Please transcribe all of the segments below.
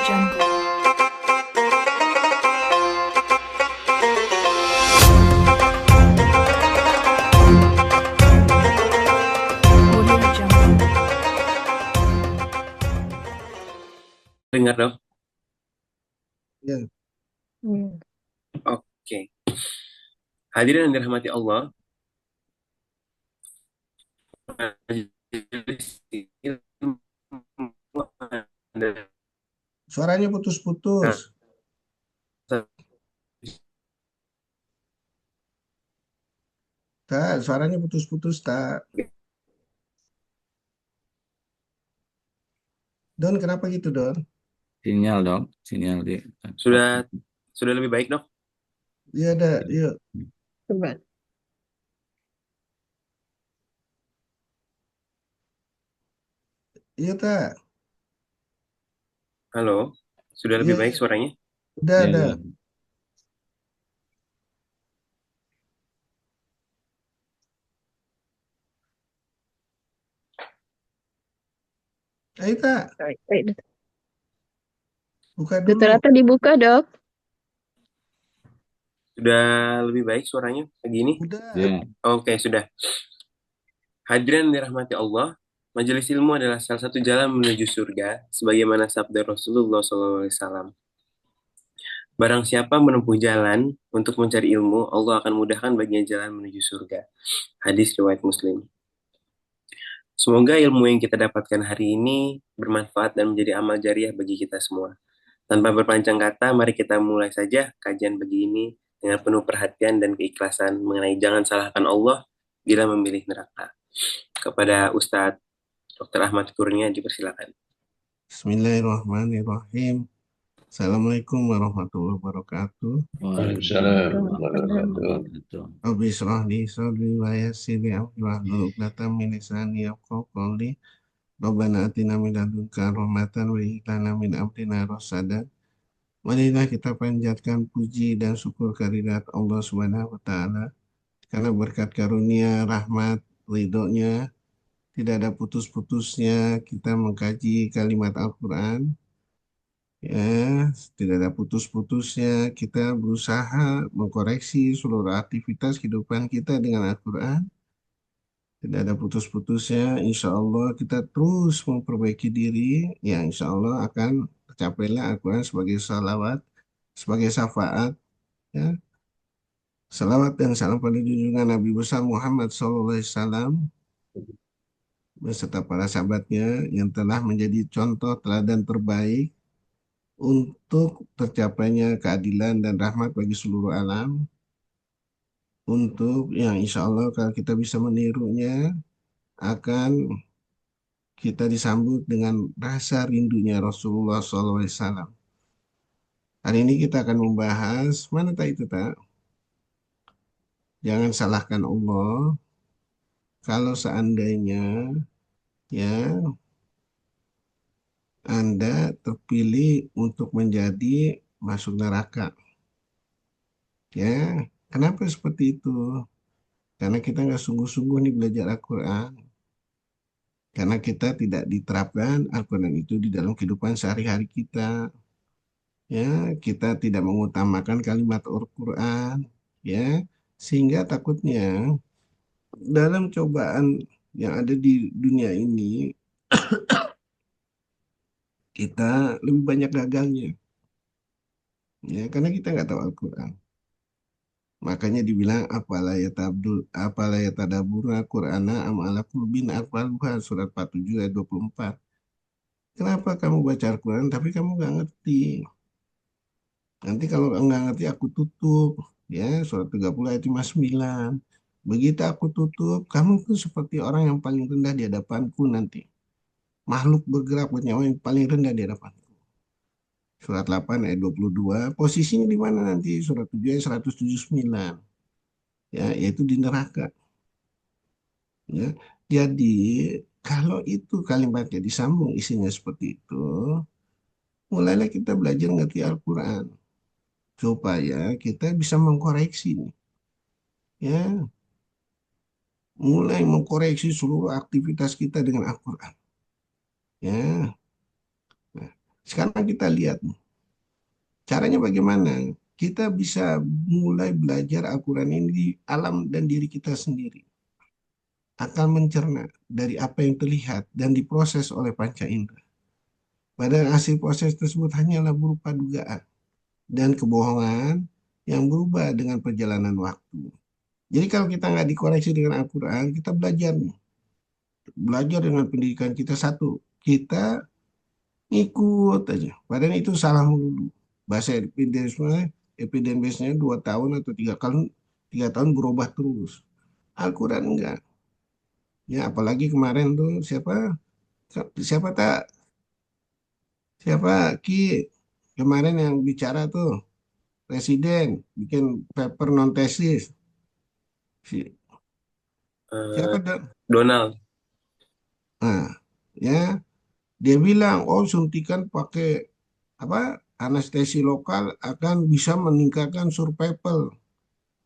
Jungle. Audio Jungle. Dengar dong. Ya, Oke. Hadirin yang dirahmati Allah, majelis ilmu adalah suaranya putus-putus. Tak, suaranya putus-putus, tak. Don, kenapa gitu, Don? Sinyal dong, sinyal di sudah lebih baik, Dok? Iya, ada, yuk. Coba. Iya, tak. Halo, sudah lebih Iya, baik iya. suaranya? Udah, Ya, ada. ya. Ayo, tak. Baik. Buka Dr. dulu. Atta dibuka, Dok. Sudah lebih baik suaranya begini? Udah. Ya. Oke, sudah. Hadirin yang dirahmati Allah, majelis ilmu adalah salah satu jalan menuju surga, sebagaimana sabda Rasulullah SAW. Barang siapa menempuh jalan untuk mencari ilmu, Allah akan mudahkan baginya jalan menuju surga. Hadis riwayat Muslim. Semoga ilmu yang kita dapatkan hari ini bermanfaat dan menjadi amal jariah bagi kita semua. Tanpa berpanjang kata, mari kita mulai saja kajian pagi ini dengan penuh perhatian dan keikhlasan mengenai jangan salahkan Allah bila memilih neraka. Kepada Ustadz Dr. Ahmad Kurnia dipersilakan. Bismillahirrahmanirrahim. Assalamualaikum warahmatullahi wabarakatuh. Waalaikumsalam warahmatullahi wabarakatuh. Rabbi shrah li sadri wa yassir li amri wahlul 'uqdatam min lisani yafqahu qawli. Rabbana atina min ladunka rahmatan wa hab lana min amrina rasyada. Marilah kita panjatkan puji dan syukur kehadirat Allah Subhanahu wa taala karena berkat karunia, rahmat, ridhonya tidak ada putus-putusnya kita mengkaji kalimat Al-Qur'an. Ya, tidak ada putus-putusnya kita berusaha mengkoreksi seluruh aktivitas kehidupan kita dengan Al-Quran. Tidak ada putus-putusnya, insya Allah kita terus memperbaiki diri, ya insya Allah akan tercapailah Al-Quran sebagai salawat, sebagai syafaat, ya. Salawat dan salam pada junjungan Nabi besar Muhammad SAW beserta para sahabatnya yang telah menjadi contoh teladan terbaik untuk tercapainya keadilan dan rahmat bagi seluruh alam, untuk yang insya Allah kalau kita bisa menirunya akan kita disambut dengan rasa rindunya Rasulullah SAW. Hari ini kita akan membahas, mana tak itu tak? Jangan salahkan Allah kalau seandainya ya Anda terpilih untuk menjadi masuk neraka. Ya, kenapa seperti itu? Karena kita nggak sungguh-sungguh nih belajar Al-Quran. Karena kita tidak diterapkan Al-Quran itu di dalam kehidupan sehari-hari kita. Ya, kita tidak mengutamakan kalimat Al-Quran. Ya, sehingga takutnya dalam cobaan yang ada di dunia ini, kita lebih banyak gagalnya. Ya, karena kita nggak tahu Al-Quran. Makanya dibilang apalah ya tadabbur Al-Qur'ana am ala qulubin aqfaluha surat 47 ayat 24. Kenapa kamu baca Al-Quran tapi kamu nggak ngerti? Nanti kalau nggak ngerti aku tutup. Ya, surat 30 ayat 59. Begitu aku tutup, kamu tuh seperti orang yang paling rendah di hadapanku nanti. Makhluk bergerak bernyawa yang paling rendah di hadapanku. Surat 8 ayat 22. Posisinya di mana nanti? Surat 7 ayat 179. Ya, yaitu di neraka. Ya, jadi kalau itu kalimatnya disambung isinya seperti itu, mulailah kita belajar ngerti Al-Quran supaya kita bisa mengkoreksi, ya, mulai mengkoreksi seluruh aktivitas kita dengan Al-Quran. Ya, nah, Sekarang kita lihat caranya bagaimana kita bisa mulai belajar Al-Quran ini di alam dan diri kita sendiri. Akan mencerna dari apa yang terlihat dan diproses oleh panca indera. Padahal hasil proses tersebut hanyalah berupa dugaan dan kebohongan yang berubah dengan perjalanan waktu. Jadi kalau kita nggak dikoreksi dengan Al-Quran, kita belajar nih. Belajar dengan pendidikan kita satu. Kita ikut aja. Padahal itu salah melulu. Bahasa epidemisnya 2 tahun atau 3 tahun, 3 tahun berubah terus. Al-Quran enggak. Ya apalagi kemarin tuh siapa tak siapa Ki kemarin yang bicara tuh presiden bikin paper non tesis si, Eh, siapa Donald. nah ya dia bilang oh suntikan pakai apa anestesi lokal akan bisa meningkatkan survival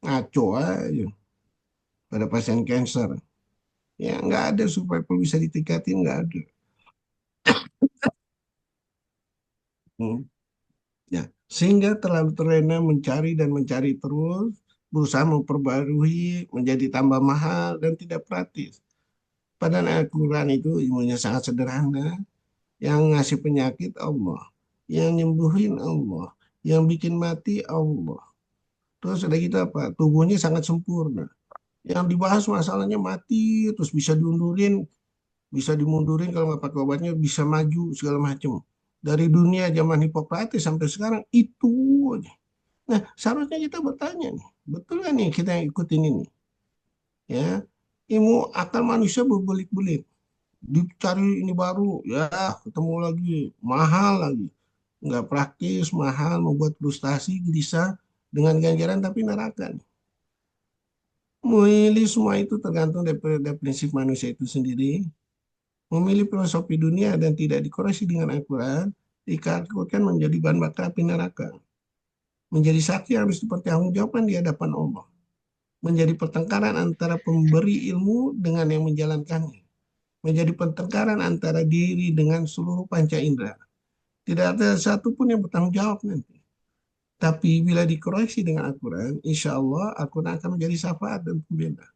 ngaco aja pada pasien cancer ya nggak ada survival bisa ditingkatin nggak ada. Hmm. Ya, sehingga terlalu terlena mencari dan mencari terus, berusaha memperbarui, menjadi tambah mahal dan tidak praktis. Padahal Al-Quran itu ilmunya sangat sederhana, yang ngasih penyakit Allah, yang nyembuhin Allah, yang bikin mati Allah. Terus ada gitu apa? Tubuhnya sangat sempurna. Yang dibahas masalahnya mati, terus bisa diundurin, bisa dimundurin kalau nggak pakai obatnya, bisa maju segala macam. Dari dunia zaman Hipokrates sampai sekarang itu aja. Nah, seharusnya kita bertanya nih, betul nggak nih kita yang ikutin ini? Ya, ilmu akal manusia berbelit-belit. Dicari ini baru, ya ketemu lagi, mahal lagi. Nggak praktis, mahal, membuat frustasi, gelisah, dengan ganjaran tapi neraka. Memilih semua itu tergantung daripada prinsip manusia itu sendiri. Memilih filosofi dunia dan tidak dikoreksi dengan Al-Quran, dikatakan menjadi bahan bakar api neraka. Menjadi saksi yang harus dipertanggungjawabkan di hadapan Allah. Menjadi pertengkaran antara pemberi ilmu dengan yang menjalankannya. Menjadi pertengkaran antara diri dengan seluruh panca indera. Tidak ada satupun yang bertanggung jawab nanti. Tapi bila dikoreksi dengan Al-Quran, insya Allah Al-Quran akan menjadi syafaat dan pembela.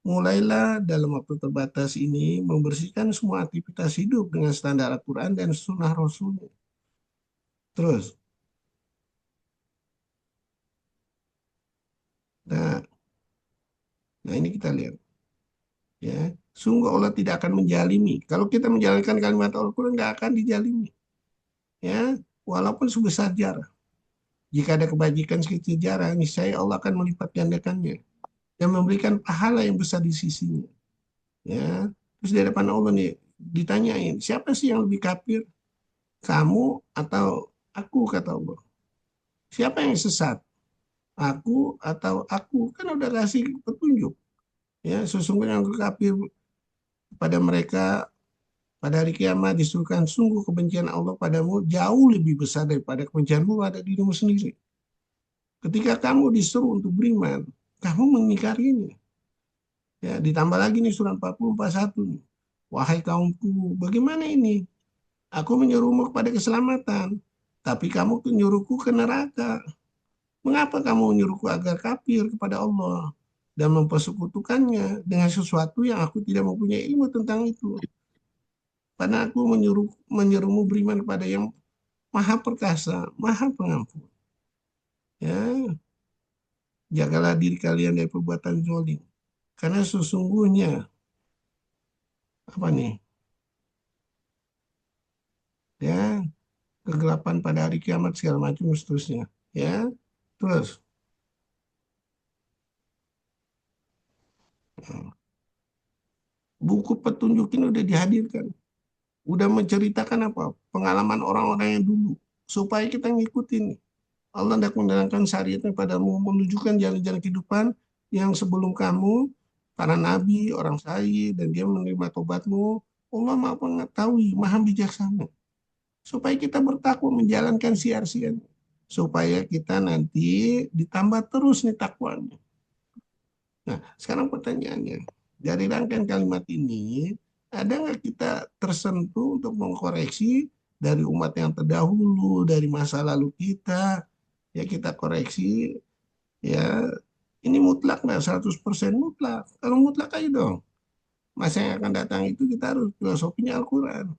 Mulailah dalam waktu terbatas ini membersihkan semua aktivitas hidup dengan standar Al-Quran dan sunnah Rasul. Terus, nah, nah ini kita lihat. Ya, sungguh Allah tidak akan menjalimi. Kalau kita menjalankan kalimat Al-Quran, nggak akan dijalimi. Ya, walaupun sebesar jarah. Jika ada kebajikan sekecil jarah, niscaya Allah akan melipat gandakannya dan memberikan pahala yang besar di sisinya. Ya, terus di hadapan Allah nih ditanyain, siapa sih yang lebih kafir? Kamu atau aku kata Allah. Siapa yang sesat? Aku atau aku? Kan udah kasih petunjuk. Ya, sesungguhnya yang kafir pada mereka pada hari kiamat disuruhkan sungguh kebencian Allah padamu jauh lebih besar daripada kebencianmu pada dirimu sendiri. Ketika kamu disuruh untuk beriman, kamu mengingkarinya. Ya, ditambah lagi nih surat 40, 41 nih. Wahai kaumku, bagaimana ini? Aku menyuruhmu kepada keselamatan, tapi kamu menyuruhku ke neraka. Mengapa kamu menyuruhku agar kafir kepada Allah dan mempersekutukannya dengan sesuatu yang aku tidak mempunyai ilmu tentang itu? Karena aku menyuruhmu beriman kepada yang maha perkasa, maha pengampun. Ya, jagalah diri kalian dari perbuatan zalim. Karena sesungguhnya apa nih? Ya, kegelapan pada hari kiamat segala macam dan seterusnya. Ya, terus buku petunjuk ini udah dihadirkan, udah menceritakan apa pengalaman orang-orang yang dulu supaya kita ngikutin. Allah hendak menerangkan syariatnya padamu, menunjukkan jalan-jalan kehidupan yang sebelum kamu, para nabi, orang saleh, dan dia menerima tobatmu. Allah maha mengetahui, maha bijaksana. Supaya kita bertakwa menjalankan siar-siar. Supaya kita nanti ditambah terus nih takwanya. Nah, sekarang pertanyaannya, dari rangkaian kalimat ini, ada nggak kita tersentuh untuk mengkoreksi dari umat yang terdahulu, dari masa lalu kita, ya kita koreksi, ya ini mutlak nggak 100% mutlak. Kalau mutlak aja dong. Masa yang akan datang itu kita harus filosofinya Al-Quran.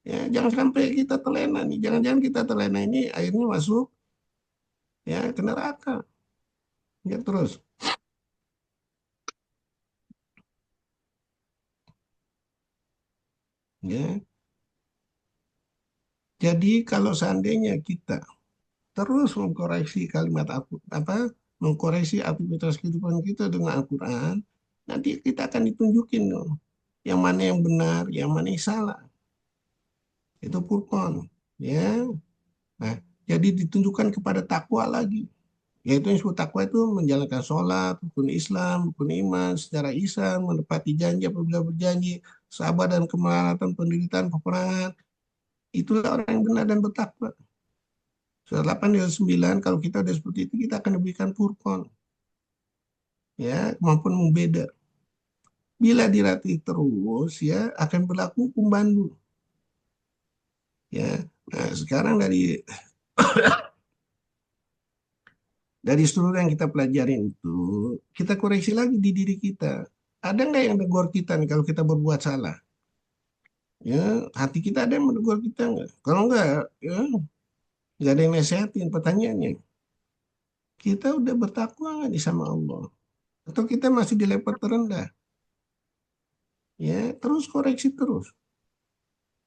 Ya, jangan sampai kita terlena nih. Jangan-jangan kita terlena ini akhirnya masuk ya ke neraka. Ya terus. Ya. Jadi kalau seandainya kita terus mengkoreksi kalimat apa mengkoreksi aktivitas kehidupan kita dengan Al-Quran, nanti kita akan ditunjukin dong yang mana yang benar, yang mana yang salah. Itu Furqan, ya. Nah, jadi ditunjukkan kepada takwa lagi. Yaitu yang disebut takwa itu menjalankan sholat, rukun Islam, rukun iman, secara ihsan, menepati janji apabila berjanji, sabar dan kemelatan, penderitaan, peperangan. Itulah orang yang benar dan bertakwa. Surat 8 ayat 9, kalau kita udah seperti itu, kita akan diberikan Furqan. Ya, kemampuan membeda. Bila dilatih terus, ya akan berlaku hukum Bandung. Ya, nah sekarang dari seluruh yang kita pelajarin itu, kita koreksi lagi di diri kita. Ada nggak yang menegur kita nih kalau kita berbuat salah? Ya, hati kita ada yang menegur kita nggak? Kalau nggak, ya nggak ada yang nasehatin. Pertanyaannya, kita udah bertakwa nggak nih sama Allah? Atau kita masih di level terendah? Ya, terus koreksi terus.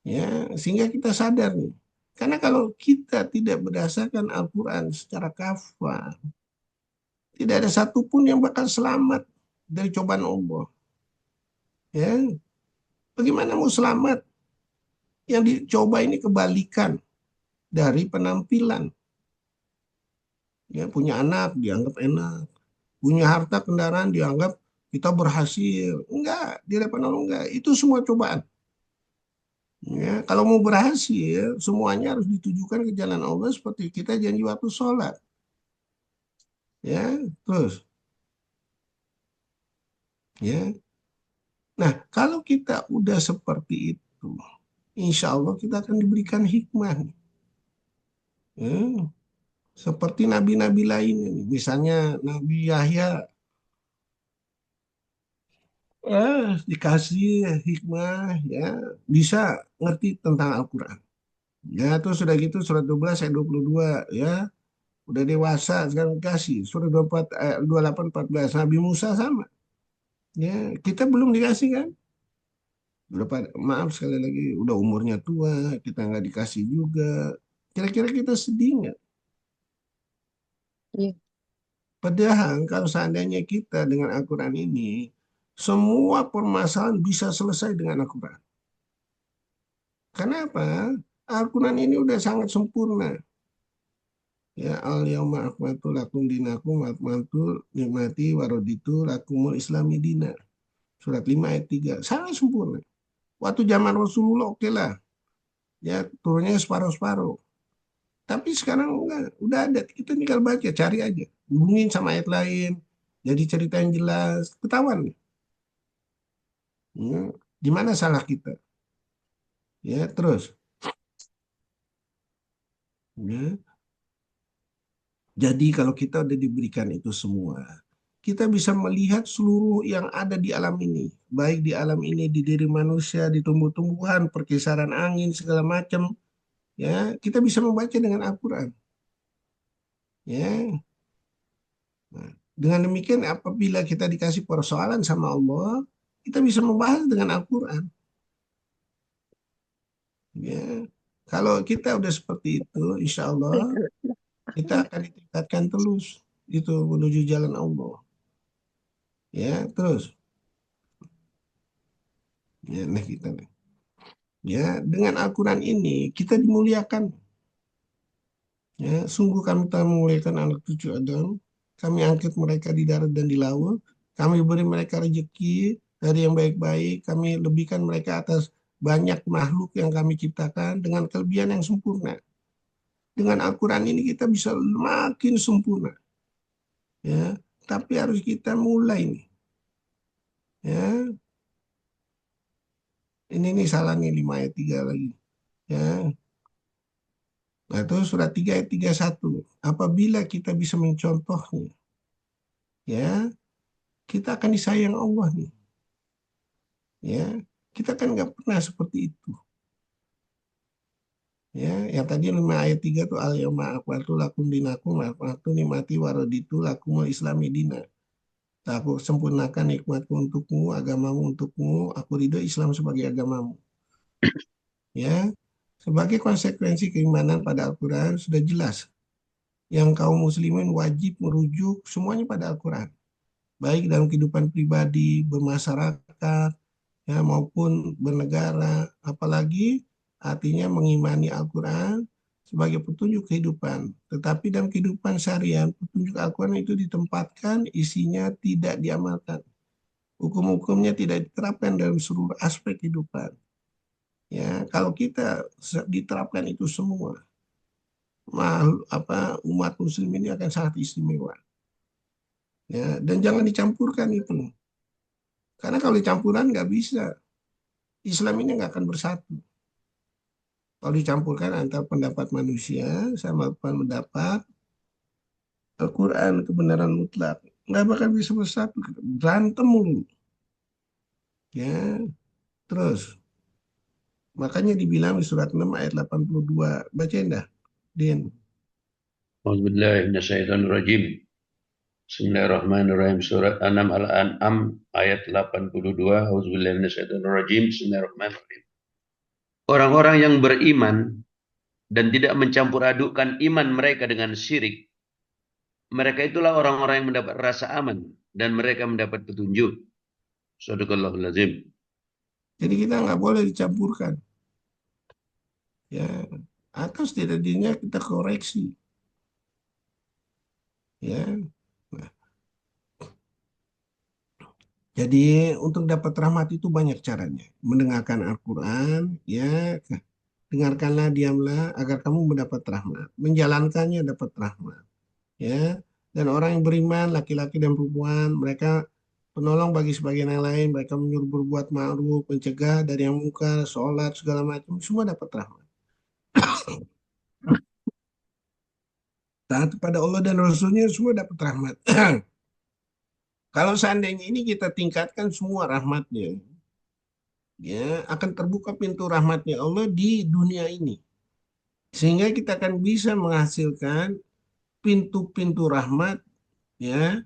Ya, sehingga kita sadar nih. Karena kalau kita tidak berdasarkan Al-Quran secara kafah, tidak ada satupun yang bakal selamat dari cobaan Allah. Ya, bagaimana mau selamat? Yang dicoba ini kebalikan dari penampilan. Ya, punya anak dianggap enak, punya harta kendaraan dianggap kita berhasil. Enggak, di hadapan Allah enggak. Itu semua cobaan. Ya, kalau mau berhasil, semuanya harus ditujukan ke jalan Allah seperti kita janji waktu sholat. Ya, terus. Ya. Nah, kalau kita udah seperti itu, insya Allah kita akan diberikan hikmah. Ya, seperti nabi-nabi lain. Misalnya Nabi Yahya dikasih hikmah, ya bisa ngerti tentang Al-Quran. Ya, terus sudah gitu surat 12 ayat 22, ya udah dewasa sekarang dikasih. Surat 24 ayat 28 14 Nabi Musa sama. Ya, kita belum dikasih kan? Maaf sekali lagi, udah umurnya tua, kita nggak dikasih juga. Kira-kira kita sedih nggak? Iya. Padahal kalau seandainya kita dengan Al-Quran ini, semua permasalahan bisa selesai dengan Al-Quran. Kenapa? Al-Quran ini udah sangat sempurna. Ya, al-yauma akmaltu lakum dinakum wa atmamtu nikmati wa raditu lakumul islami dina. Surat 5 ayat 3. Sangat sempurna. Waktu zaman Rasulullah oke lah. Ya, turunnya separuh-separuh. Tapi sekarang enggak, udah ada. Kita tinggal baca, cari aja. Hubungin sama ayat lain. Jadi cerita yang jelas. Ketahuan. Ya, di mana salah kita? Ya, terus. Ya. Jadi kalau kita udah diberikan itu semua, kita bisa melihat seluruh yang ada di alam ini. Baik di alam ini, di diri manusia, di tumbuh-tumbuhan, perkisaran angin, segala macam. Ya, kita bisa membaca dengan Al-Quran. Ya. Nah, dengan demikian apabila kita dikasih persoalan sama Allah, kita bisa membahas dengan Al-Quran. Ya. Kalau kita udah seperti itu, insya Allah kita akan ditingkatkan terus itu menuju jalan Allah. Ya, terus. Ya, nah kita. Ya, dengan Al-Quran ini kita dimuliakan. Ya, sungguh kami telah memuliakan anak cucu Adam. Kami angkat mereka di darat dan di laut. Kami beri mereka rezeki dari yang baik-baik. Kami lebihkan mereka atas banyak makhluk yang kami ciptakan dengan kelebihan yang sempurna. Dengan Al-Quran ini kita bisa makin sempurna. Ya, tapi harus kita mulai nih. Ya, ini nih salah nih 5 ayat 3 lagi. Ya. Nah, itu surat 3 ayat 31. Apabila kita bisa mencontohnya, ya, kita akan disayang Allah nih. Ya, kita kan nggak pernah seperti itu. Ya, yang tadi 5 ayat 3 tuh al yauma akmaltu lakum dinakum wa atmamtu nikmati wa raditu lakumul islami dina. Aku sempurnakan nikmatku untukmu, agamamu untukmu, aku ridho Islam sebagai agamamu. Ya, sebagai konsekuensi keimanan pada Al-Quran sudah jelas. Yang kaum muslimin wajib merujuk semuanya pada Al-Quran. Baik dalam kehidupan pribadi, bermasyarakat, ya, maupun bernegara. Apalagi artinya mengimani Al-Quran sebagai petunjuk kehidupan. Tetapi dalam kehidupan seharian, petunjuk Al-Quran itu ditempatkan, isinya tidak diamalkan. Hukum-hukumnya tidak diterapkan dalam seluruh aspek kehidupan. Ya, kalau kita diterapkan itu semua, umat muslim ini akan sangat istimewa. Ya, dan jangan dicampurkan itu. Karena kalau dicampuran nggak bisa. Islam ini nggak akan bersatu. Kalau dicampurkan antara pendapat manusia sama pendapat Al-Quran kebenaran mutlak, nggak bakal bisa bersatu. Berantem mulu. Ya, terus. Makanya dibilang di surat 6 ayat 82. Bacain dah, Din. Auzubillahi minasyaitonirrajim. Bismillahirrahmanirrahim. Surat 6 Al-An'am ayat 82. Auzubillahi minasyaitonirrajim. Bismillahirrahmanirrahim. Orang-orang yang beriman dan tidak mencampur adukkan iman mereka dengan syirik, mereka itulah orang-orang yang mendapat rasa aman dan mereka mendapat petunjuk. Shadaqallahul azim. Jadi kita nggak boleh dicampurkan. Ya, atau setidaknya kita koreksi. Ya, jadi untuk dapat rahmat itu banyak caranya. Mendengarkan Al-Quran, ya, dengarkanlah, diamlah, agar kamu mendapat rahmat. Menjalankannya dapat rahmat. Ya, dan orang yang beriman, laki-laki dan perempuan, mereka penolong bagi sebagian yang lain, mereka menyuruh berbuat ma'ruf, mencegah dari yang mungkar, sholat, segala macam, semua dapat rahmat. Taat kepada Allah dan Rasulnya, semua dapat rahmat. Kalau seandainya ini kita tingkatkan semua rahmatnya, ya akan terbuka pintu rahmatnya Allah di dunia ini. Sehingga kita akan bisa menghasilkan pintu-pintu rahmat, ya,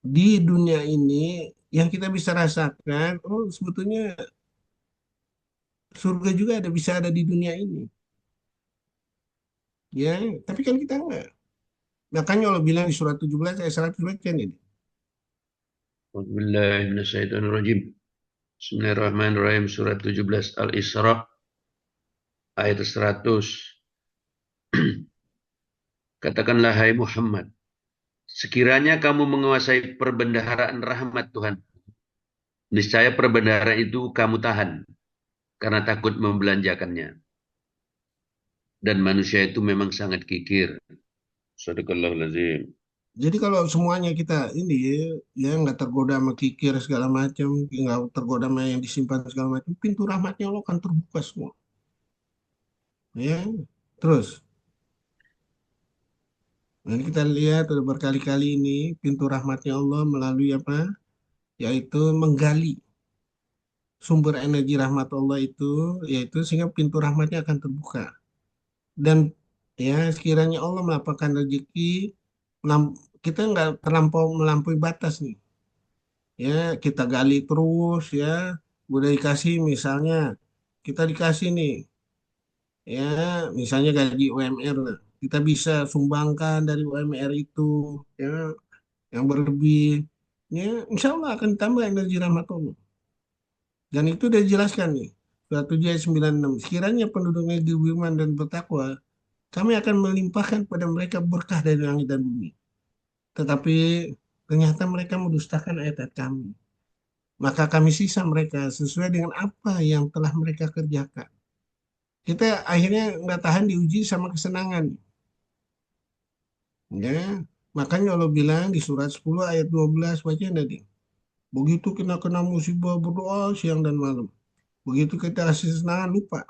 di dunia ini yang kita bisa rasakan. Oh, sebetulnya surga juga bisa ada di dunia ini. Ya, tapi kan kita enggak. Makanya Allah bilang di surat 17 ayat 100 kan ini. Auzubillahi minasyaitonirrajim. Bismillahirrahmanirrahim. Surat 17 Al-Isra ayat 100. Katakanlah hai Muhammad, sekiranya kamu menguasai perbendaharaan rahmat Tuhan, niscaya perbendaharaan itu kamu tahan karena takut membelanjakannya. Dan manusia itu memang sangat kikir. Shadaqallahul azim. Jadi kalau semuanya kita ini, ya nggak tergoda sama kikir segala macam, nggak tergoda sama yang disimpan segala macam, pintu rahmatnya Allah akan terbuka semua. Ya, terus. Nah, ini kita lihat udah berkali-kali ini pintu rahmatnya Allah melalui apa? Yaitu menggali sumber energi rahmat Allah itu, yaitu sehingga pintu rahmatnya akan terbuka. Dan ya sekiranya Allah melapangkan rezeki, kita nggak terlampau melampaui batas nih. Ya kita gali terus, ya udah dikasih misalnya, kita dikasih nih, ya misalnya gaji UMR lah. Kita bisa sumbangkan dari UMR itu, ya yang berlebih, ya insya Allah akan tambah energi rahmat Allah. Dan itu udah dijelaskan nih, surat 7 ayat 96. Sekiranya penduduk negeri beriman dan bertakwa, kami akan melimpahkan pada mereka berkah dari langit dan bumi. Tetapi ternyata mereka mendustakan ayat-ayat kami. Maka kami sisa mereka sesuai dengan apa yang telah mereka kerjakan. Kita akhirnya nggak tahan diuji sama kesenangan. Ya, makanya Allah bilang di surat 10 ayat 12, baca tadi. Begitu kena musibah berdoa siang dan malam. Begitu kita kasih senangan lupa.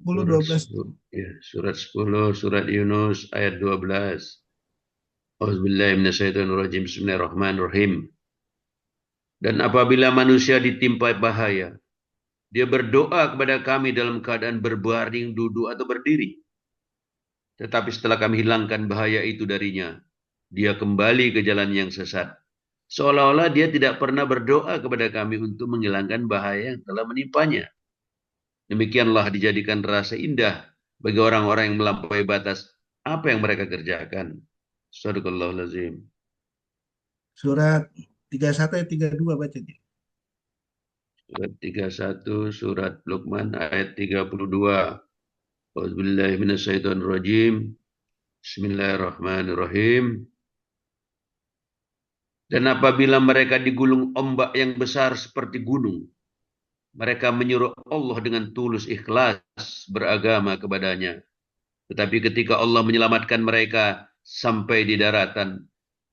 10, Surat 12. 10, ya, surat 10, surat Yunus ayat 12. Auzubillahi minasyaitonirrajim. Bismillahirrahmanirrahim. Dan apabila manusia ditimpa bahaya, dia berdoa kepada kami dalam keadaan berbaring, duduk, atau berdiri. Tetapi setelah kami hilangkan bahaya itu darinya, dia kembali ke jalan yang sesat. Seolah-olah dia tidak pernah berdoa kepada kami untuk menghilangkan bahaya yang telah menimpanya. Demikianlah dijadikan rasa indah bagi orang-orang yang melampaui batas apa yang mereka kerjakan. Sadaqallahul lazim. Surat 31 ayat 32 baca dia. Surat 31, surat Luqman ayat 32. Auzubillahi minasyaitonirrajim. Bismillahirrahmanirrahim. Dan apabila mereka digulung ombak yang besar seperti gunung, mereka menyuruh Allah dengan tulus ikhlas beragama kepadanya. Tetapi ketika Allah menyelamatkan mereka sampai di daratan,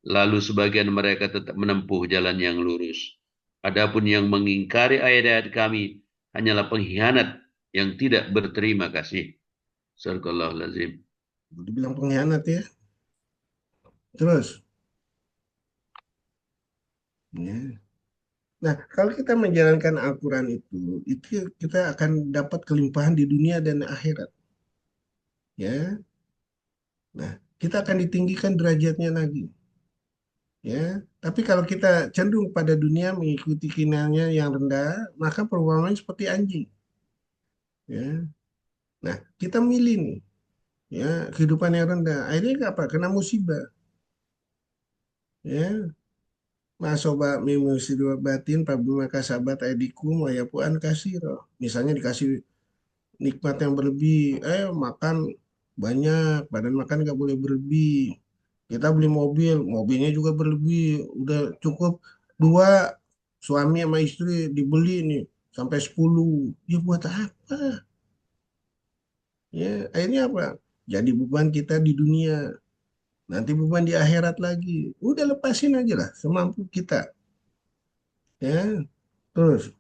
lalu sebagian mereka tetap menempuh jalan yang lurus. Adapun yang mengingkari ayat-ayat kami hanyalah pengkhianat yang tidak berterima kasih. Sadaqallahul lazim. Dibilang pengkhianat ya. Terus. Ya. Nah, kalau kita menjalankan Al-Quran itu kita akan dapat kelimpahan di dunia dan akhirat. Ya. Nah, kita akan ditinggikan derajatnya lagi. Ya. Tapi kalau kita cenderung pada dunia mengikuti kinerja yang rendah, maka perumpamaan seperti anjing. Ya. Nah, kita milih nih, ya, kehidupan yang rendah. Akhirnya apa? Kena musibah. Ya. Masoba mimusidu batin pabima kasabat aidikum wa yapuan kasiro. Misalnya dikasih nikmat yang berlebih, makan banyak, badan makan nggak boleh berlebih. Kita beli mobil, mobilnya juga berlebih, udah cukup dua suami sama istri dibeli nih sampai 10. Ya buat apa? Ya, akhirnya apa? Jadi beban kita di dunia, nanti beban di akhirat lagi. Udah lepasin aja lah semampu kita. Ya, terus.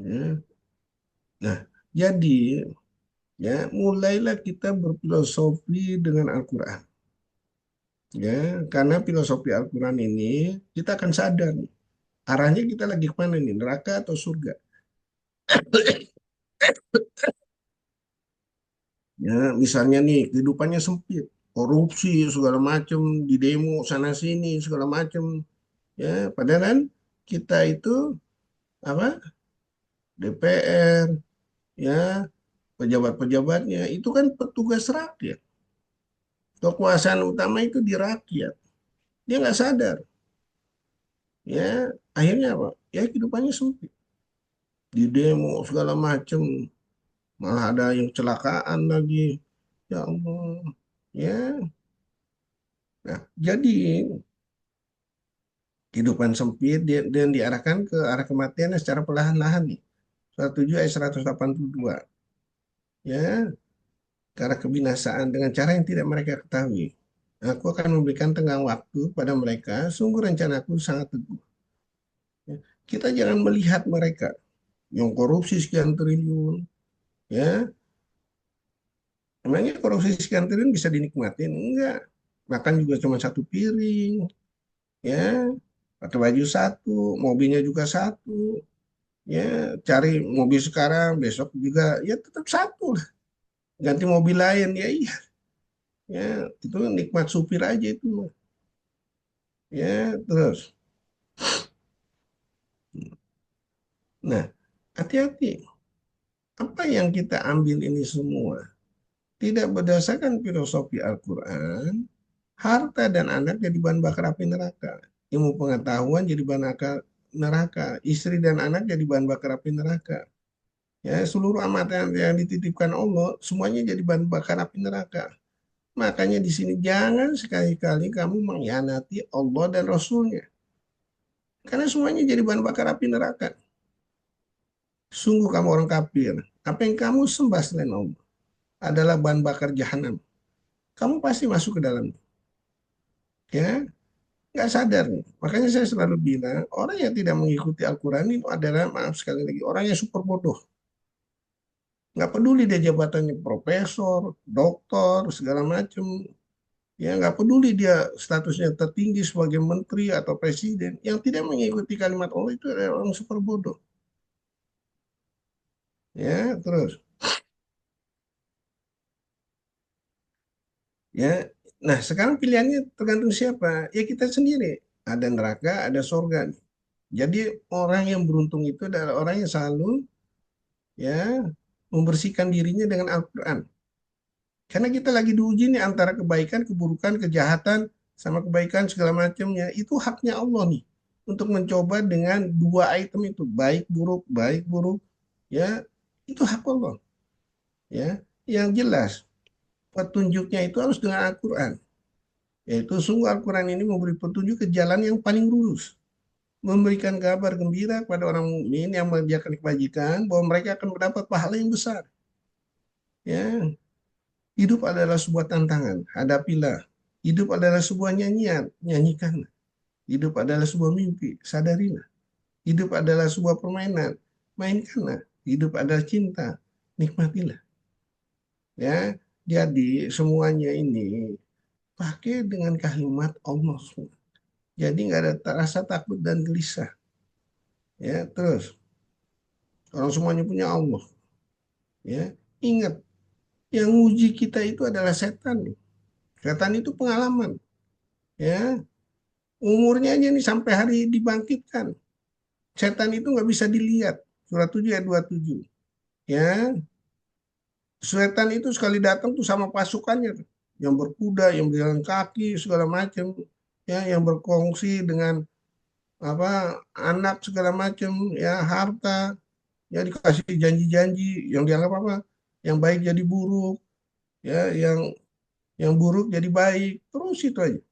Ya. Nah, jadi ya mulailah kita berfilosofi dengan Al-Quran. Ya, karena filosofi Al-Quran ini kita akan sadar nih, arahnya kita lagi kemana nih, neraka atau surga. Ya, misalnya nih kehidupannya sempit, korupsi segala macam, di demo sana sini segala macam. Ya, padahal kan kita itu apa? DPR, ya, pejabat-pejabatnya itu kan petugas rakyat. Kekuasaan utama itu di rakyat. Dia nggak sadar. Ya, akhirnya apa? Ya kehidupannya sempit. Di demo segala macam, malah ada yang kecelakaan lagi. Ya Allah. Ya, nah, jadi kehidupan sempit dan diarahkan ke arah kematian secara perlahan-lahan nih. Surat 7 ayat 182. Ya, ke arah kebinasaan dengan cara yang tidak mereka ketahui. Aku akan memberikan tenggang waktu pada mereka, sungguh rencanaku sangat teguh. Ya, kita jangan melihat mereka yang korupsi sekian triliun, ya. Emangnya korupsi sekian triliun bisa dinikmatin? Enggak. Makan juga cuma satu piring, ya. Pakai baju satu, mobilnya juga satu, ya. Cari mobil sekarang, besok juga, ya tetap satu lah. Ganti mobil lain, ya iya. Ya, itu nikmat supir aja itu. Ya, terus. Nah, hati-hati. Apa yang kita ambil ini semua tidak berdasarkan filosofi Al-Quran. Harta dan anak jadi bahan bakar api neraka. Ilmu pengetahuan jadi bahan bakar neraka. Istri dan anak jadi bahan bakar api neraka. Ya, seluruh amat yang dititipkan Allah semuanya jadi bahan bakar api neraka. Makanya di sini jangan sekali-kali kamu mengkhianati Allah dan Rasulnya. Karena semuanya jadi bahan bakar api neraka. Sungguh kamu orang kafir. Apa yang kamu sembah selain Allah adalah bahan bakar jahanam. Kamu pasti masuk ke dalam. Ya, nggak sadar nih. Makanya saya selalu bilang, orang yang tidak mengikuti Al-Quran itu adalah, maaf sekali lagi, orang yang super bodoh. Nggak peduli dia jabatannya profesor, doktor, segala macam. Ya, nggak peduli dia statusnya tertinggi sebagai menteri atau presiden. Yang tidak mengikuti kalimat Allah itu adalah orang super bodoh. Ya, terus. Ya, nah sekarang pilihannya tergantung siapa. Ya kita sendiri. Ada neraka, ada surga nih. Jadi orang yang beruntung itu adalah orang yang selalu ya membersihkan dirinya dengan Al-Quran. Karena kita lagi diuji nih antara kebaikan, keburukan, kejahatan, sama kebaikan segala macamnya. Itu haknya Allah nih. Untuk mencoba dengan dua item itu. Baik, buruk. Ya, itu hak Allah. Ya, yang jelas. Petunjuknya itu harus dengan Al-Quran. Yaitu sungguh Al-Quran ini memberi petunjuk ke jalan yang paling lurus. Memberikan kabar gembira kepada orang mukmin yang mengerjakan kebajikan bahwa mereka akan mendapat pahala yang besar. Ya, hidup adalah sebuah tantangan, hadapilah. Hidup adalah sebuah nyanyian, nyanyikanlah. Hidup adalah sebuah mimpi, sadarilah. Hidup adalah sebuah permainan, mainkanlah. Hidup adalah cinta, nikmatilah. Ya, jadi semuanya ini pakai dengan kalimat Allah. Jadi nggak ada rasa takut dan gelisah. Ya, terus orang semuanya punya Allah. Ya, ingat yang uji kita itu adalah setan. Setan itu pengalaman. Ya, umurnya aja nih sampai hari dibangkitkan. Setan itu nggak bisa dilihat. Surat 7 ayat 27. Ya, setan itu sekali datang tuh sama pasukannya tuh. Yang berkuda, yang berjalan kaki, segala macam. Ya, yang berkongsi dengan apa anak segala macam, ya harta, ya dikasih janji-janji yang dianggap apa? Yang baik jadi buruk, ya yang buruk jadi baik. Terus itu aja.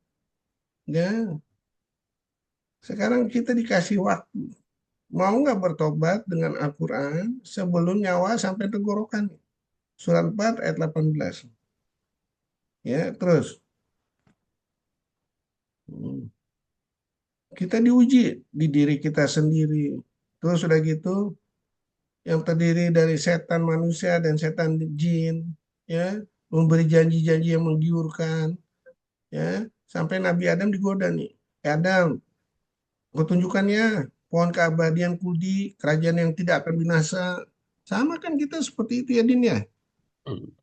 Ya, sekarang kita dikasih waktu. Mau nggak bertobat dengan Al-Quran sebelum nyawa sampai tenggorokan? Surat 4 ayat 18. Ya, terus. Kita diuji di diri kita sendiri. Terus sudah gitu, yang terdiri dari setan manusia dan setan jin, ya, memberi janji-janji yang menggiurkan, ya, sampai Nabi Adam digoda nih. Adam, ketunjukannya pohon keabadian kuldi, kerajaan yang tidak akan binasa. Sama kan kita seperti itu ya Din ya. Hmm.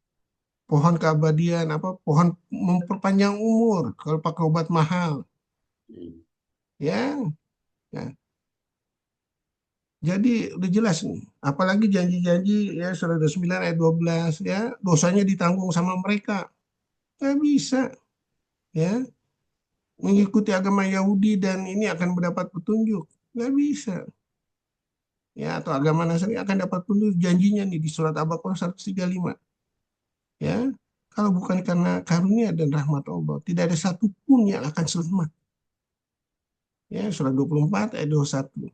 Pohon keabadian apa? Pohon memperpanjang umur kalau pakai obat mahal, Hmm. ya. Nah, jadi udah jelas nih. Apalagi janji-janji ya surat 9 ayat 12 ya, dosanya ditanggung sama mereka. Nggak bisa ya mengikuti agama Yahudi dan ini akan mendapat petunjuk. Nggak bisa. Ya, atau agama Nasrani akan dapat petunjuk janjinya nih di surat Al-Baqarah 135. Ya, kalau bukan karena karunia dan rahmat Allah, tidak ada satupun yang akan selamat. Ya, surat 24 ayat 21.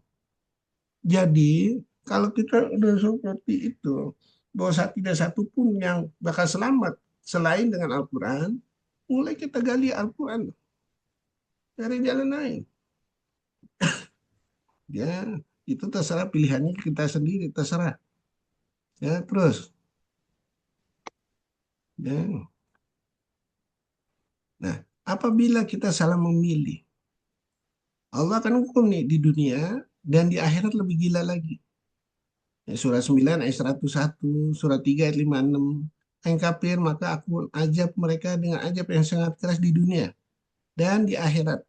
Jadi, kalau kita udah seperti itu, bahwa tidak satupun yang bakal selamat selain dengan Al-Quran, mulai kita gali Al-Quran dari jalan lain. Ya, itu terserah pilihannya kita sendiri, terserah. Ya, terus. Ya. Nah, apabila kita salah memilih, Allah akan hukum nih di dunia dan di akhirat lebih gila lagi. Ya, surat 9 ayat 101, surat 3 ayat 56. Yang kafir maka aku ajab mereka dengan ajab yang sangat keras di dunia dan di akhirat.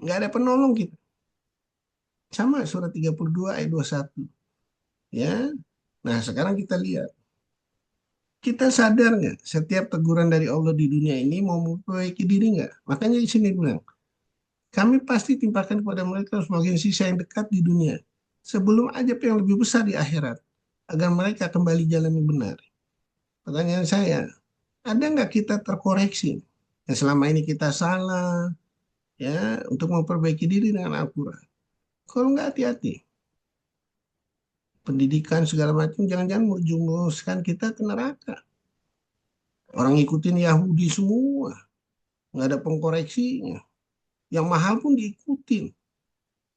Nggak ada penolong kita. Sama surat 32 ayat 21. Ya. Nah, sekarang kita lihat. Kita sadar nggak setiap teguran dari Allah di dunia ini mau memperbaiki diri nggak? Makanya di sini bilang, kami pasti timpakan kepada mereka sebagian sisa yang dekat di dunia sebelum ajab yang lebih besar di akhirat agar mereka kembali jalan yang benar. Pertanyaan saya, ada nggak kita terkoreksi? Ya, selama ini kita salah, ya, untuk memperbaiki diri dengan Al-Quran. Kalau nggak hati-hati, pendidikan segala macam, jangan-jangan menjurumuskan kita ke neraka. Orang ngikutin Yahudi semua, nggak ada pengkoreksinya. Yang mahal pun diikutin.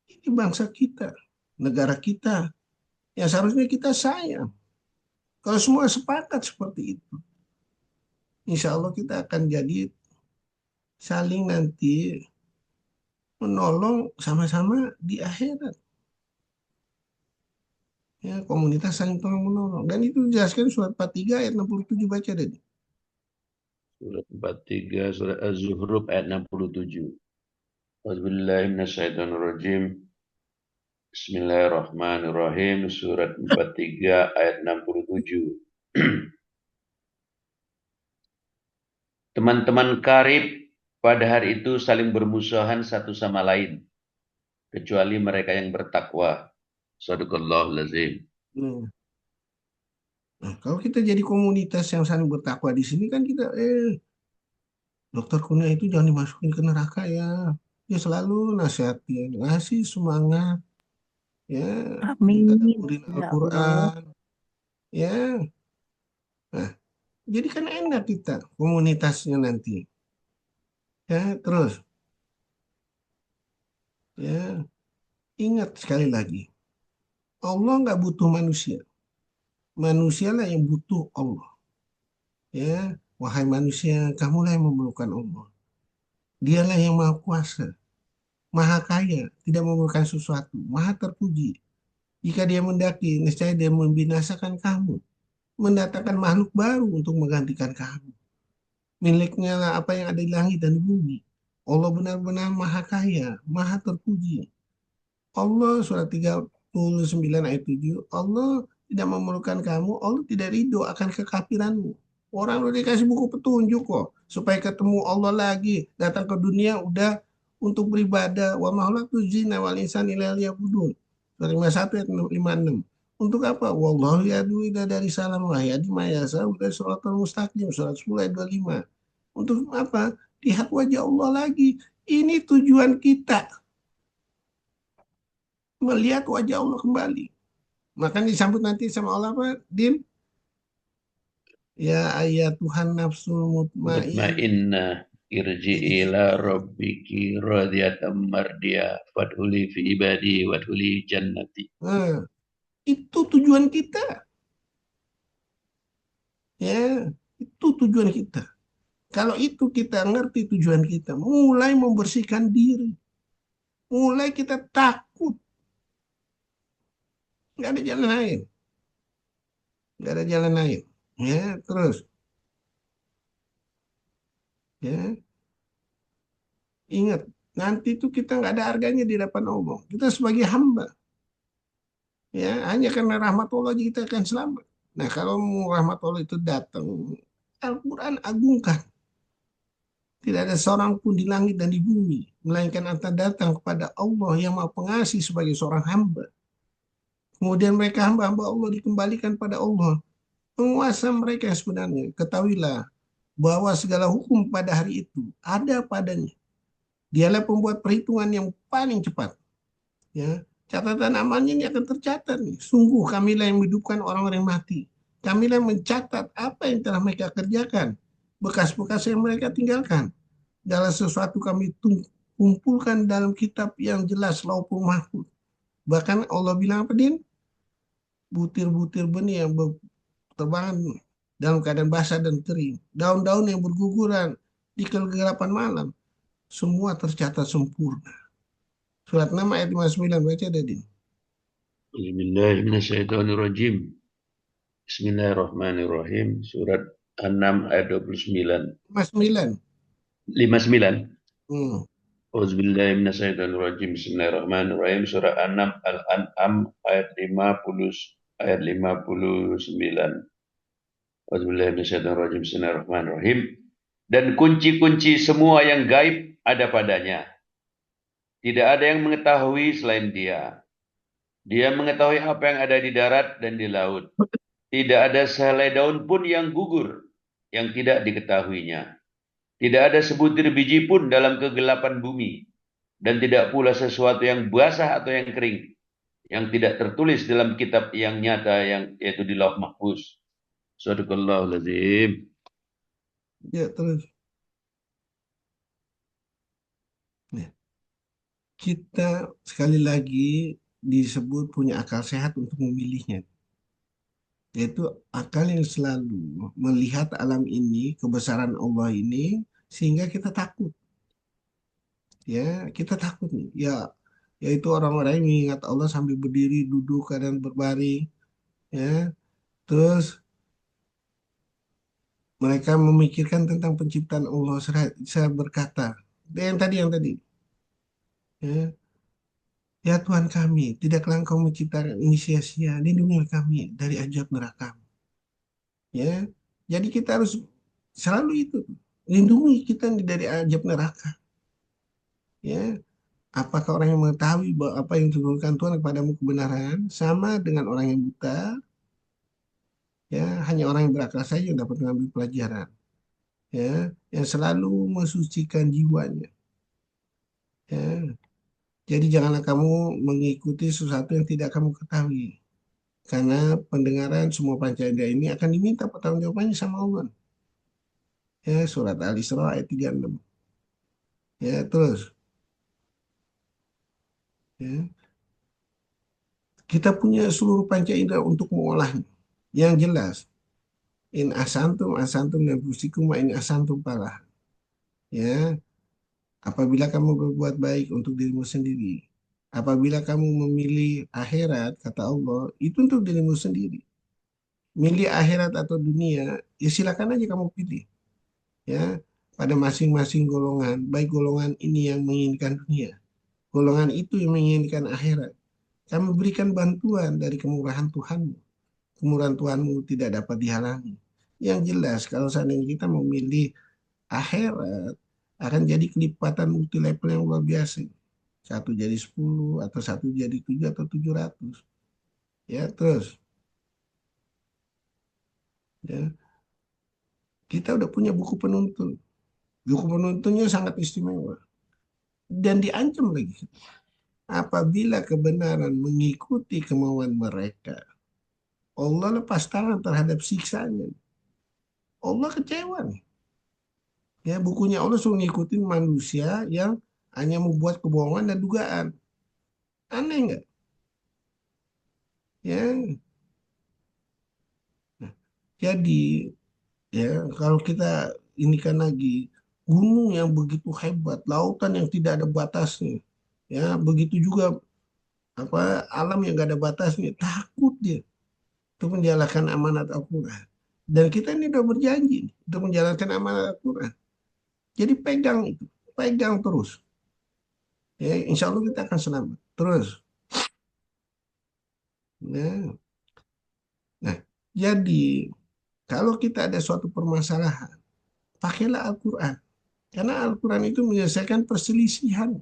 Ini bangsa kita, negara kita, yang seharusnya kita sayang. Kalau semua sepakat seperti itu, insya Allah kita akan jadi saling nanti menolong sama-sama di akhirat. Ya, komunitas saling tolong menolong. Dan itu dijelaskan surat 43 ayat 67, baca deh. Surat 43, surat Az-Zukhruf ayat 67. Auzubillahi minasyaitonirrajim. Bismillahirrahmanirrahim. Surat 43 ayat 67. Teman-teman karib pada hari itu saling bermusuhan satu sama lain, kecuali mereka yang bertakwa. Shadaqallahul azim. Nah, kalau kita jadi komunitas yang saling bertakwa di sini kan kita, dokter Kuna itu jangan dimasukin ke neraka ya. Dia selalu nasihatin, ngasih semangat, ya, Amin. mentadabburin Ya Allah. Al-Quran, ya. Nah, jadi kan enak kita komunitasnya nanti. Ya, terus, ya, ingat sekali lagi, Allah nggak butuh manusia. Manusialah yang butuh Allah. Ya, wahai manusia, kamulah yang memerlukan Allah. Dialah yang maha kuasa, maha kaya, tidak memerlukan sesuatu, maha terpuji. Jika dia mendaki, niscaya dia membinasakan kamu, mendatangkan makhluk baru untuk menggantikan kamu. Miliknya lah apa yang ada di langit dan di bumi. Allah benar-benar maha kaya, maha terpuji. Allah surat 39 ayat 7, Allah tidak memerlukan kamu, Allah tidak ridho akan kekafiranmu. Orang udah dikasih buku petunjuk kok, supaya ketemu Allah lagi, datang ke dunia udah untuk beribadah. Wa ma khalaqtu jinna wal insana illa liya'budun. Surat 51 ayat 56. Untuk apa? Wallahu ya'du ila dari salam wa yahdi may yasha ila siratal mustaqim. Surat 10 ayat 25. Untuk apa? Lihat wajah Allah lagi. Ini tujuan kita, melihat wajah Allah kembali. Makanya disambut nanti sama Allah apa? Din, ya ayat Tuhan nafsul mutmain. Mutmainnah irji'i ila rabbiki radiyatan mardiyah fadhuli fi ibadi wadhuli jannati. Nah, itu tujuan kita. Ya, itu tujuan kita. Kalau itu kita ngerti tujuan kita, mulai membersihkan diri, mulai kita takut, nggak ada jalan lain, nggak ada jalan lain. Ya, terus, ya, ingat, nanti itu kita nggak ada harganya di depan Allah. Kita sebagai hamba, ya, hanya karena rahmat Allah kita akan selamat. Nah, kalau mau rahmat Allah itu datang, Al-Quran agungkan. Tidak ada seorang pun di langit dan di bumi, melainkan akan datang kepada Allah yang Maha Pengasih sebagai seorang hamba. Kemudian mereka hamba-hamba Allah dikembalikan pada Allah, penguasa mereka yang sebenarnya. Ketahuilah bahwa segala hukum pada hari itu ada padanya. Dialah pembuat perhitungan yang paling cepat. Ya, catatan amalnya ini akan tercatat nih. Sungguh kamilah yang menghidupkan orang-orang yang mati. Kamilah yang mencatat apa yang telah mereka kerjakan, bekas-bekas yang mereka tinggalkan. Dalam sesuatu kami kumpulkan dalam kitab yang jelas Lauhul Mahfuz. Bahkan Allah bilang apa, Din? Butir-butir benih yang berterbangan dalam keadaan basah dan kering. Daun-daun yang berguguran di kegelapan malam. Semua tercatat sempurna. Surat 6 ayat 59, baca deh, Din. Bismillahirrahmanirrahim. Bismillahirrahmanirrahim. Surat 6 ayat 29. 59. 59. Hmm. Auzubillahi minasyaitonirrajim. Bismillahirrahmanirrahim. Surah 6 Al-An'am ayat 50 ayat 59. Auzubillahi minasyaitonirrajim. Bismillahirrahmanirrahim. Dan kunci-kunci semua yang gaib ada padanya. Tidak ada yang mengetahui selain Dia. Dia mengetahui apa yang ada di darat dan di laut. Tidak ada sehelai daun pun yang gugur yang tidak diketahuinya. Tidak ada sebutir biji pun dalam kegelapan bumi. Dan tidak pula sesuatu yang basah atau yang kering yang tidak tertulis dalam kitab yang nyata, yang yaitu di Lauh Mahfuz. Shadaqallahul azim. Ya, terus. Ya. kita sekali lagi disebut punya akal sehat untuk memilihnya. Yaitu akal yang selalu melihat alam ini, kebesaran Allah ini, sehingga kita takut. Ya, kita takut nih. Ya, yaitu orang-orang yang mengingat Allah sambil berdiri, duduk, kadang berbaring. Ya, terus mereka memikirkan tentang penciptaan Allah. Saya berkata, yang tadi, ya, ya Tuhan kami, tidaklah Engkau menciptakan ini sia-sia, lindungilah kami dari azab neraka. Ya, jadi kita harus selalu itu, lindungi kita dari azab neraka. Ya, apakah orang yang mengetahui bahwa apa yang diturunkan Tuhan kepadamu kebenaran sama dengan orang yang buta? Ya, hanya orang yang berakal saja yang dapat mengambil pelajaran. Ya, yang selalu mensucikan jiwanya. Ya, jadi janganlah kamu mengikuti sesuatu yang tidak kamu ketahui. Karena pendengaran semua panca indera ini akan diminta pertanggungjawabannya sama Allah. Ya, surat Al-Isra ayat 36. Ya, terus. Ya, kita punya seluruh panca indera untuk mengolahnya. Yang jelas, in asantum asantum nafusikum wa in asantum falah. Ya, apabila kamu berbuat baik untuk dirimu sendiri, apabila kamu memilih akhirat, kata Allah, itu untuk dirimu sendiri. Milih akhirat atau dunia, ya silakan aja kamu pilih. Ya, pada masing-masing golongan, baik golongan ini yang menginginkan dunia, golongan itu yang menginginkan akhirat. Kami berikan bantuan dari kemurahan Tuhanmu. Kemurahan Tuhanmu tidak dapat dihalangi. Yang jelas, kalau seandainya kita memilih akhirat, akan jadi kelipatan multi level yang luar biasa. Satu jadi 10, atau satu jadi 7 atau 700. Ya, terus. Ya, kita udah punya buku penuntun. Buku penuntunnya sangat istimewa. Dan diancam lagi. Apabila kebenaran mengikuti kemauan mereka, Allah lepas tangan terhadap siksanya. Allah kecewa nih. Ya, bukunya Allah suruh ngikutin manusia yang hanya membuat kebohongan dan dugaan. Aneh nggak? Ya, jadi ya kalau kita ini kan lagi gunung yang begitu hebat, lautan yang tidak ada batasnya, ya begitu juga apa alam yang gak ada batasnya, takut dia untuk menjalankan amanat Al-Quran. Dan kita ini udah berjanji untuk menjalankan amanat Al-Quran. Jadi pegang itu, pegang terus. Ya, insya Allah kita akan selamat. Terus, ya. Nah, jadi kalau kita ada suatu permasalahan, pakailah Al-Quran. Karena Al-Quran itu menyelesaikan perselisihan,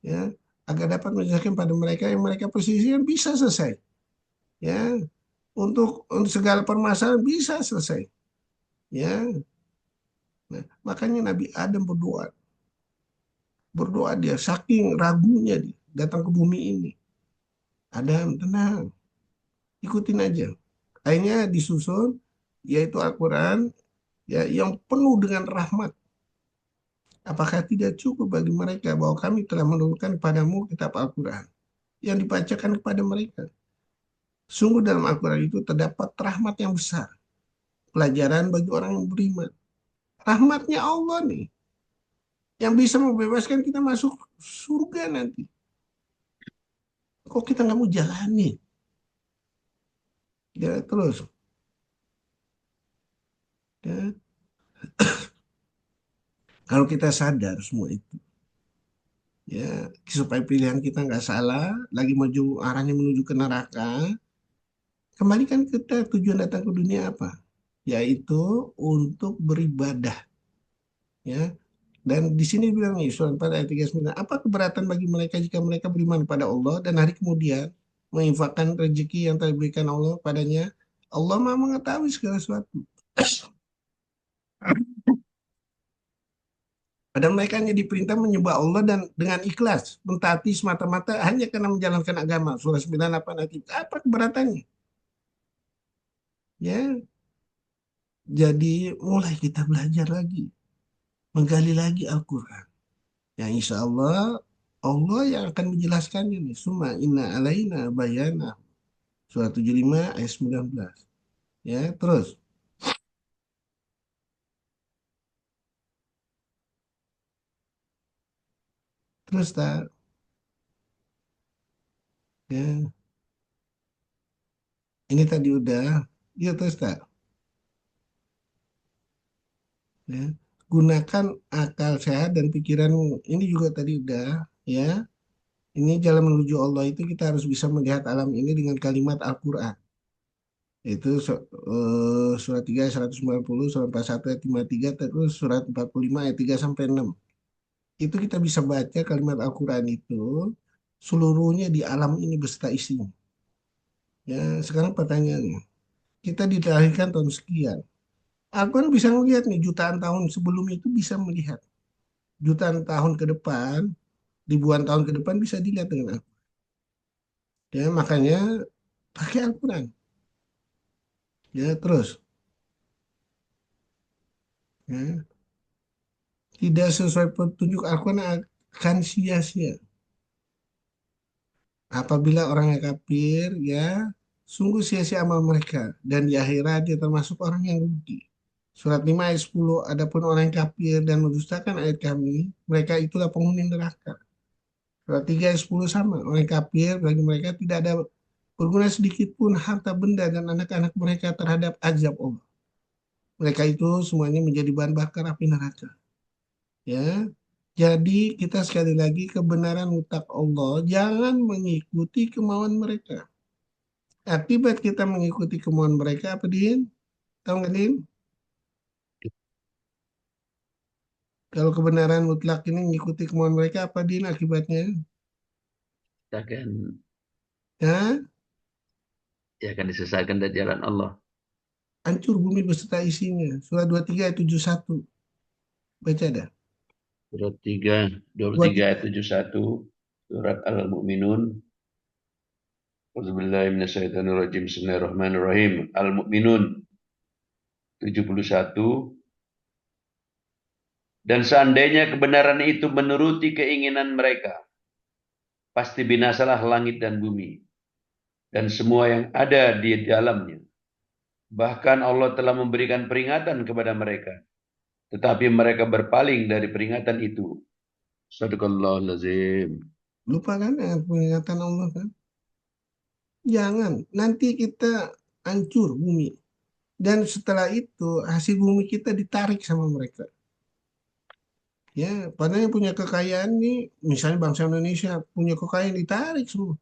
ya, agar dapat menyelesaikan pada mereka yang mereka perselisihan bisa selesai. Ya, untuk segala permasalahan bisa selesai. Ya, nah, makanya Nabi Adam berdoa dia saking ragunya dia datang ke bumi ini. Adam tenang, ikutin aja. Akhirnya disusun yaitu Al-Quran ya yang penuh dengan rahmat. Apakah tidak cukup bagi mereka bahwa kami telah menurunkan kepadamu kitab Al-Quran yang dibacakan kepada mereka. Sungguh dalam Al-Quran itu terdapat rahmat yang besar. Pelajaran bagi orang yang beriman. Rahmatnya Allah nih. Yang bisa membebaskan kita masuk surga nanti. Kok kita nggak mau jalani? Ya, terus. Ya. Kalau kita sadar semua itu. Ya, supaya pilihan kita nggak salah, lagi maju arahnya menuju ke neraka, kembalikan kita tujuan datang ke dunia apa? Yaitu untuk beribadah. Ya, dan di sini bilang nih, surat 4 ayat 39, apa keberatan bagi mereka jika mereka beriman pada Allah dan hari kemudian menginfakkan rezeki yang telah diberikan Allah padanya? Allah Maha mengetahui segala sesuatu. Padahal mereka hanya diperintah menyembah Allah dan dengan ikhlas, mentaati semata-mata hanya karena menjalankan agama. Surah 98 ayat 3. Apa keberatannya? Ya, jadi mulai kita belajar lagi, menggali lagi Al-Quran. Ya insya Allah Allah yang akan menjelaskannya nih. Summa inna alaina bayana. Surah 75 ayat 19. Ya, terus tak, ya, ini tadi udah, ya terus tak, ya, gunakan akal sehat dan pikiranmu. Ini juga tadi udah, ya. Ini jalan menuju Allah itu kita harus bisa melihat alam ini dengan kalimat Al-Quran. Itu surat 3 ayat 190, surat 41 ayat 53, terus surat 45 ayat 3 sampai 6. Itu kita bisa baca kalimat Al-Quran itu seluruhnya di alam ini beserta isinya. Ya, sekarang pertanyaannya, kita dilahirkan tahun sekian. Al-Quran bisa melihat nih jutaan tahun sebelum itu bisa melihat. Jutaan tahun ke depan, ribuan tahun ke depan bisa dilihat dengan Al-Quran. Ya, makanya pakai Al-Quran. Ya, terus. Ya, tidak sesuai petunjuk Al-Quran akan sia-sia. Apabila orangnya kafir, ya sungguh sia-sia amal mereka. Dan di akhirat dia termasuk orang yang rugi. Surat 5 ayat 10, adapun orang yang kafir dan mendustakan ayat kami, mereka itulah penghuni neraka. Surat 3 ayat 10 sama, orang yang kafir bagi mereka tidak ada berguna sedikit pun harta benda dan anak-anak mereka terhadap azab Allah. Mereka itu semuanya menjadi bahan bakar api neraka. Ya, jadi kita sekali lagi kebenaran mutlak Allah jangan mengikuti kemauan mereka. Akibat kita mengikuti kemauan mereka apa Din? Tahu nggak Din? Kalau kebenaran mutlak ini mengikuti kemauan mereka apa Din akibatnya? Akan Ya, akan disesatkan dari jalan Allah. hancur bumi beserta isinya. Surah 23 ayat 71. Baca dah. Surat 3, 23 ayat 23. 71, surat Al-Mu'minun. Auzubillahiminasyaitonirrajim. Bismillahirrahmanirrahim. Al-Mu'minun 71. Dan seandainya kebenaran itu menuruti keinginan mereka, pasti binasalah langit dan bumi dan semua yang ada di dalamnya. Bahkan Allah telah memberikan peringatan kepada mereka, tetapi mereka berpaling dari peringatan itu. Sadaqallahul azim. Lupa kan peringatan Allah kan? Jangan. Nanti kita hancur bumi. Dan setelah itu hasil bumi kita ditarik sama mereka. Ya, padahal yang punya kekayaan nih, misalnya bangsa Indonesia punya kekayaan ditarik semua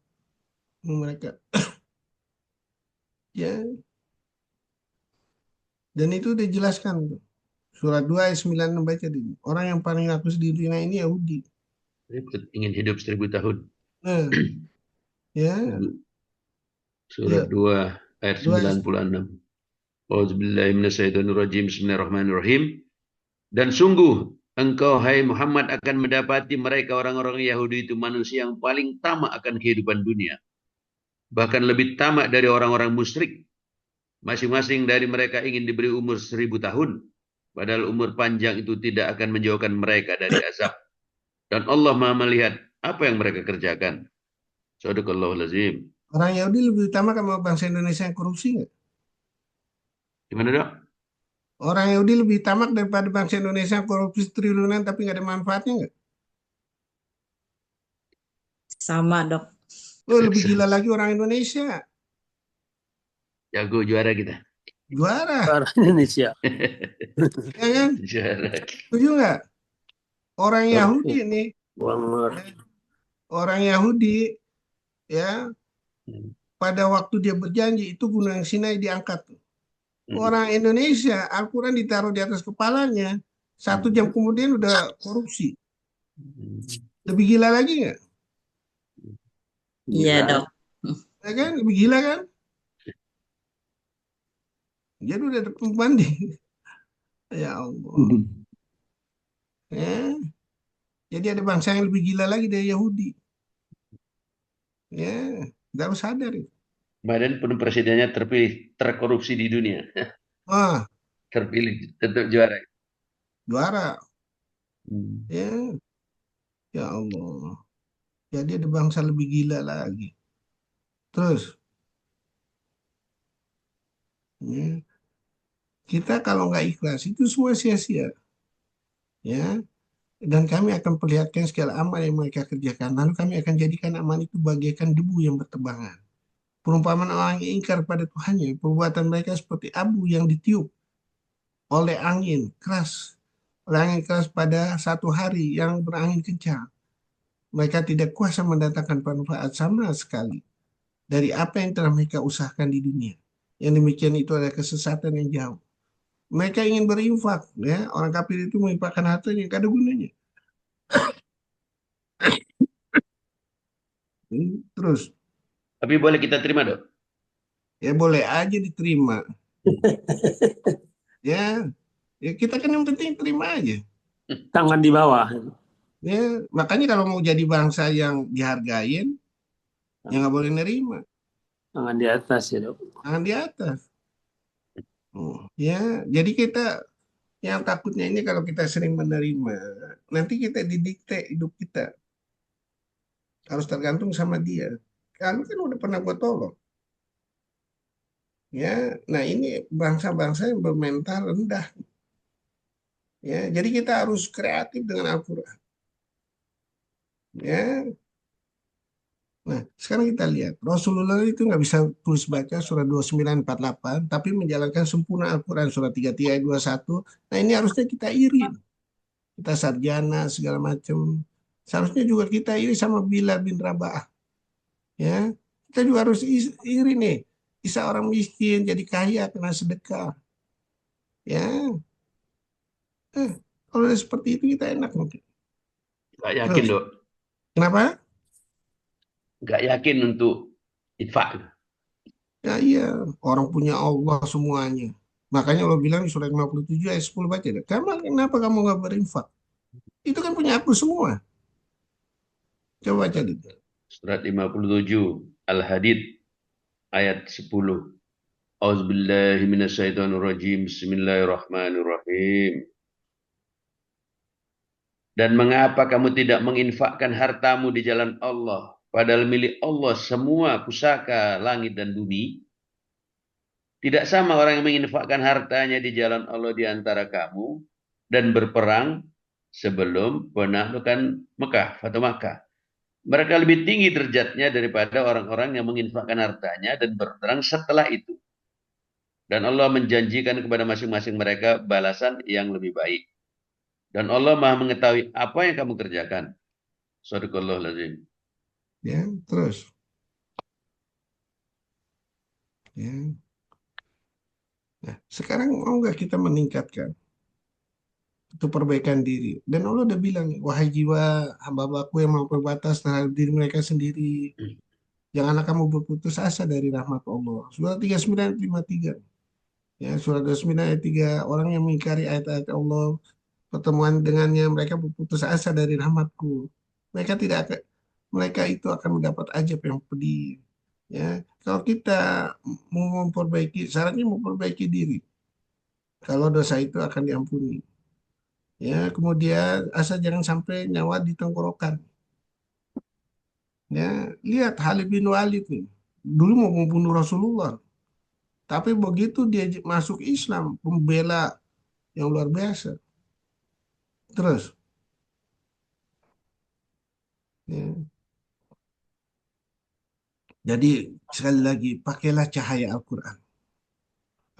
sama mereka. Ya, dan itu dijelaskan tuh. Surat 2 ayat 96 baca di. Orang yang paling laku di dunia ini Yahudi. Ingin hidup 1000 tahun. Nah, ya, Surat iya, 2 ayat 2 ayat 96. Auzubillahiminasyaitonirrajim. Bismillahirrahmanirrahim. Dan sungguh engkau hai Muhammad akan mendapati mereka orang-orang Yahudi itu manusia yang paling tamak akan kehidupan dunia. Bahkan lebih tamak dari orang-orang musyrik. Masing-masing dari mereka ingin diberi umur 1000 tahun. Padahal umur panjang itu tidak akan menjauhkan mereka dari azab. Dan Allah Maha melihat apa yang mereka kerjakan. Sadaqallahul azim. orang Yahudi lebih utama sama bangsa Indonesia yang korupsi nggak? Gimana dok? Orang Yahudi lebih tamak daripada bangsa Indonesia yang korupsi triliunan tapi nggak ada manfaatnya nggak? Sama, Dok. Oh, lebih gila lagi orang Indonesia. Jago juara kita. Juara, Orang Indonesia. ya kan? Juara. Setuju nggak? Orang Yahudi nih, Bener. orang Yahudi ya pada waktu dia berjanji itu Gunung Sinai diangkat. Orang Indonesia Al-Quran ditaruh di atas kepalanya, 1 jam kemudian udah korupsi. Lebih gila lagi nggak? Iya, Gila. Dok. Ya kan? Lebih gila kan? Jadi udah ada pembanding. Ya Allah. Ya. Jadi ada bangsa yang lebih gila lagi dari Yahudi. Ya, harus sadar itu. Biden pun presidennya terpilih terkorupsi di dunia. Wah, Terpilih tetap juara. juara. Ya, ya Allah. Jadi ada bangsa lebih gila lagi. Terus, ya, kita kalau nggak ikhlas itu semua sia-sia. Ya, dan kami akan perlihatkan segala amal yang mereka kerjakan. Lalu kami akan jadikan amal itu bagaikan debu yang bertebangan. Perumpamaan orang yang ingkar pada Tuhannya, perbuatan mereka seperti abu yang ditiup oleh angin keras. Oleh angin keras pada satu hari yang berangin kencang. Mereka tidak kuasa mendatangkan manfaat sama sekali dari apa yang telah mereka usahakan di dunia. Yang demikian itu adalah kesesatan yang jauh. Mereka ingin berinfak, ya. Orang kafir itu menginfakkan hartanya, gak ada gunanya. Terus, Tapi boleh kita terima, Dok? ya boleh aja diterima. Ya, ya kita kan yang penting terima aja. Tangan di bawah. Ya, makanya kalau mau jadi bangsa yang dihargain, ya nggak boleh nerima. Tangan di atas ya, Dok. Tangan di atas. Ya, jadi kita yang takutnya ini kalau kita sering menerima, nanti kita didikte hidup kita. Harus tergantung sama dia. Kami kan udah pernah buat tolong. Ya, nah ini bangsa-bangsa yang bermental rendah. Ya, jadi kita harus kreatif dengan Al-Quran. Ya, nah sekarang kita lihat Rasulullah itu nggak bisa tulis baca surat 2948, tapi menjalankan sempurna Al-Quran surat 33 ayat 21. Nah ini harusnya kita iri, kita sarjana segala macam. Seharusnya juga kita iri sama Bilal bin Rabah. Ya, kita juga harus iri nih. Bisa orang miskin jadi kaya kena sedekah. Ya, kalau udah seperti itu kita enak mungkin. Nggak yakin, Terus, Dok. kenapa? Nggak yakin untuk infak. Ya iya, orang punya Allah semuanya. Makanya Allah bilang di surat 57 ayat 10 baca deh. Kenapa kamu nggak berinfak? Itu kan punya aku semua. Coba baca deh. Surat 57 Al-Hadid ayat 10. Auzubillahi minasyaitonirrajim. Bismillahirrahmanirrahim. Dan mengapa kamu tidak menginfakkan hartamu di jalan Allah, padahal milik Allah semua pusaka langit dan bumi? Tidak sama orang yang menginfakkan hartanya di jalan Allah di antara kamu dan berperang sebelum penaklukan Mekah, Fatu Makkah. Mereka lebih tinggi derajatnya daripada orang-orang yang menginfakkan hartanya dan berperang setelah itu. Dan Allah menjanjikan kepada masing-masing mereka balasan yang lebih baik. Dan Allah Maha mengetahui apa yang kamu kerjakan. Shadaqallahul azim. Ya, terus. Ya. Nah, sekarang mau nggak kita meningkatkan itu perbaikan diri? Dan Allah udah bilang, wahai jiwa hamba-hambaku yang mampu batas terhadap diri mereka sendiri, janganlah kamu berputus asa dari rahmat Allah. Surah 39 ayat 53. Ya, surah 29 ayat 3, orang yang mengingkari ayat-ayat Allah, pertemuan dengannya mereka berputus asa dari rahmatku. Mereka tidak akan, mereka itu akan mendapat ajab yang pedih. Ya, kalau kita mau memperbaiki, syaratnya memperbaiki diri. Kalau dosa itu akan diampuni. Ya, kemudian asal jangan sampai nyawa di tenggorokan. Ya, lihat Khalid bin Walid nih. Dulu mau membunuh Rasulullah, tapi begitu dia masuk Islam, pembela yang luar biasa. Terus, ya. Jadi sekali lagi pakailah cahaya Al-Quran.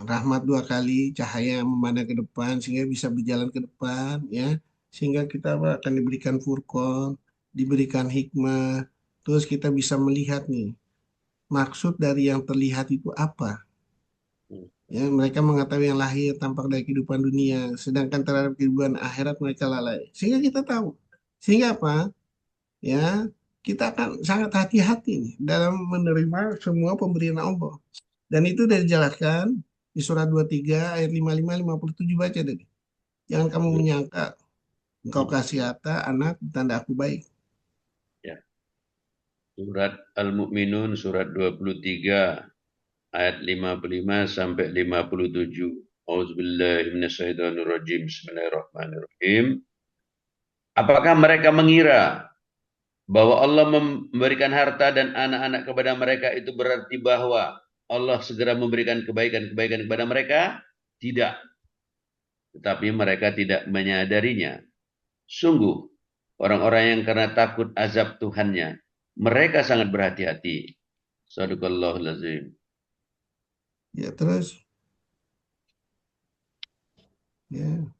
Rahmat dua kali, cahaya memandang ke depan sehingga bisa berjalan ke depan, ya. Sehingga kita akan diberikan furqan, diberikan hikmah, terus kita bisa melihat nih maksud dari yang terlihat itu apa. Ya, mereka mengetahui yang lahir tampak dari kehidupan dunia, sedangkan terhadap kehidupan akhirat mereka lalai. Sehingga kita tahu. Sehingga apa? Ya, kita akan sangat hati-hati nih dalam menerima semua pemberian Allah. Dan itu sudah dijelaskan di surat 23 ayat 55 57 baca deh. Jangan kamu menyangka engkau kasih harta anak tanda aku baik. Ya. Surat Al-Mu'minun surat 23 ayat 55 sampai 57. Auzubillahi minasyaitonirrajim. Bismillahirrahmanirrahim. Apakah mereka mengira Bahwa Allah memberikan harta dan anak-anak kepada mereka itu berarti bahwa Allah segera memberikan kebaikan-kebaikan kepada mereka? Tidak. Tetapi mereka tidak menyadarinya. Sungguh, orang-orang yang karena takut azab Tuhannya, mereka sangat berhati-hati. Sadaqallahul azim. Ya, terus. Ya.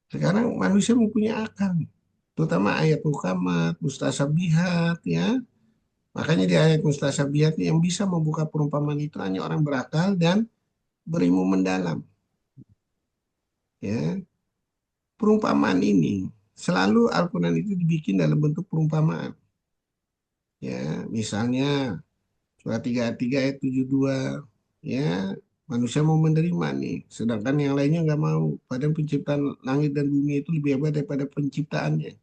Sekarang manusia mempunyai akal. Terutama ayat Muhammad, mustasabihat, ya. Makanya di ayat mustasabihat yang bisa membuka perumpamaan itu hanya orang berakal dan berilmu mendalam. Ya. Perumpamaan ini selalu Al-Quran itu dibikin dalam bentuk perumpamaan. Ya, misalnya surat 33 ayat 72, ya, manusia mau menerima nih, sedangkan yang lainnya nggak mau. Padahal penciptaan langit dan bumi itu lebih hebat daripada penciptaannya.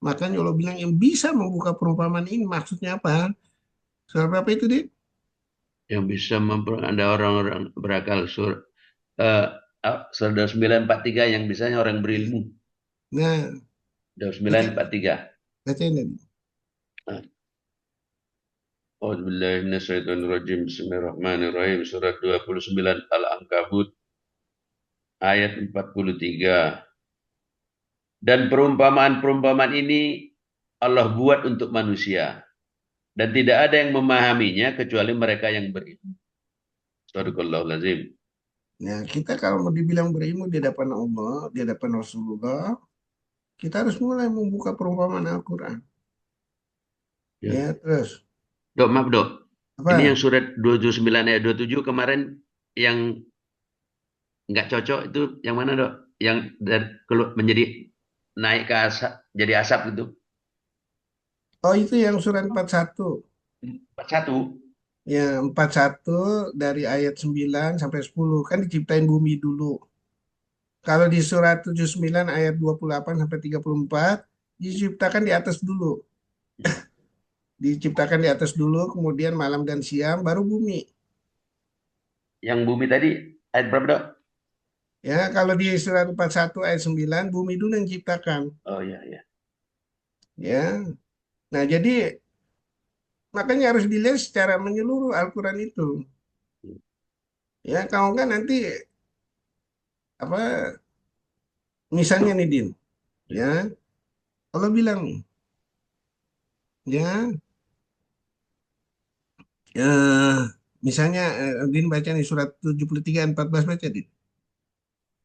Makanya Allah bilang yang bisa membuka perumpamaan ini maksudnya apa? Surat berapa itu, Dik? Yang bisa ada orang-orang berakal. Surat 943 yang bisanya orang berilmu. Nah, 943. bacain tadi. A'udzubillahi minasyaitonirrajim. Bismillahirrahmanirrahim. Surat 29 Al-Ankabut ayat 43. Dan perumpamaan-perumpamaan ini Allah buat untuk manusia. Dan tidak ada yang memahaminya kecuali mereka yang berilmu. Sadaqallahul azim. Nah, kita kalau mau dibilang berilmu di hadapan Allah, di hadapan Rasulullah, kita harus mulai membuka perumpamaan Al-Quran. Ya, terus. Dok, maaf dok. Apa? Ini yang surat 29 ayat 27 kemarin yang nggak cocok itu yang mana dok? Yang menjadi naik ke asap, jadi asap itu. Oh, itu yang surat 41. 41. Ya, 41 dari ayat 9 sampai 10. Kan diciptain bumi dulu. Kalau di surat 79 ayat 28 sampai 34, diciptakan di atas dulu. Diciptakan di atas dulu, kemudian malam dan siang, baru bumi. Yang bumi tadi ayat berapa dok? Ya, kalau di surat 41 ayat 9, bumi dulu yang diciptakan. Oh iya, iya. Ya. Nah, jadi makanya harus dilihat secara menyeluruh Al-Quran itu. Ya, kalau enggak nanti apa misalnya nih Din, ya Allah bilang nih, ya, misalnya Din baca nih surat 73 ayat 14 baca Din.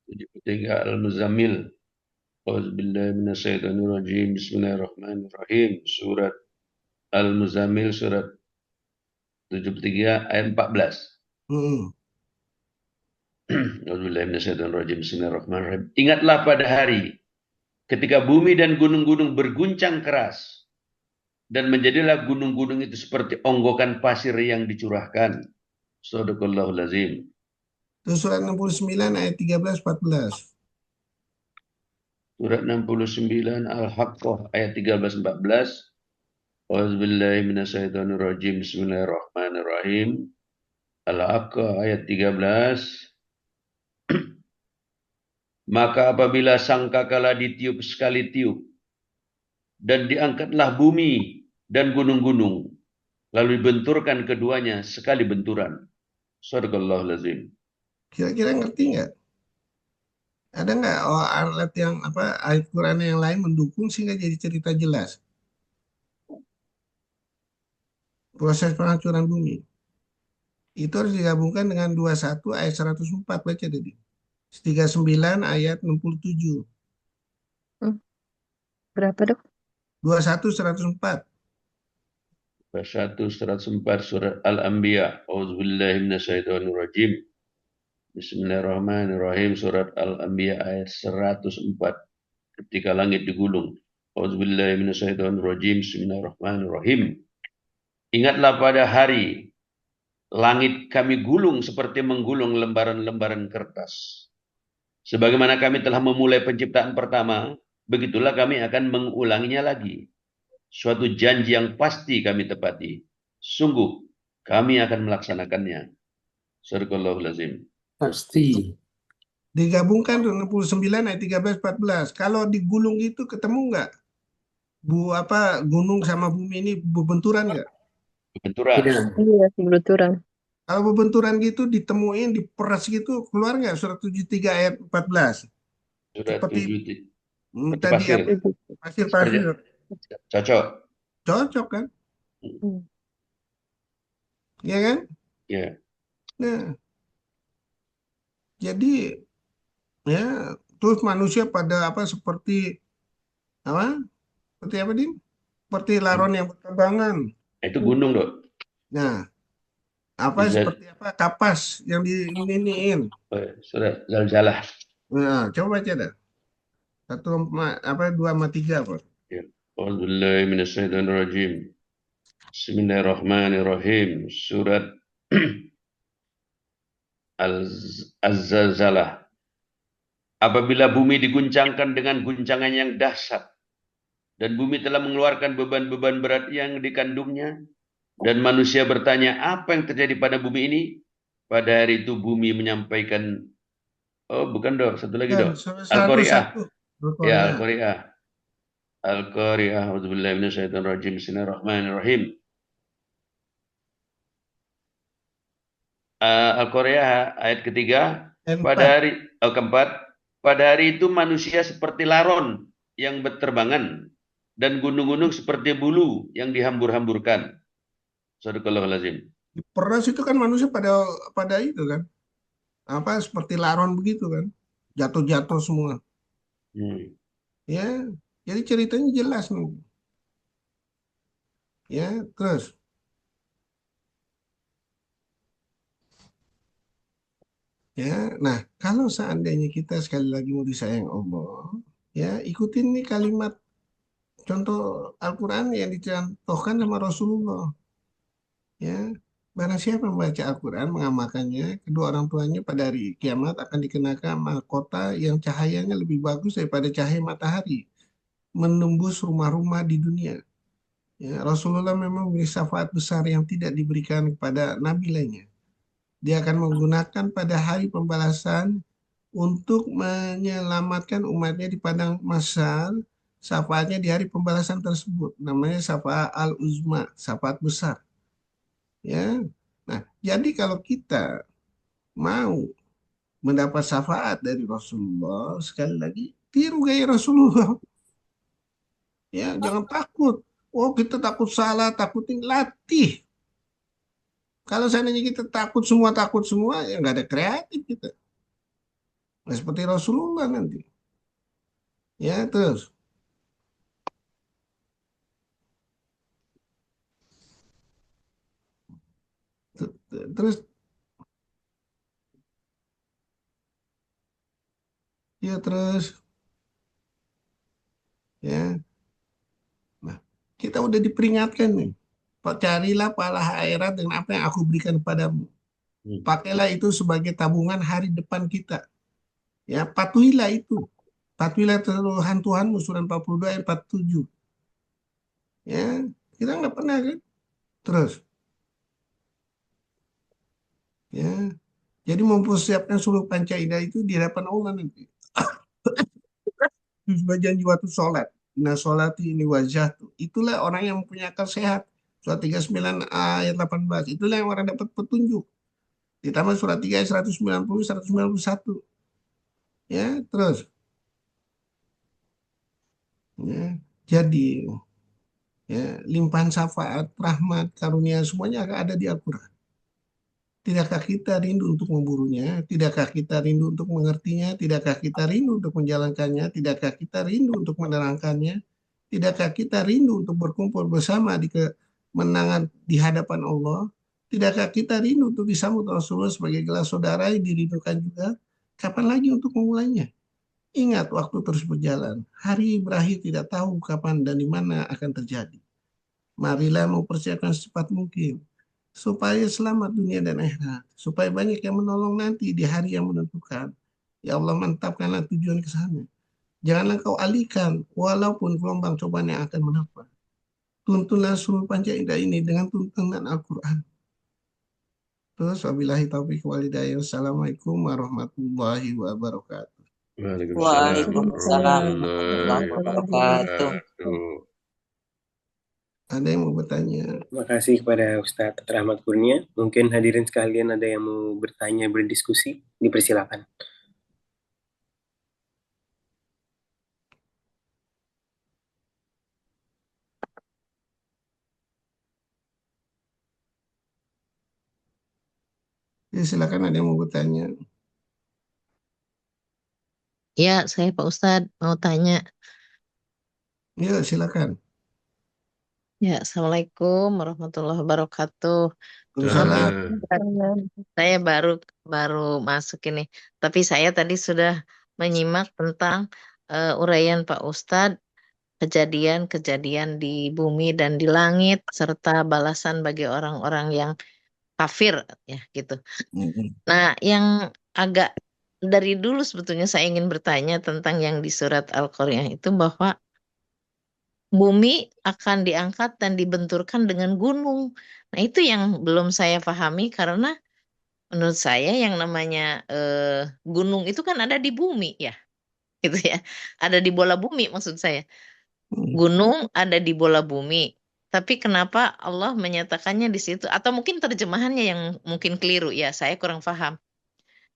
73 Al-Muzammil. A'udzubillahi minasyaitonirrajim. Bismillahirrahmanirrahim. Surat Al-Muzammil surat 73 ayat 14. A'udzubillahi minasyaitonirrajim. Bismillahirrahmanirrahim. Ingatlah pada hari ketika bumi dan gunung-gunung berguncang keras dan menjadilah gunung-gunung itu seperti onggokan pasir yang dicurahkan. Shadaqallahul azim. Itu surat 69 ayat 13 14. Surat 69 Al-Haqqah ayat 13 14. A'udzubillahi minasyaitonirrajim. Bismillahirrahmanirrahim. Al-Haqqah ayat 13. Maka apabila sangkakala ditiup sekali tiup, dan diangkatlah bumi dan gunung-gunung, lalu dibenturkan keduanya sekali benturan. Shadaqallahul azim. Kira-kira ngerti nggak? Ada nggak alat yang ayat Quran yang lain mendukung sehingga jadi cerita jelas? Proses penghancuran bumi. Itu harus digabungkan dengan 21 ayat 104 baca tadi. 39 ayat 67. Berapa dok? 21 104. 21 104 surat Al-Anbiya. A'udzubillahi minasyaitonirrajim. Bismillahirrahmanirrahim. Surat Al-Anbiya ayat 104. Ketika langit digulung. A'udzubillahi minasyaitonirrajim. Bismillahirrahmanirrahim. Ingatlah pada hari langit kami gulung seperti menggulung lembaran-lembaran kertas. Sebagaimana kami telah memulai penciptaan pertama, begitulah kami akan mengulanginya lagi. Suatu janji yang pasti kami tepati. Sungguh, kami akan melaksanakannya. Sadaqallahul azim. Pasti. Digabungkan 69 ayat 13 14. Kalau digulung itu ketemu nggak? Gunung sama bumi ini berbenturan nggak? Benturan. Tidak. Iya, kebetulan. Kalau berbenturan gitu ditemuin diperas gitu keluar nggak surat 73 ayat 14? Surat Seperti 7 seperti tadi pasir. apa? Seperti Pasir-pasir. cocok. Cocok kan? Hmm. Ya kan? Ya. Nah, jadi ya terus manusia pada seperti apa? Seperti apa, Din? Seperti laron yang berterbangan. Itu gunung, Dok. Nah, Bisa seperti apa? Kapas yang dininiin. surat Zalzalah. Nah, coba baca dah. Dua sama tiga apa? Ya. A'udzubillahi minasyaitonirrajim. Bismillahirrahmanirrahim. Surat Az-Zalzalah. Apabila bumi diguncangkan dengan guncangan yang dahsyat, dan bumi telah mengeluarkan beban-beban berat yang dikandungnya, dan manusia bertanya, apa yang terjadi pada bumi ini? Pada hari itu bumi menyampaikan, oh bukan Dok, satu lagi Dan Dok. Al-Qari'ah. satu. Ya, Al-Qari'ah. Al-Qari'ah. A'udzubillahi minasyaitonirrajim. Bismillahirrahmanirrahim. Al-Qari'ah ayat ketiga. Keempat, pada hari itu manusia seperti laron yang berterbangan dan gunung-gunung seperti bulu yang dihambur-hamburkan. Sadaqallahul-azim. Diperas itu kan manusia pada itu kan. Seperti laron begitu kan. Jatuh-jatuh semua. Ya, jadi ceritanya jelas nih. Ya, terus. Ya, nah kalau seandainya kita sekali lagi mau disayang Allah, ya ikutin nih kalimat contoh Al-Quran yang dicontohkan sama Rasulullah. Ya, barang siapa membaca Al-Quran, mengamalkannya, kedua orang tuanya pada hari kiamat akan dikenakan mahkota yang cahayanya lebih bagus daripada cahaya matahari, menembus rumah-rumah di dunia. Ya, Rasulullah memang memberi syafaat besar yang tidak diberikan kepada nabi lainnya. Dia akan menggunakan pada hari pembalasan untuk menyelamatkan umatnya di padang mahsyar. Syafaatnya di hari pembalasan tersebut namanya syafaat al-uzma, syafaat besar. Ya, nah jadi kalau kita mau mendapat syafaat dari Rasulullah, sekali lagi tiru gaya Rasulullah. Ya, jangan takut. Oh, kita takut salah, takutin latih. Kalau seandainya kita takut semua, ya nggak ada kreatif kita. Nah, seperti Rasulullah nanti. Ya, terus. Terus, ya terus. Ya, nah, kita udah diperingatkan nih. Carilah pahala akhirat dengan apa yang aku berikan padamu. Pakailah itu sebagai tabungan hari depan kita. Ya, patuhilah itu. Patuhilah Tuhan Tuhanmu, surah 42 ayat 47. Ya, kita nggak pernah kan? Terus, ya. Jadi mempersiapkan seluruh panca indera itu di hadapan Allah nanti. Sebagian jiwa itu sholat. Inna sholati ini wajah tuh. Itulah orang yang mempunyai akal sehat. Surat 39 ayat 18. Itulah yang orang dapat petunjuk. Ditambah surat 3 ayat 190, 191. Ya, terus. Ya, jadi ya, limpahan syafaat, rahmat, karunia semuanya akan ada di Al-Quran. Tidakkah kita rindu untuk memburunya? Tidakkah kita rindu untuk mengertinya? Tidakkah kita rindu untuk menjalankannya? Tidakkah kita rindu untuk menerangkannya? Tidakkah kita rindu untuk berkumpul bersama di kemenangan di hadapan Allah? Tidakkah kita rindu untuk disambut Rasulullah sebagai gelar saudara yang dirindukan juga? Kapan lagi untuk memulainya? Ingat, waktu terus berjalan. Hari berakhir tidak tahu kapan dan di mana akan terjadi. Marilah mempersiapkan secepat mungkin supaya selamat dunia dan akhirat, supaya banyak yang menolong nanti di hari yang menentukan. Ya Allah, mantapkanlah tujuan ke sana. Janganlah kau alihkan walaupun gelombang cobaan yang akan menerpa. Tuntunlah seluruh panca indera ini dengan tuntunan Al-Quran. Terus wabillahi taufiq walhidayah. Wassalamualaikum warahmatullahi wabarakatuh. Waalaikumsalam Waalaikumsalam warahmatullahi warahmatullahi wabarakatuh. wabarakatuh. Ada yang mau bertanya? Terima kasih kepada Ustadz Rahmat Kurnia. Mungkin hadirin sekalian ada yang mau bertanya, berdiskusi, dipersilakan. Ya, silakan ada yang mau bertanya. Ya, saya Pak Ustadz mau tanya. Ya, silakan. Ya, Assalamualaikum warahmatullahi wabarakatuh. Waalaikumsalam. Saya baru baru masuk ini, tapi saya tadi sudah menyimak tentang uraian Pak Ustadz kejadian-kejadian di bumi dan di langit serta balasan bagi orang-orang yang kafir ya gitu. Nah, yang agak dari dulu sebetulnya saya ingin bertanya tentang yang di surat Al-Qaryah itu bahwa bumi akan diangkat dan dibenturkan dengan gunung. Nah, itu yang belum saya pahami karena menurut saya yang namanya gunung itu kan ada di bumi ya, gitu ya. Ada di bola bumi maksud saya. Gunung ada di bola bumi. Tapi kenapa Allah menyatakannya di situ? Atau mungkin terjemahannya yang mungkin keliru ya, saya kurang paham.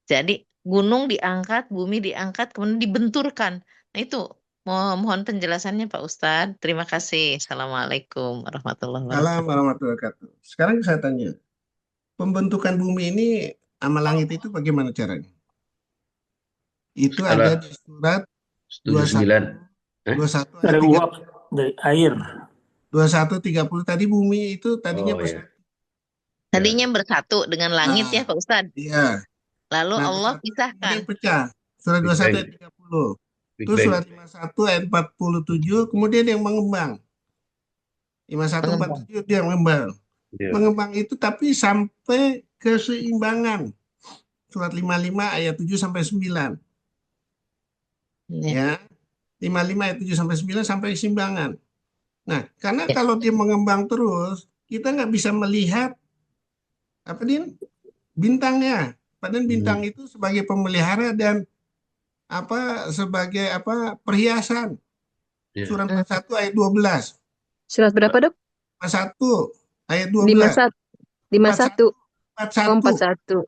Jadi gunung diangkat, bumi diangkat, kemudian dibenturkan. Nah itu mohon penjelasannya Pak Ustadz. Terima kasih. Assalamualaikum warahmatullahi Salam wabarakatuh. warahmatullahi wabarakatuh. Sekarang saya tanya, pembentukan bumi ini sama langit itu bagaimana caranya? Itu ada Salah di surat 79. 21 ayat Dari 3, uap, dari air. 21:30 tadi bumi itu tadinya Oh ya. bersatu. Tadinya bersatu dengan langit ya Nah, Pak Ustadz. iya. Lalu Nah, Allah bersatu pisahkan. kemudian pecah. Surat Big 21 Bang. ayat 30. Big Terus Bang. surat 51 ayat 47 kemudian yang mengembang. 51 Pengembang. 47 dia mengembang. Ya. Mengembang itu tapi sampai keseimbangan. Surat 55 ayat 7 sampai 9. Ya. Ya. 55 ayat 7 sampai 9 sampai keseimbangan. Nah, karena Ya. kalau dia mengembang terus, kita nggak bisa melihat apa dia bintangnya. Padahal bintang itu sebagai pemelihara dan apa sebagai apa perhiasan. Ya. Surat 41 ayat 12. Surat berapa, Dok? 41 ayat 12. 51. 41. Oh, 41.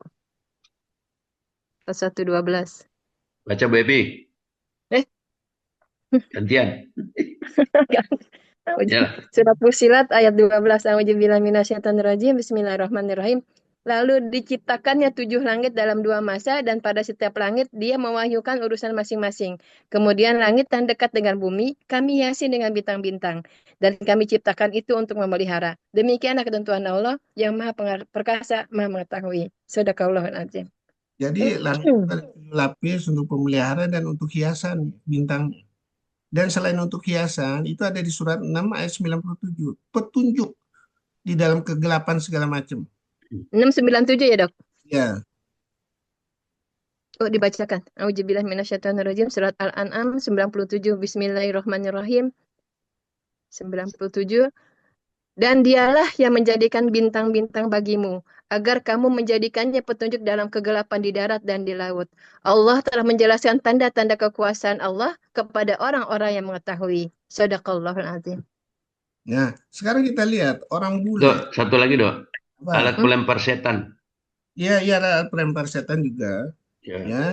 41, 12. Baca Bu Epi. Eh? Gantian. Ya. Surat Fussilat ayat 12. A'udzubillahi minasyaitonirrajim. Bismillahirrahmanirrahim. Lalu diciptakannya 7 langit dalam 2 masa dan pada setiap langit dia mewahyukan urusan masing-masing. Kemudian langit yang dekat dengan bumi kami hiasi dengan bintang-bintang dan kami ciptakan itu untuk memelihara. Demikianlah ketentuan Allah yang Maha Perkasa, Maha Mengetahui. Shadaqallahul Azim. Jadi langit itu ada 7 lapis untuk pemelihara dan untuk hiasan bintang. Dan selain untuk hiasan, itu ada di surat 6 ayat 97. Petunjuk di dalam kegelapan segala macam. 697 ya, Dok? Ya. Oh, dibacakan. A'udzubillahi minasyaitonirrajim. Surat Al-An'am 97. Bismillahirrahmanirrahim. 97. Dan dialah yang menjadikan bintang-bintang bagimu, agar kamu menjadikannya petunjuk dalam kegelapan di darat dan di laut. Allah telah menjelaskan tanda-tanda kekuasaan Allah kepada orang-orang yang mengetahui. Shadaqallahul Azim. Nah, sekarang kita lihat orang bule. Dok, satu lagi, Dok. Apa? Alat pelempar setan. Iya, iya ada pelempar setan juga. Ya. Ya.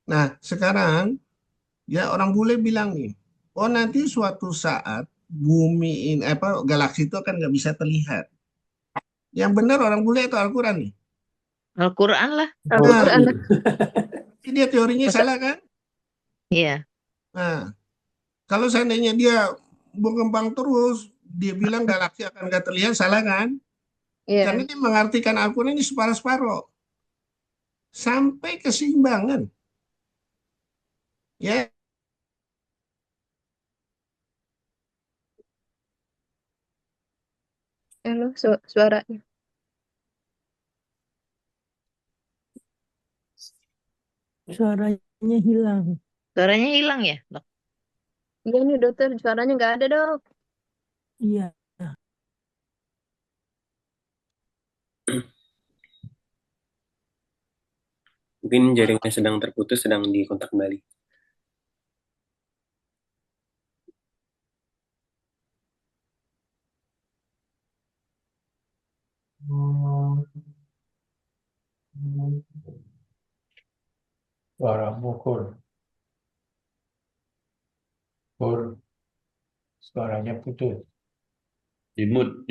Nah, sekarang ya orang bule bilang nih, oh nanti suatu saat bumi ini apa galaksi itu akan nggak bisa terlihat. Yang benar orang bule itu Al-Quran nih. Al-Quran lah. Al-Quran. Jadi dia teorinya salah kan? Iya. Nah, kalau seandainya dia berkembang terus, dia bilang galaksi akan nggak terlihat, salah kan? Iya. Karena dia mengartikan Al-Quran ini separuh-separuh. Sampai keseimbangan. Ya, Halo, suaranya. Suaranya hilang. Suaranya hilang ya, Dok? Iya nih, dokter, suaranya nggak ada, Dok. Iya. Mungkin jaringannya sedang terputus, sedang dikontak kembali. Suara mukul. Pur, suaranya putus. Dimut.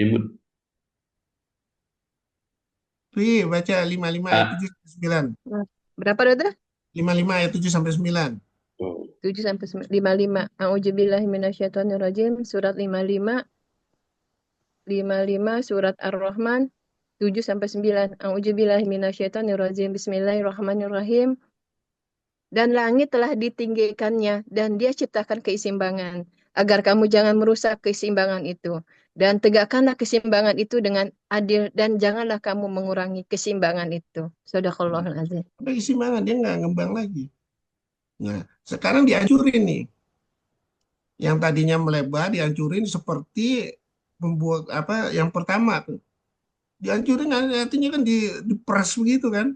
Ri, baca 55 ayat Ah, 7 sampai 9. Nah, berapa Dodra? 55 ayat 7 sampai 9. oh. 7 sampai 55. A'udzubillahi minasyaitonirrajim. Surat 55. 55 surat Ar-Rahman 7 sampai 9. A'udzubillahi minasyaitonirrajim. Bismillahirrahmanirrahim. Dan langit telah ditinggikannya dan dia ciptakan keseimbangan agar kamu jangan merusak keseimbangan itu. Dan tegakkanlah keseimbangan itu dengan adil dan janganlah kamu mengurangi keseimbangan itu. Shadaqallahul azim. Ada keseimbangan, dia nggak ngembang lagi. Nah, sekarang dihancurin nih. Yang tadinya melebar dihancurin seperti membuat apa yang pertama tuh. Dihancurin artinya kan diperas begitu kan.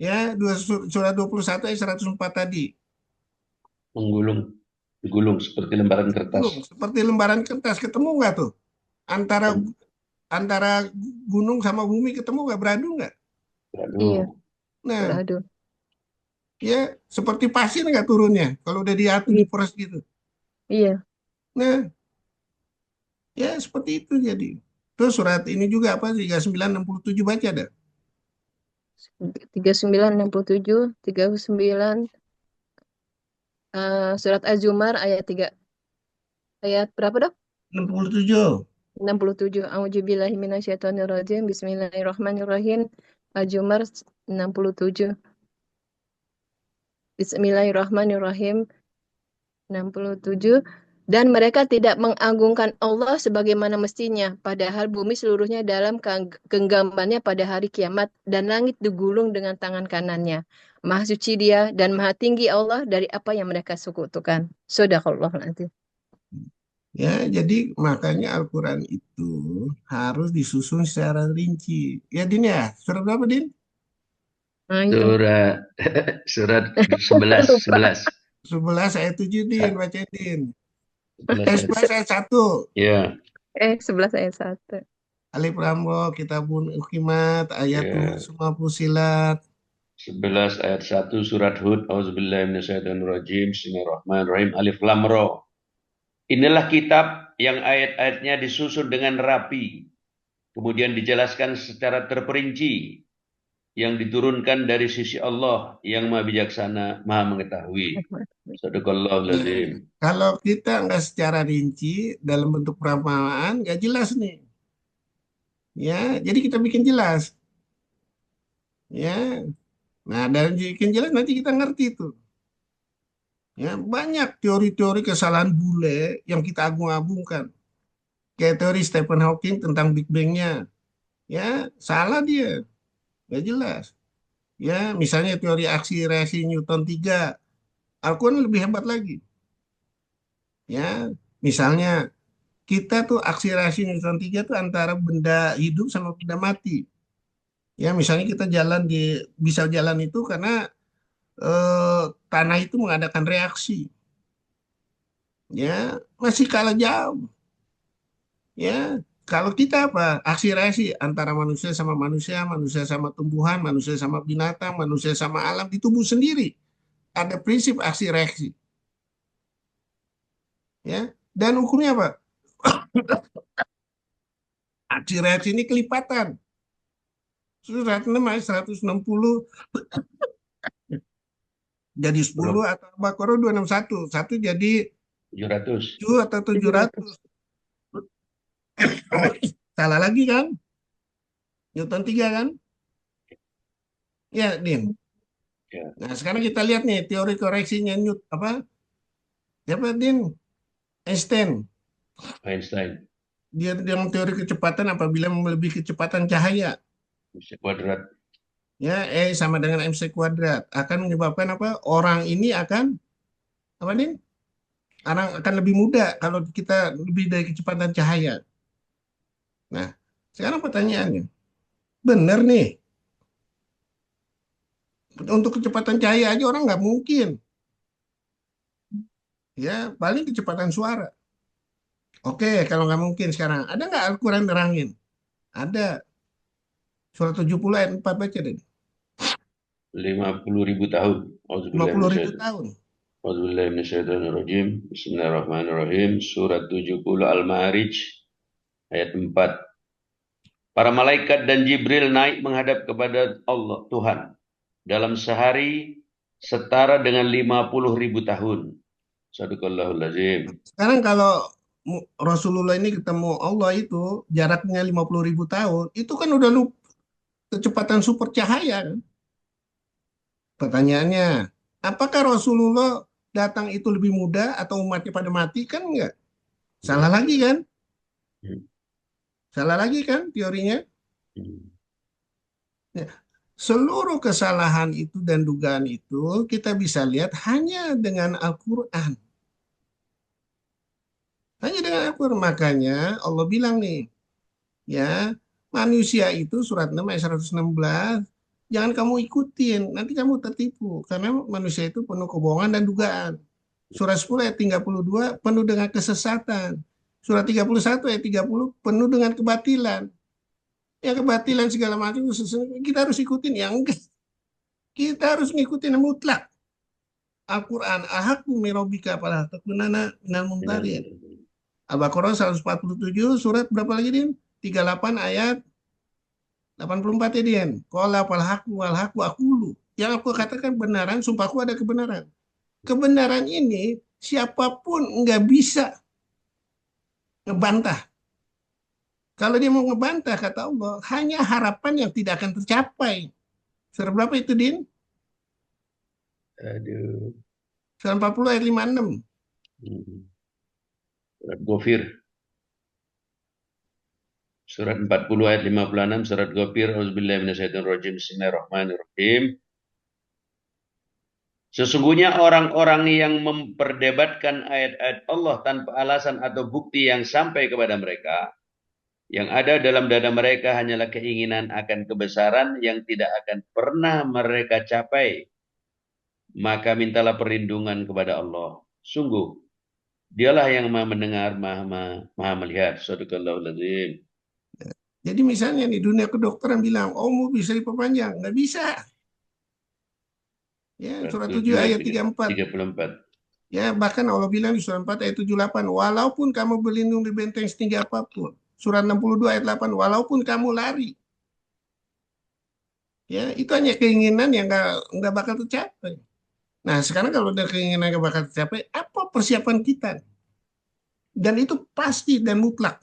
Ya, surat 21 ayat 104 tadi. Digulung seperti lembaran kertas. Seperti lembaran kertas, ketemu nggak tuh? Antara gunung sama bumi ketemu nggak, beradu nggak? Iya, Nah, aduh. ya seperti pasir nggak turunnya kalau udah diatur Iya. diperas gitu. Iya. Nah, ya seperti itu jadi. Terus surat ini juga apa 3967 baca ada. 3967, 39 surat Az-Zumar ayat 3. Ayat berapa, Dok? 67. 67. A'udzubillahi minasyaitonirrajim. Bismillahirrahmanirrahim. Az-Zumar 67. Bismillahirrahmanirrahim. 67. Dan mereka tidak mengagungkan Allah sebagaimana mestinya, padahal bumi seluruhnya dalam genggamannya pada hari kiamat, dan langit digulung dengan tangan kanannya. Maha suci Dia dan maha tinggi Allah dari apa yang mereka sekutukan. Shadaqallahul azim. Ya, jadi makanya Al-Quran itu harus disusun secara rinci. Ya, Din ya? Surat berapa, Din? Nah, itu. Surat 11. 11 ayat 7, Din. Baca, Din. 11 11 ayat 1. Ya. 11 ayat 1. Alif Lam Ra, Kitabun Ukimat, ayatun Ya. semua fusilat. 11 ayat 1 surat Hud. Auzubillahi minasyaitonirrajim. Bismillahirrahmanirrahim. Alif Lam Ra. Inilah kitab yang ayat-ayatnya disusun dengan rapi, kemudian dijelaskan secara terperinci, yang diturunkan dari sisi Allah yang maha bijaksana, maha mengetahui. Sadaqallahul azim. Kalau kita nggak secara rinci dalam bentuk perumpamaan, nggak jelas nih. Ya, jadi kita bikin jelas. Ya, nah dari bikin jelas nanti kita ngerti itu. Ya, banyak teori-teori kesalahan bule yang kita agung-agungkan. Kayak teori Stephen Hawking tentang Big Bang-nya. Ya, salah dia. Nggak jelas. Ya, misalnya teori aksi reaksi Newton 3. Al-Quran lebih hebat lagi. Ya, misalnya kita tuh aksi reaksi Newton 3 tuh antara benda hidup sama benda mati. Ya, misalnya kita bisa jalan itu karena tanah itu mengadakan reaksi. Ya, masih kalah jauh. Ya, kalau kita apa? Aksi reaksi antara manusia sama manusia, manusia sama tumbuhan, manusia sama binatang, manusia sama alam di tubuh sendiri. Ada prinsip aksi reaksi. Ya, dan hukumnya apa? Aksi reaksi ini kelipatan. Surat 6 ayat 160 jadi 10 atau Baqarah 261. Satu jadi 700. 7 atau 700. Salah lagi kan? Newton 3 kan? Ya, Din. Ya. Nah, sekarang kita lihat nih teori koreksinya Newton apa? Siapa, Din? Einstein. Dia dengan teori kecepatan apabila melebihi kecepatan cahaya. MC kuadrat. Ya, sama dengan MC kuadrat akan menyebabkan apa? Orang ini akan apa, Din? Orang akan lebih muda kalau kita lebih dari kecepatan cahaya. Nah, sekarang pertanyaannya, benar nih Untuk kecepatan cahaya aja orang nggak mungkin. Ya, paling kecepatan suara. Oke, kalau nggak mungkin sekarang. Ada nggak Al-Quran nerangin? Ada. Surah 70 ayat 4 baca deh. 50.000 tahun. 50.000 tahun. Auzubillahiminasyaitonirrajim. Bismillahirrahmanirrahim. Surat 70 Al-Ma'arij ayat 4. Para malaikat dan Jibril naik menghadap kepada Allah Tuhan dalam sehari setara dengan 50.000 tahun. Sadaqallahul azim. Sekarang kalau Rasulullah ini ketemu Allah itu jaraknya 50.000 tahun, itu kan udah kecepatan super cahaya kan? Pertanyaannya, apakah Rasulullah datang itu lebih muda atau umatnya pada mati? Kan enggak. Salah lagi kan? Salah lagi kan teorinya? Ya. Seluruh kesalahan itu dan dugaan itu kita bisa lihat hanya dengan Al-Quran. Hanya dengan Al-Quran. Makanya Allah bilang nih, ya, manusia itu surat 6 ayat 116, jangan kamu ikutin, nanti kamu tertipu. Karena manusia itu penuh kebohongan dan dugaan. Surat 10 ayat 32 penuh dengan kesesatan. Surat 31 ayat 30 penuh dengan kebatilan. Ya kebatilan segala macam kita harus ikutin. Ya enggak. Kita harus ngikutin yang mutlak. Al-Quran ahakku mirobika fala takunanna minal mumtarin. Al-Baqarah 147 surat berapa lagi Din? 38 ayat 84 ya Din. Qala fal haqu wal haqu aqulu. Yang aku katakan benaran, sumpahku ada kebenaran. Kebenaran ini siapapun nggak bisa ngebantah. Kalau dia mau ngebantah, kata Allah, hanya harapan yang tidak akan tercapai. Surah berapa itu, Din? Aduh. Surah 40 ayat 56. Surat Ghafir. Surat 40 ayat 56, surat Ghafir. Auzubillahiminasyaitonirrajim. Bismillahirrahmanirrahim. Sesungguhnya orang-orang yang memperdebatkan ayat-ayat Allah tanpa alasan atau bukti yang sampai kepada mereka, yang ada dalam dada mereka hanyalah keinginan akan kebesaran yang tidak akan pernah mereka capai. Maka mintalah perlindungan kepada Allah. Sungguh, dialah yang maha mendengar, maha melihat. Sadaqallahul azim. Jadi misalnya di dunia kedokteran bilang, mau bisa diperpanjang. Nggak bisa. Ya, surat 7 ayat 34. 34. Ya, bahkan Allah bilang di surah 4 ayat 78, walaupun kamu berlindung di benteng setinggi apapun. Surat 62 ayat 8, walaupun kamu lari. Ya, itu hanya keinginan yang nggak bakal tercapai. Nah, sekarang kalau ada keinginan nggak bakal tercapai, apa persiapan kita? Dan itu pasti dan mutlak.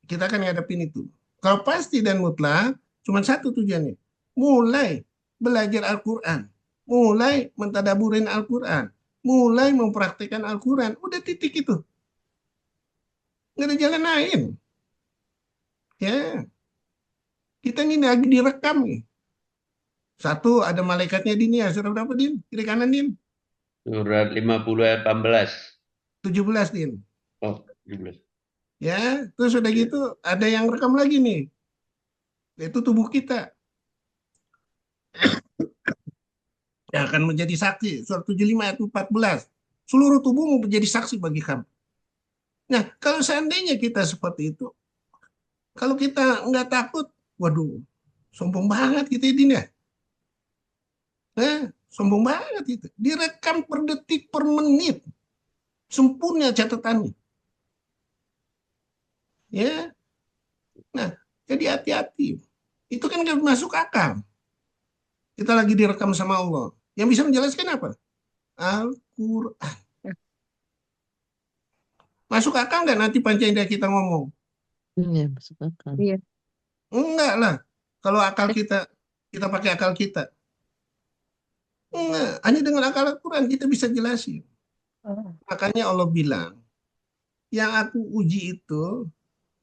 Kita akan ngadepin itu. Kalau pasti dan mutlak, cuma satu tujuannya. Mulai belajar Al-Quran. Mulai mentadaburin Al-Quran. Mulai mempraktikkan Al-Quran. Udah titik itu. Nggak ada jalan lain. Ya. Kita ini lagi direkam nih. Satu, ada malaikatnya Din ya. Surah berapa Din? Kiri kanan Din? Surat 50 ayat 18. 17 Din. Oh, 17. Ya, terus udah gitu ada yang rekam lagi nih. Yaitu tubuh kita. Yang akan menjadi saksi. Surah 75 ayat 14. Seluruh tubuhmu menjadi saksi bagi kamu. Nah, kalau seandainya kita seperti itu, kalau kita nggak takut, waduh, sombong banget kita ini ya. Sombong banget itu. Direkam per detik, per menit. Sempurna catatannya. Ya. Nah, jadi hati-hati. Itu kan nggak masuk akal. Kita lagi direkam sama Allah. Yang bisa menjelaskan apa? Al-Quran. Masuk akal nggak nanti panca indera kita ngomong? Iya, masuk akal. Iya. Enggak lah. Kalau akal kita pakai akal kita. Enggak. Hanya dengan akal Al-Quran kita bisa jelasin. Makanya Allah bilang, yang aku uji itu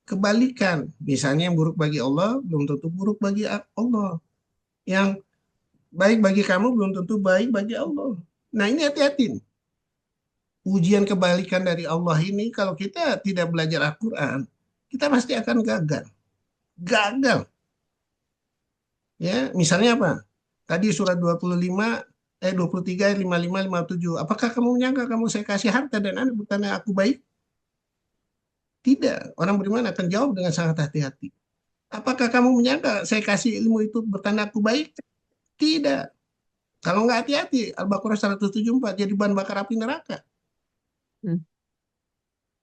kebalikan. Misalnya yang buruk bagi Allah, belum tentu buruk bagi Allah. Yang baik bagi kamu, belum tentu baik bagi Allah. Nah ini hati-hati. Ujian kebalikan dari Allah ini, kalau kita tidak belajar Al-Quran, kita pasti akan gagal. Gagal. Ya, misalnya apa? Tadi surat 23 ayat 55 57. Apakah kamu menyangka kamu saya kasih harta dan anak bukannya aku baik? Tidak. Orang beriman akan jawab dengan sangat hati-hati. Apakah kamu menyangka saya kasih ilmu itu bertanda aku baik? Tidak. Kalau nggak hati-hati, Al-Baqarah 174 jadi bahan bakar api neraka. Hmm.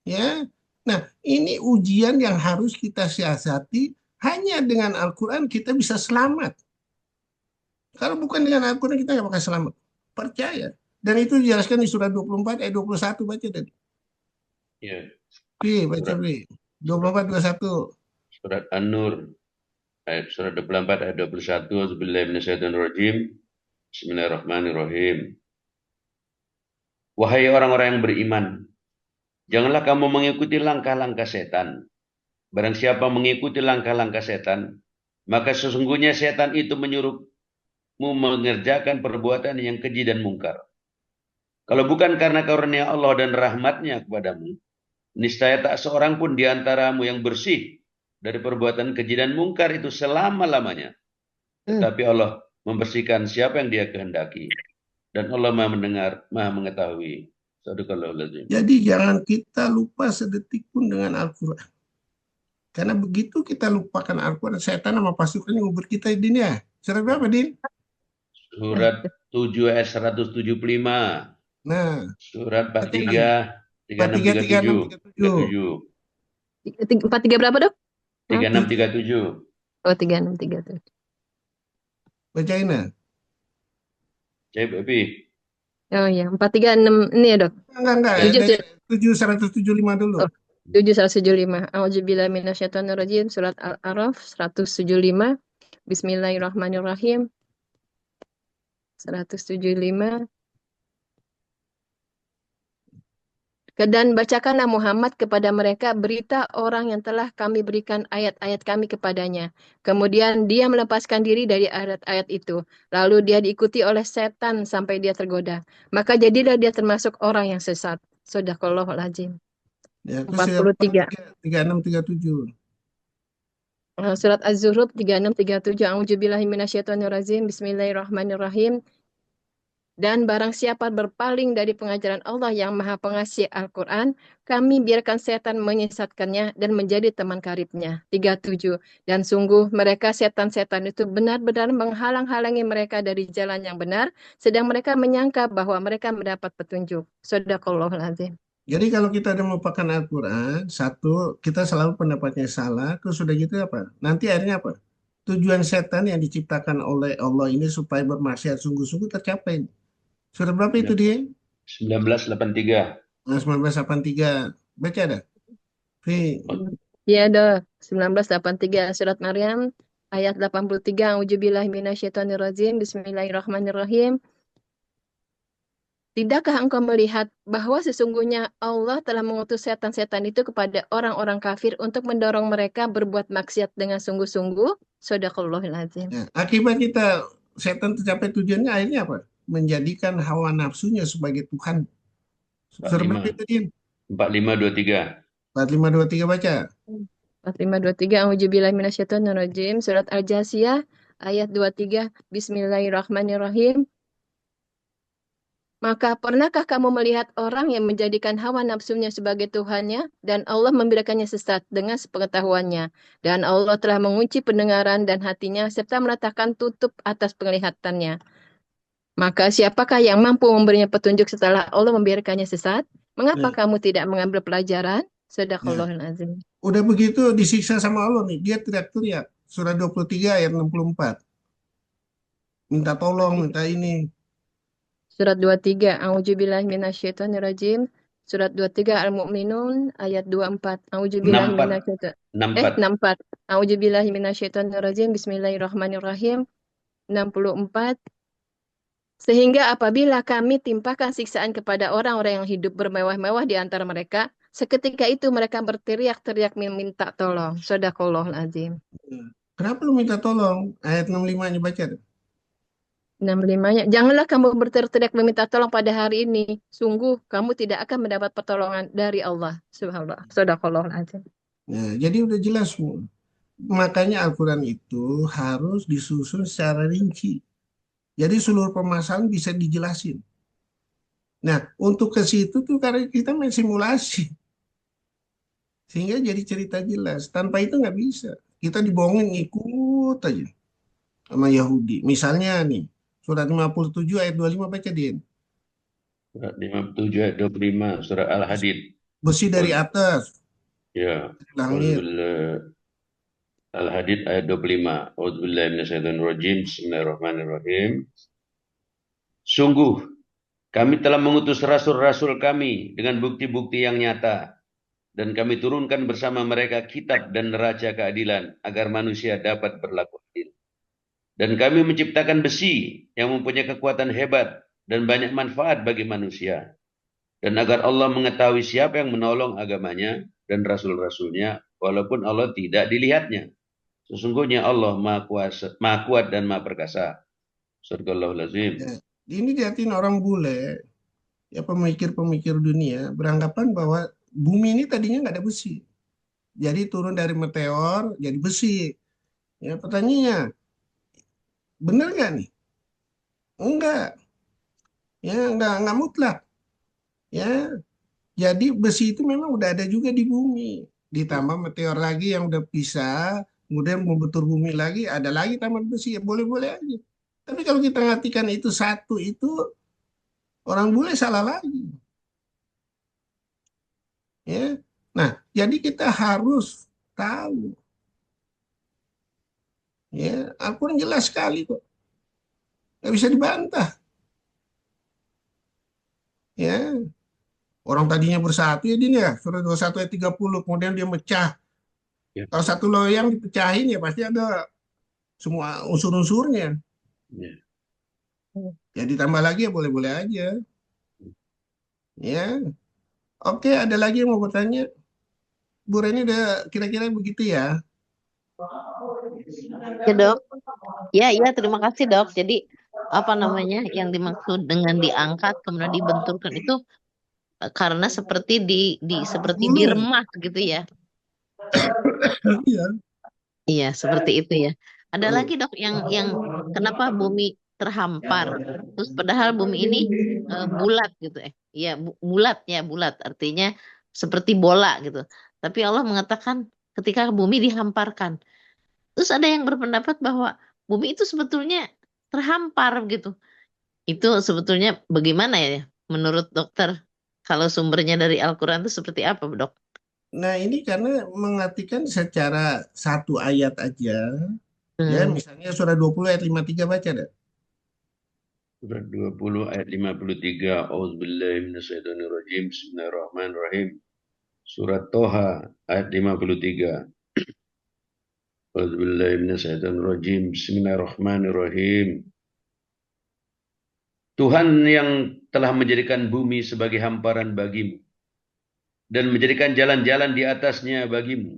Ya. Nah, ini ujian yang harus kita siasati. Hanya dengan Al-Quran kita bisa selamat. Kalau bukan dengan Al-Quran kita nggak bakal selamat. Percaya. Dan itu dijelaskan di surat 24 ayat 21. Baca tadi. Ya. Baca Surat, Bi. 24 21. surat An-Nur surat 24 ayat 21. Auzubillahiminasyaitonirrajim. Bismillahirrahmanirrahim. Wahai orang-orang yang beriman, janganlah kamu mengikuti langkah-langkah setan. Barang siapa mengikuti langkah-langkah setan, maka sesungguhnya setan itu menyuruhmu mengerjakan perbuatan yang keji dan mungkar. Kalau bukan karena karunia Allah dan rahmatnya kepadamu, niscaya tak seorang pun di antaramu yang bersih dari perbuatan keji dan mungkar itu selama-lamanya. Tetapi Allah membersihkan siapa yang dia kehendaki. Dan Allah Maha mendengar, Maha mengetahui. Sadaqallahul azim. Jadi jangan kita lupa sedetik pun dengan Al-Quran. Karena begitu kita lupakan Al-Quran, setan sama pasukannya ngubur kita di dunia. Surat berapa, Din? Surat 7 ayat 175. Nah, Surat 43, 36, 36, 37. 43 berapa, Dok? 36, 37. Oh, 36, 37. bacain ya. Cek, Babi. Oh ya, 436 ini ya, Dok. Enggak. Tujuh, Dari 175 dulu. Oh, 775. A'udzubillahi minasyaitonirrajim. Surat Al-A'raf 175. Bismillahirrahmanirrahim. 175. Dan bacakanlah Muhammad kepada mereka berita orang yang telah kami berikan ayat-ayat kami kepadanya. Kemudian dia melepaskan diri dari ayat-ayat itu. Lalu dia diikuti oleh setan sampai dia tergoda. Maka jadilah dia termasuk orang yang sesat. Shadaqallahul azim. Ya, itu 43. 36, 37. Surat Az-Zukhruf 36-37. A'udzubillahi minasyaitonirrajim. Bismillahirrahmanirrahim. Dan barang siapa berpaling dari pengajaran Allah yang Maha Pengasih Al-Quran, kami biarkan setan menyesatkannya dan menjadi teman karibnya. 37. Dan sungguh mereka setan-setan itu benar-benar menghalang-halangi mereka dari jalan yang benar, sedang mereka menyangka bahwa mereka mendapat petunjuk. Shadaqallahul azim. Jadi kalau kita ada melupakan Al-Quran, satu, kita selalu pendapatnya salah, terus sudah gitu apa? Nanti akhirnya apa? Tujuan setan yang diciptakan oleh Allah ini supaya bermaksiat sungguh-sungguh tercapai. Surat berapa itu dia? 1983. Nah, 1983. Baca ada? Ya, ada 1983 surat Maryam ayat 83. A'udzubillahi minasyaitonirrajim. Bismillahirrahmanirrahim. Tidakkah engkau melihat bahwa sesungguhnya Allah telah mengutus setan-setan itu kepada orang-orang kafir untuk mendorong mereka berbuat maksiat dengan sungguh-sungguh? Shadaqallahul azim. Ya, akibat kita setan tercapai tujuannya akhirnya apa? Menjadikan hawa nafsunya sebagai Tuhan. Surat berapa itu dia? 4523. 4523 baca. 4523. A'udzubillahi minasyaitonirrajim. Surat Al-Jasiyah ayat 23. Bismillahirrahmanirrahim. Maka pernahkah kamu melihat orang yang menjadikan hawa nafsunya sebagai Tuhannya dan Allah membiarkannya sesat dengan sepengetahuannya, dan Allah telah mengunci pendengaran dan hatinya serta meletakkan tutup atas penglihatannya. Maka siapakah yang mampu memberinya petunjuk setelah Allah membiarkannya sesat? Mengapa kamu tidak mengambil pelajaran? Shadaqallahul azim. Udah begitu disiksa sama Allah nih, dia teriak-teriak. Surah 23 ayat 64. Minta tolong, minta ini. Surat 23. A'udzubillahi minasyaitonirrajim. Surat 23 Al-Mu'minun ayat 24. A'udzubillahi 64. A'udzubillahi minasyaitonirrajim. Bismillahirrahmanirrahim. 64. Sehingga apabila kami timpakan siksaan kepada orang-orang yang hidup bermewah-mewah di antara mereka, seketika itu mereka berteriak-teriak meminta tolong. Shadaqallahul azim. Kenapa lu minta tolong? Ayat 65-nya baca. 65-nya. Janganlah kamu berteriak meminta tolong pada hari ini. Sungguh kamu tidak akan mendapat pertolongan dari Allah. Subhanallah. Shadaqallahul azim. Nah, jadi udah jelas semua. Makanya Al-Quran itu harus disusun secara rinci. Jadi seluruh permasalahan bisa dijelasin. Nah, untuk ke situ tuh karena kita main simulasi. Sehingga jadi cerita jelas. Tanpa itu nggak bisa. Kita dibohongin ikut aja sama Yahudi. Misalnya nih, surat 57 ayat 25 baca Din. Surat 57 ayat 25 surah Al-Hadid. Besi dari atas, Ya. langit. Al-Hadid ayat 25. A'udzubillahi minasyaitonirrajim. Bismillahirrahmanirrahim. Sungguh kami telah mengutus rasul-rasul kami dengan bukti-bukti yang nyata, dan kami turunkan bersama mereka kitab dan neraca keadilan agar manusia dapat berlaku adil. Dan kami menciptakan besi yang mempunyai kekuatan hebat dan banyak manfaat bagi manusia. Dan agar Allah mengetahui siapa yang menolong agamanya dan rasul-rasulnya, walaupun Allah tidak dilihatnya. Sesungguhnya Allah Maha Kuat dan Maha Perkasa. Sadaqallahul Azim. Ya, ini diatin orang bule, ya pemikir-pemikir dunia, beranggapan bahwa bumi ini tadinya nggak ada besi. Jadi turun dari meteor, jadi besi. Ya, pertanyaannya, benar nggak nih? Enggak. Ya, enggak mutlak. Ya, jadi besi itu memang udah ada juga di bumi. Ditambah meteor lagi yang udah pisah, kemudian membentur bumi lagi, ada lagi taman besi. Ya boleh-boleh aja. Tapi kalau kita ngartikan itu satu, itu orang bule salah lagi. Ya, nah jadi kita harus tahu. Ya, Al-Quran jelas sekali kok. Nggak bisa dibantah. Ya, orang tadinya bersatu ya Din ya, surah 21 ayat 30, kemudian dia mecah. Ya. Kalau satu loyang dipecahin ya pasti ada semua unsur-unsurnya. Ya. Ya ditambah lagi ya boleh-boleh aja. Ya, oke ada lagi yang mau bertanya? Bu Reni udah kira-kira begitu ya? Ya dok, ya terima kasih dok. Jadi apa namanya yang dimaksud dengan diangkat kemudian dibenturkan itu karena seperti seperti Gulung. diremah gitu ya. Iya. Iya, seperti itu ya. Ada lagi dok yang kenapa bumi terhampar. Terus padahal bumi ini bulat gitu Iya, bulat artinya seperti bola gitu. Tapi Allah mengatakan ketika bumi dihamparkan. Terus ada yang berpendapat bahwa bumi itu sebetulnya terhampar gitu. Itu sebetulnya bagaimana ya menurut dokter? Kalau sumbernya dari Al-Quran itu seperti apa, Dok? Nah ini karena mengartikan secara satu ayat aja. Ya misalnya surah 20 ayat 53 baca deh. Surat 20 ayat 53. A'udzubillahi minasyaitonirrajim. Bismillahirrahmanirrahim. Surat Toha ayat 53. A'udzubillahi minasyaitonirrajim. Bismillahirrahmanirrahim. Tuhan yang telah menjadikan bumi sebagai hamparan bagimu dan menjadikan jalan-jalan di atasnya bagimu,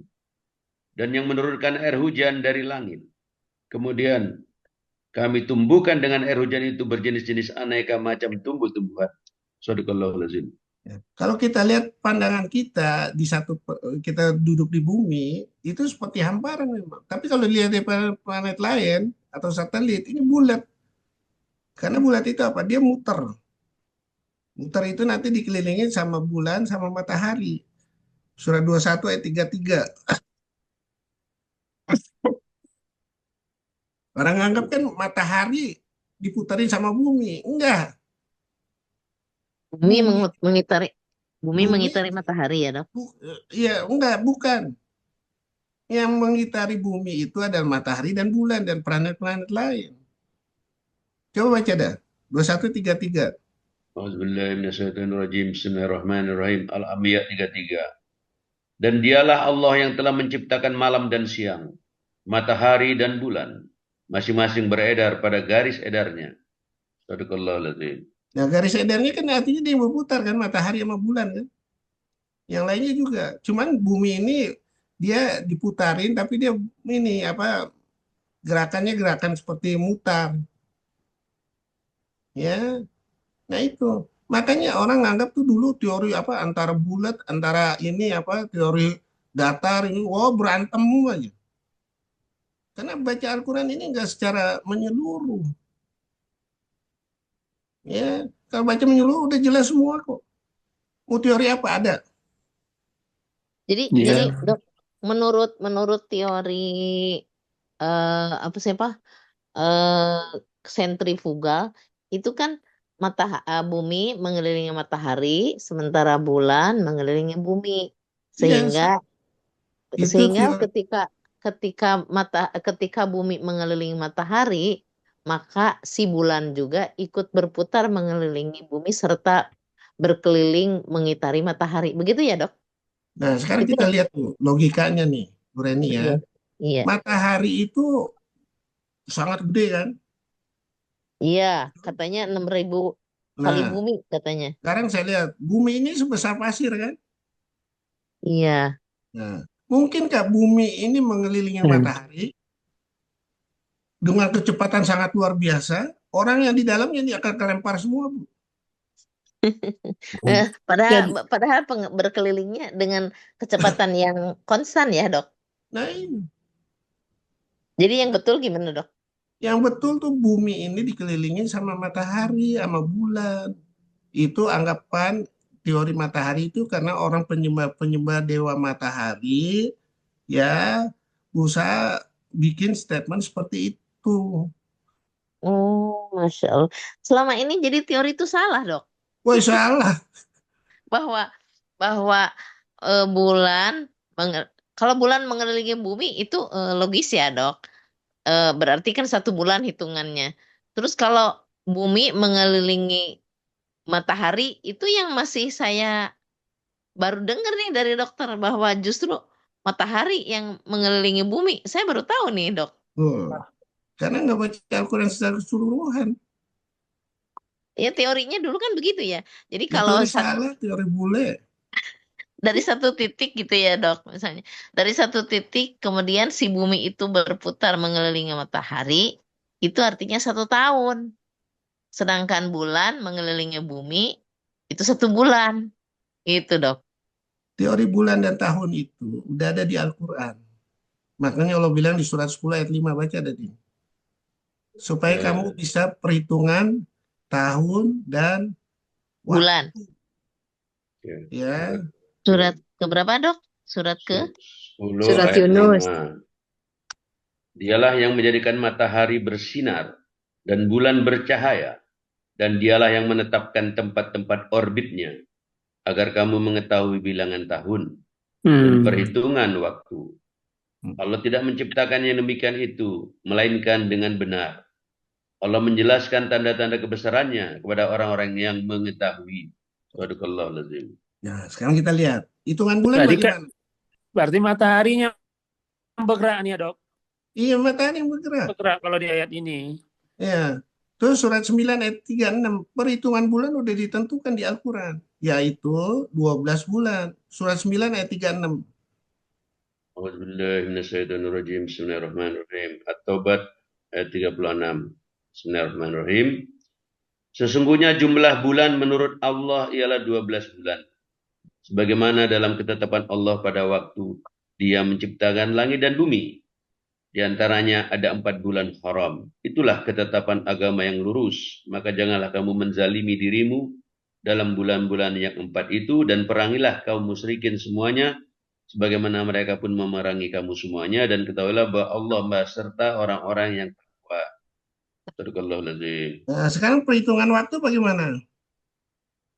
dan yang menurunkan air hujan dari langit. Kemudian kami tumbuhkan dengan air hujan itu berjenis-jenis aneka macam tumbuh-tumbuhan. Shadaqallahul Azim. Ya. Kalau kita lihat pandangan kita di kita duduk di bumi itu seperti hamparan memang. Tapi kalau lihat di planet lain atau satelit ini bulat. Karena bulat itu apa? Dia muter. Muter itu nanti dikelilingin sama bulan sama matahari. Surah 21 ayat 33. Orang anggap kan matahari diputarin sama bumi. Enggak. Bumi Bumi, mengitari matahari ya, Dok? Iya, enggak, bukan. Yang mengitari bumi itu adalah matahari dan bulan dan planet-planet lain. Coba baca dah. 2133. A'udzubillahi minasyaitonirrajim. Bismillahirrahmanirrahim. Al-Anbiya 33. Dan dialah Allah yang telah menciptakan malam dan siang, matahari dan bulan, masing-masing beredar pada garis edarnya. Shadaqallahul Azim. Nah, garis edarnya kan artinya dia berputar kan matahari sama bulan kan. Yang lainnya juga. Cuman bumi ini dia diputarin tapi dia ini apa gerakannya gerakan seperti mutar. Ya. Nah itu. Makanya orang nganggap tuh dulu teori apa antara bulat, antara ini apa teori datar ini, wow berantem aja. Karena baca Al-Quran ini enggak secara menyeluruh. Ya, kalau baca menyeluruh udah jelas semua kok. Mau teori apa ada? Jadi Iya. Dok, menurut teori apa sih Pak? eh Sentrifugal itu kan bumi mengelilingi matahari, sementara bulan mengelilingi bumi. Iya, Sehingga itu sehingga teori. ketika bumi mengelilingi matahari, maka si bulan juga ikut berputar mengelilingi bumi serta berkeliling mengitari matahari. Begitu ya, Dok? Nah, sekarang Itu kita lihat tuh logikanya nih, Bu Reni ya. iya. Iya. Matahari itu sangat gede kan? Iya, katanya 6.000 kali Nah, bumi katanya. sekarang saya lihat bumi ini sebesar pasir kan? Iya. Nah, mungkinkah bumi ini mengelilingi Hmm. matahari dengan kecepatan sangat luar biasa? Orang yang di dalamnya ini akan kelempar semua, Bu. Padahal Jadi, padahal berkelilingnya dengan kecepatan yang konstan ya, Dok. Nah, ini. Jadi yang betul gimana, Dok? Yang betul tuh bumi ini dikelilingi sama matahari, sama bulan. Itu anggapan teori matahari itu karena orang penyembah-penyembah dewa matahari ya usaha bikin statement seperti itu. Oh, Masya Allah. Selama ini jadi teori itu salah, Dok. Wah, salah. Bahwa bahwa bulan kalau bulan mengelilingi bumi itu logis ya, Dok. Berarti kan satu bulan hitungannya. Terus kalau bumi mengelilingi matahari itu yang masih saya baru dengar nih dari dokter bahwa justru matahari yang mengelilingi bumi. Saya baru tahu nih, Dok. Karena nggak baca Al-Quran secara keseluruhan. Ya teorinya dulu kan begitu ya. Jadi Ya, kalau teori salah, teori bule. dari satu titik gitu ya, Dok, misalnya. Dari satu titik kemudian si bumi itu berputar mengelilingi matahari, itu artinya 1 tahun. Sedangkan bulan mengelilingi bumi itu 1 bulan. Gitu, Dok. Teori bulan dan tahun itu udah ada di Al-Quran. Makanya Allah bilang di surat 10 ayat 5, baca tadi. Supaya kamu bisa perhitungan tahun dan Bulan. waktu. Ya, Surat ke berapa, Dok? Surat ke 10 Surat ayat Yunus. 5. Dialah yang menjadikan matahari bersinar dan bulan bercahaya, dan dialah yang menetapkan tempat-tempat orbitnya, agar kamu mengetahui bilangan tahun dan perhitungan waktu. Allah tidak menciptakan yang demikian itu, melainkan dengan benar. Allah menjelaskan tanda-tanda kebesarannya kepada orang-orang yang mengetahui. Sadaqallahul azim. Nah, sekarang kita lihat hitungan bulan bagaimana? berarti mataharinya bergerak nih ya, Dok. Iya, matahari yang bergerak. Bergerak kalau di ayat ini. Ya. Terus surat 9 ayat 36, perhitungan bulan udah ditentukan di Al-Quran, yaitu 12 bulan. Surat 9 ayat 36. A'udzubillahiminasyaitonirrajim. Bismillahirrahmanirrahim. At-Taubat ayat 36. Bismillahirrahmanirrahim. Sesungguhnya jumlah bulan menurut Allah ialah 12 bulan. Sebagaimana dalam ketetapan Allah pada waktu Dia menciptakan langit dan bumi. Di antaranya ada 4 bulan haram. Itulah ketetapan agama yang lurus. Maka janganlah kamu menzalimi dirimu dalam bulan-bulan yang 4 itu, dan perangilah kaum musyrikin semuanya, sebagaimana mereka pun memerangi kamu semuanya, dan ketahuilah bahwa Allah beserta orang-orang yang takwa. Sadaqallahul-azim. Nah, sekarang perhitungan waktu bagaimana?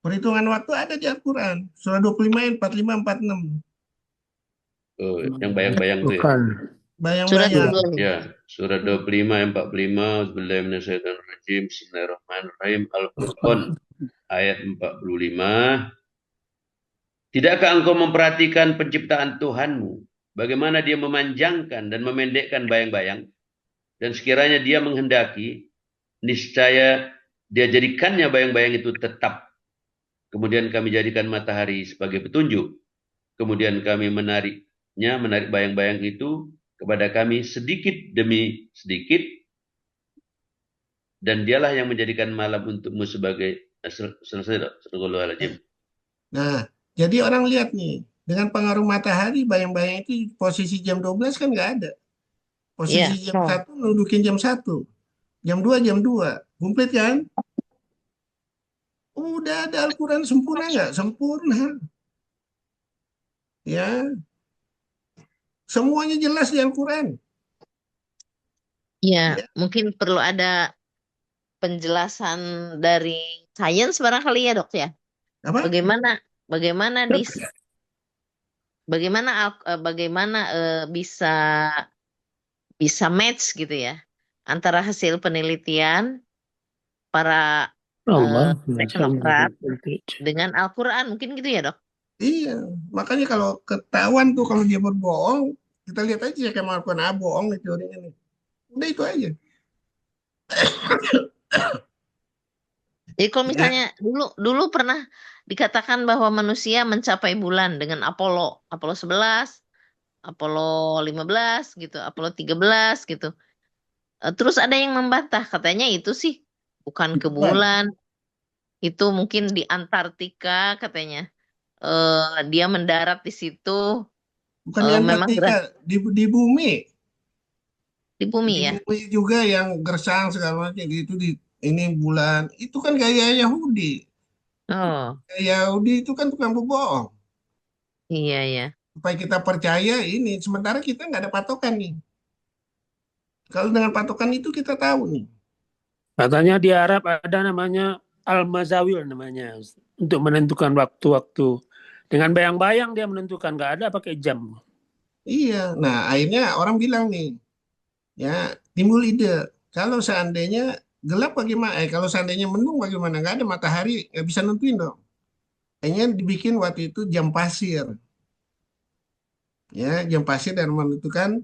Perhitungan waktu ada di Al-Quran. Surah 25 ayat 45, 46. Yang bayang-bayang tuh ya. Bukan. surat Bayang-bayang. kedua nih. Ya, surat 25 ayat 45, Bismillahirrahmanirrahim, Bismillahirrahmanirrahim, Al-Furqan ayat 45. Tidakkah engkau memperhatikan penciptaan Tuhanmu, bagaimana Dia memanjangkan dan memendekkan bayang-bayang, dan sekiranya Dia menghendaki, niscaya Dia jadikannya bayang-bayang itu tetap. Kemudian kami jadikan matahari sebagai petunjuk. Kemudian kami menarik bayang-bayang itu kepada kami sedikit demi sedikit, dan dialah yang menjadikan malam untukmu sebagai Nah, jadi orang lihat nih, dengan pengaruh matahari, bayang-bayang itu posisi jam 12 kan nggak ada. Posisi Iya. jam 1 nudukin jam 1. Jam 2, jam 2. Komplit kan? Udah ada Al-Quran sempurna nggak? Sempurna. Ya, semuanya jelas di Al-Quran. Ya, Ya, mungkin perlu ada penjelasan dari sains barangkali ya dok ya. apa? Bagaimana bagaimana bagaimana bisa bisa match gitu ya antara hasil penelitian para Allah, teknokrat dengan Al-Quran mungkin gitu ya dok. Iya, makanya kalau ketahuan tuh kalau dia berbohong, kita lihat aja kayak Al-Quran, bohong nih teorinya nih. Udah itu aja. Jadi kalau Ya, misalnya dulu dulu pernah dikatakan bahwa manusia mencapai bulan dengan Apollo, Apollo 11, Apollo 15 gitu, Apollo 13 gitu. Terus ada yang membantah katanya itu sih bukan ke bukan. bulan, itu mungkin di Antartika katanya. Dia mendarat di situ Bukan di memang gerak Antartika, di bumi. di bumi Di ya. bumi juga yang gersang segala macam itu di ini bulan. Itu kan gaya Yahudi. Oh, Gaya Yahudi itu kan tukang bohong. iya ya. Supaya kita percaya ini, sementara kita nggak ada patokan nih. Kalau dengan patokan itu kita tahu nih. Katanya di Arab ada namanya Al-Mazawil namanya untuk menentukan waktu-waktu. Dengan bayang-bayang dia menentukan, nggak ada pakai jam. Iya, nah akhirnya orang bilang nih, ya timbul ide. Kalau seandainya gelap bagaimana? Kalau seandainya mendung bagaimana? Nggak ada matahari, nggak bisa nentuin dong. Akhirnya dibikin waktu itu jam pasir, ya jam pasir dan menentukan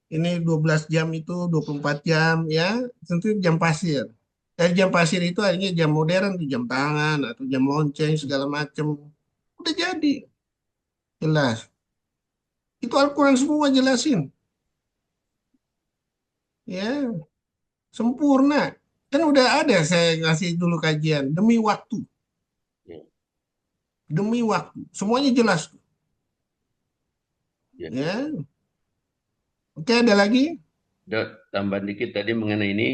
ini 12 jam itu 24 jam, ya tentu jam pasir. Dari jam pasir itu akhirnya jam modern, tuh jam tangan atau jam lonceng segala macam. Udah jadi, jelas. Itu Al-Quran semua jelasin, ya sempurna. Kan udah ada saya ngasih dulu kajian Ya, demi waktu, semuanya jelas, ya. ya. Oke, ada lagi? Dok, tambahan dikit tadi mengenai ini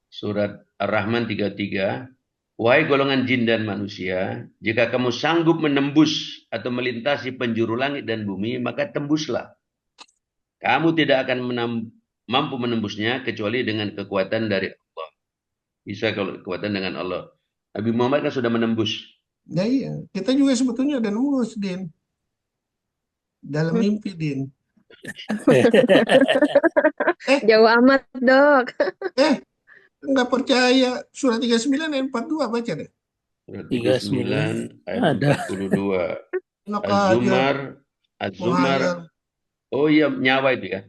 surat Ar-Rahman 33. Wahai golongan jin dan manusia, jika kamu sanggup menembus atau melintasi penjuru langit dan bumi, maka tembuslah. Kamu tidak akan mampu menembusnya kecuali dengan kekuatan dari Allah. Bisa kalau kekuatan dengan Allah. Nabi Muhammad kan sudah menembus. Ya iya, kita juga sebetulnya ada nembus, Din, dalam mimpi, Din. Eh, Jauh amat, Dok. eh, nggak percaya. Surat 39 ayat 42 baca deh. Surat 39 39 ayat ada. 42. Enak aja Az-Zumar, Az-Zumar. menghayal. Oh iya, nyawa itu ya.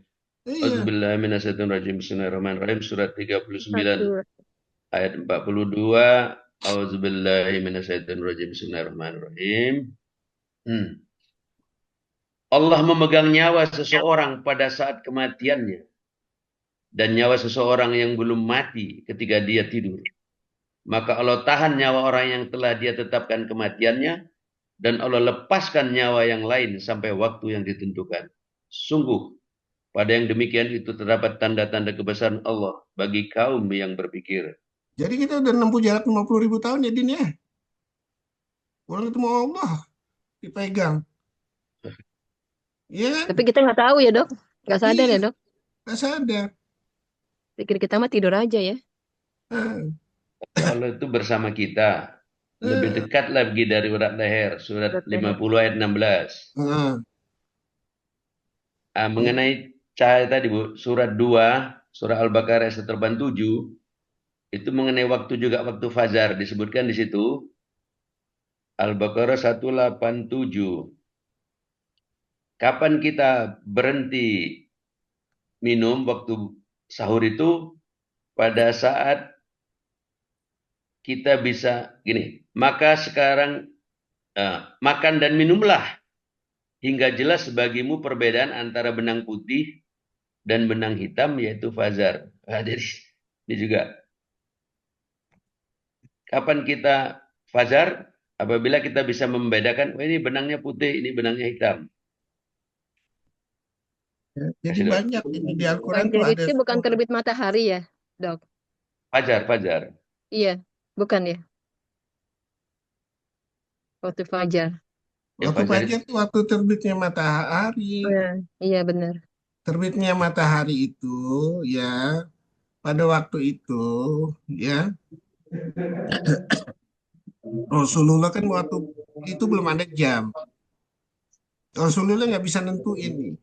Iya, Auzubillahiminasyaitonirrajim. Bismillahirrahmanirrahim. Surat 39 Satu. ayat 42. Auzubillahiminasyaitonirrajim. Bismillahirrahmanirrahim. Hmm. Allah memegang nyawa seseorang pada saat kematiannya dan nyawa seseorang yang belum mati ketika dia tidur. Maka Allah tahan nyawa orang yang telah dia tetapkan kematiannya dan Allah lepaskan nyawa yang lain sampai waktu yang ditentukan. Sungguh, pada yang demikian itu terdapat tanda-tanda kebesaran Allah bagi kaum yang berpikir. jadi kita udah nempuh jarak 50.000 tahun ya, Din ya. Orang ketemu Allah dipegang. Iya kan? Tapi kita nggak tahu ya, Dok. Nggak sadar Iya, ya, Dok. nggak sadar. Pikir kita mah tidur aja ya. Nah, Tapi Allah itu bersama kita. Lebih nah, dekat lagi dari urat leher. Surat Berat leher. 50 ayat 16. nah. Mengenai cahaya tadi Bu, surat 2, surah Al-Baqarah ayat 187, itu mengenai waktu juga waktu fajar disebutkan di situ. Al-Baqarah 187. Kapan kita berhenti minum waktu sahur itu? Pada saat kita bisa gini, maka sekarang makan dan minumlah hingga jelas bagimu perbedaan antara benang putih dan benang hitam yaitu fajar. Jadi ini juga kapan kita fajar? Apabila kita bisa membedakan, oh ini benangnya putih, ini benangnya hitam. Jadi Kasih dok. banyak ini di Al-Quran tuh Fajar ada itu bukan semua. terbit matahari ya, Dok? Fajar, fajar. Iya, bukan ya? Waktu fajar. Ya Waktu fajar fajar itu waktu terbitnya matahari. Iya, iya benar. Terbitnya matahari itu ya pada waktu itu ya Rasulullah kan waktu itu belum ada jam. Rasulullah nggak bisa nentuin nih.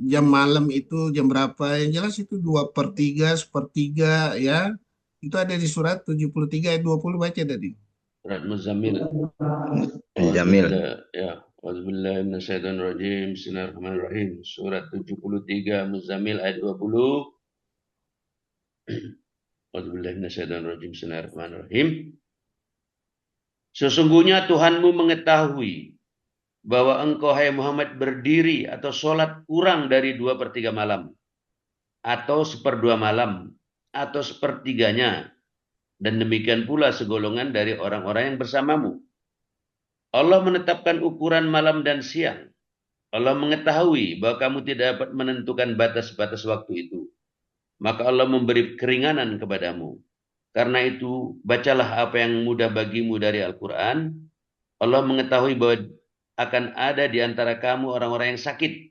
Jam malam itu jam berapa. Yang jelas itu 2/3, sepertiga ya. Itu ada di surat 73 ayat 20 baca tadi. surat Muzammil. Jamil. Ya, Auzubillah minasyaitonirrajim. Bismillahirrahmanirrahim. Surat 73 Muzammil ayat 20. Auzubillah minasyaitonirrajim. Bismillahirrahmanirrahim. Sesungguhnya Tuhanmu mengetahui bahwa engkau, hai Muhammad, berdiri atau sholat kurang dari 2/3 malam, atau 1/2 malam, atau 1/3-nya, dan demikian pula segolongan dari orang-orang yang bersamamu. Allah menetapkan ukuran malam dan siang. Allah mengetahui bahwa kamu tidak dapat menentukan batas-batas waktu itu. Maka Allah memberi keringanan kepadamu. Karena itu, bacalah apa yang mudah bagimu dari Al-Quran. Allah mengetahui bahwa akan ada di antara kamu orang-orang yang sakit,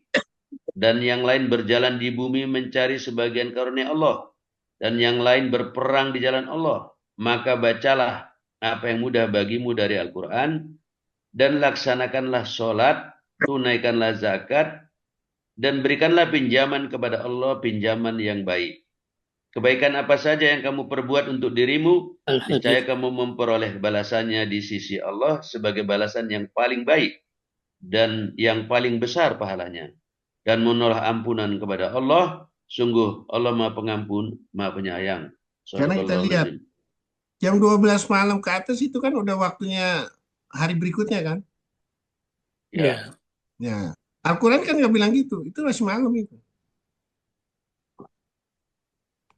dan yang lain berjalan di bumi mencari sebagian karunia Allah, dan yang lain berperang di jalan Allah. Maka bacalah apa yang mudah bagimu dari Al-Quran, dan laksanakanlah sholat, tunaikanlah zakat, dan berikanlah pinjaman kepada Allah, pinjaman yang baik. Kebaikan apa saja yang kamu perbuat untuk dirimu, niscaya kamu memperoleh balasannya di sisi Allah sebagai balasan yang paling baik dan yang paling besar pahalanya. Dan mohonlah ampunan kepada Allah, sungguh Allah Maha Pengampun, Maha Penyayang. Karena kita lihat jam 12 malam ke atas itu kan udah waktunya hari berikutnya kan. Ya. Ya, Al-Quran kan nggak bilang gitu, itu masih malam itu.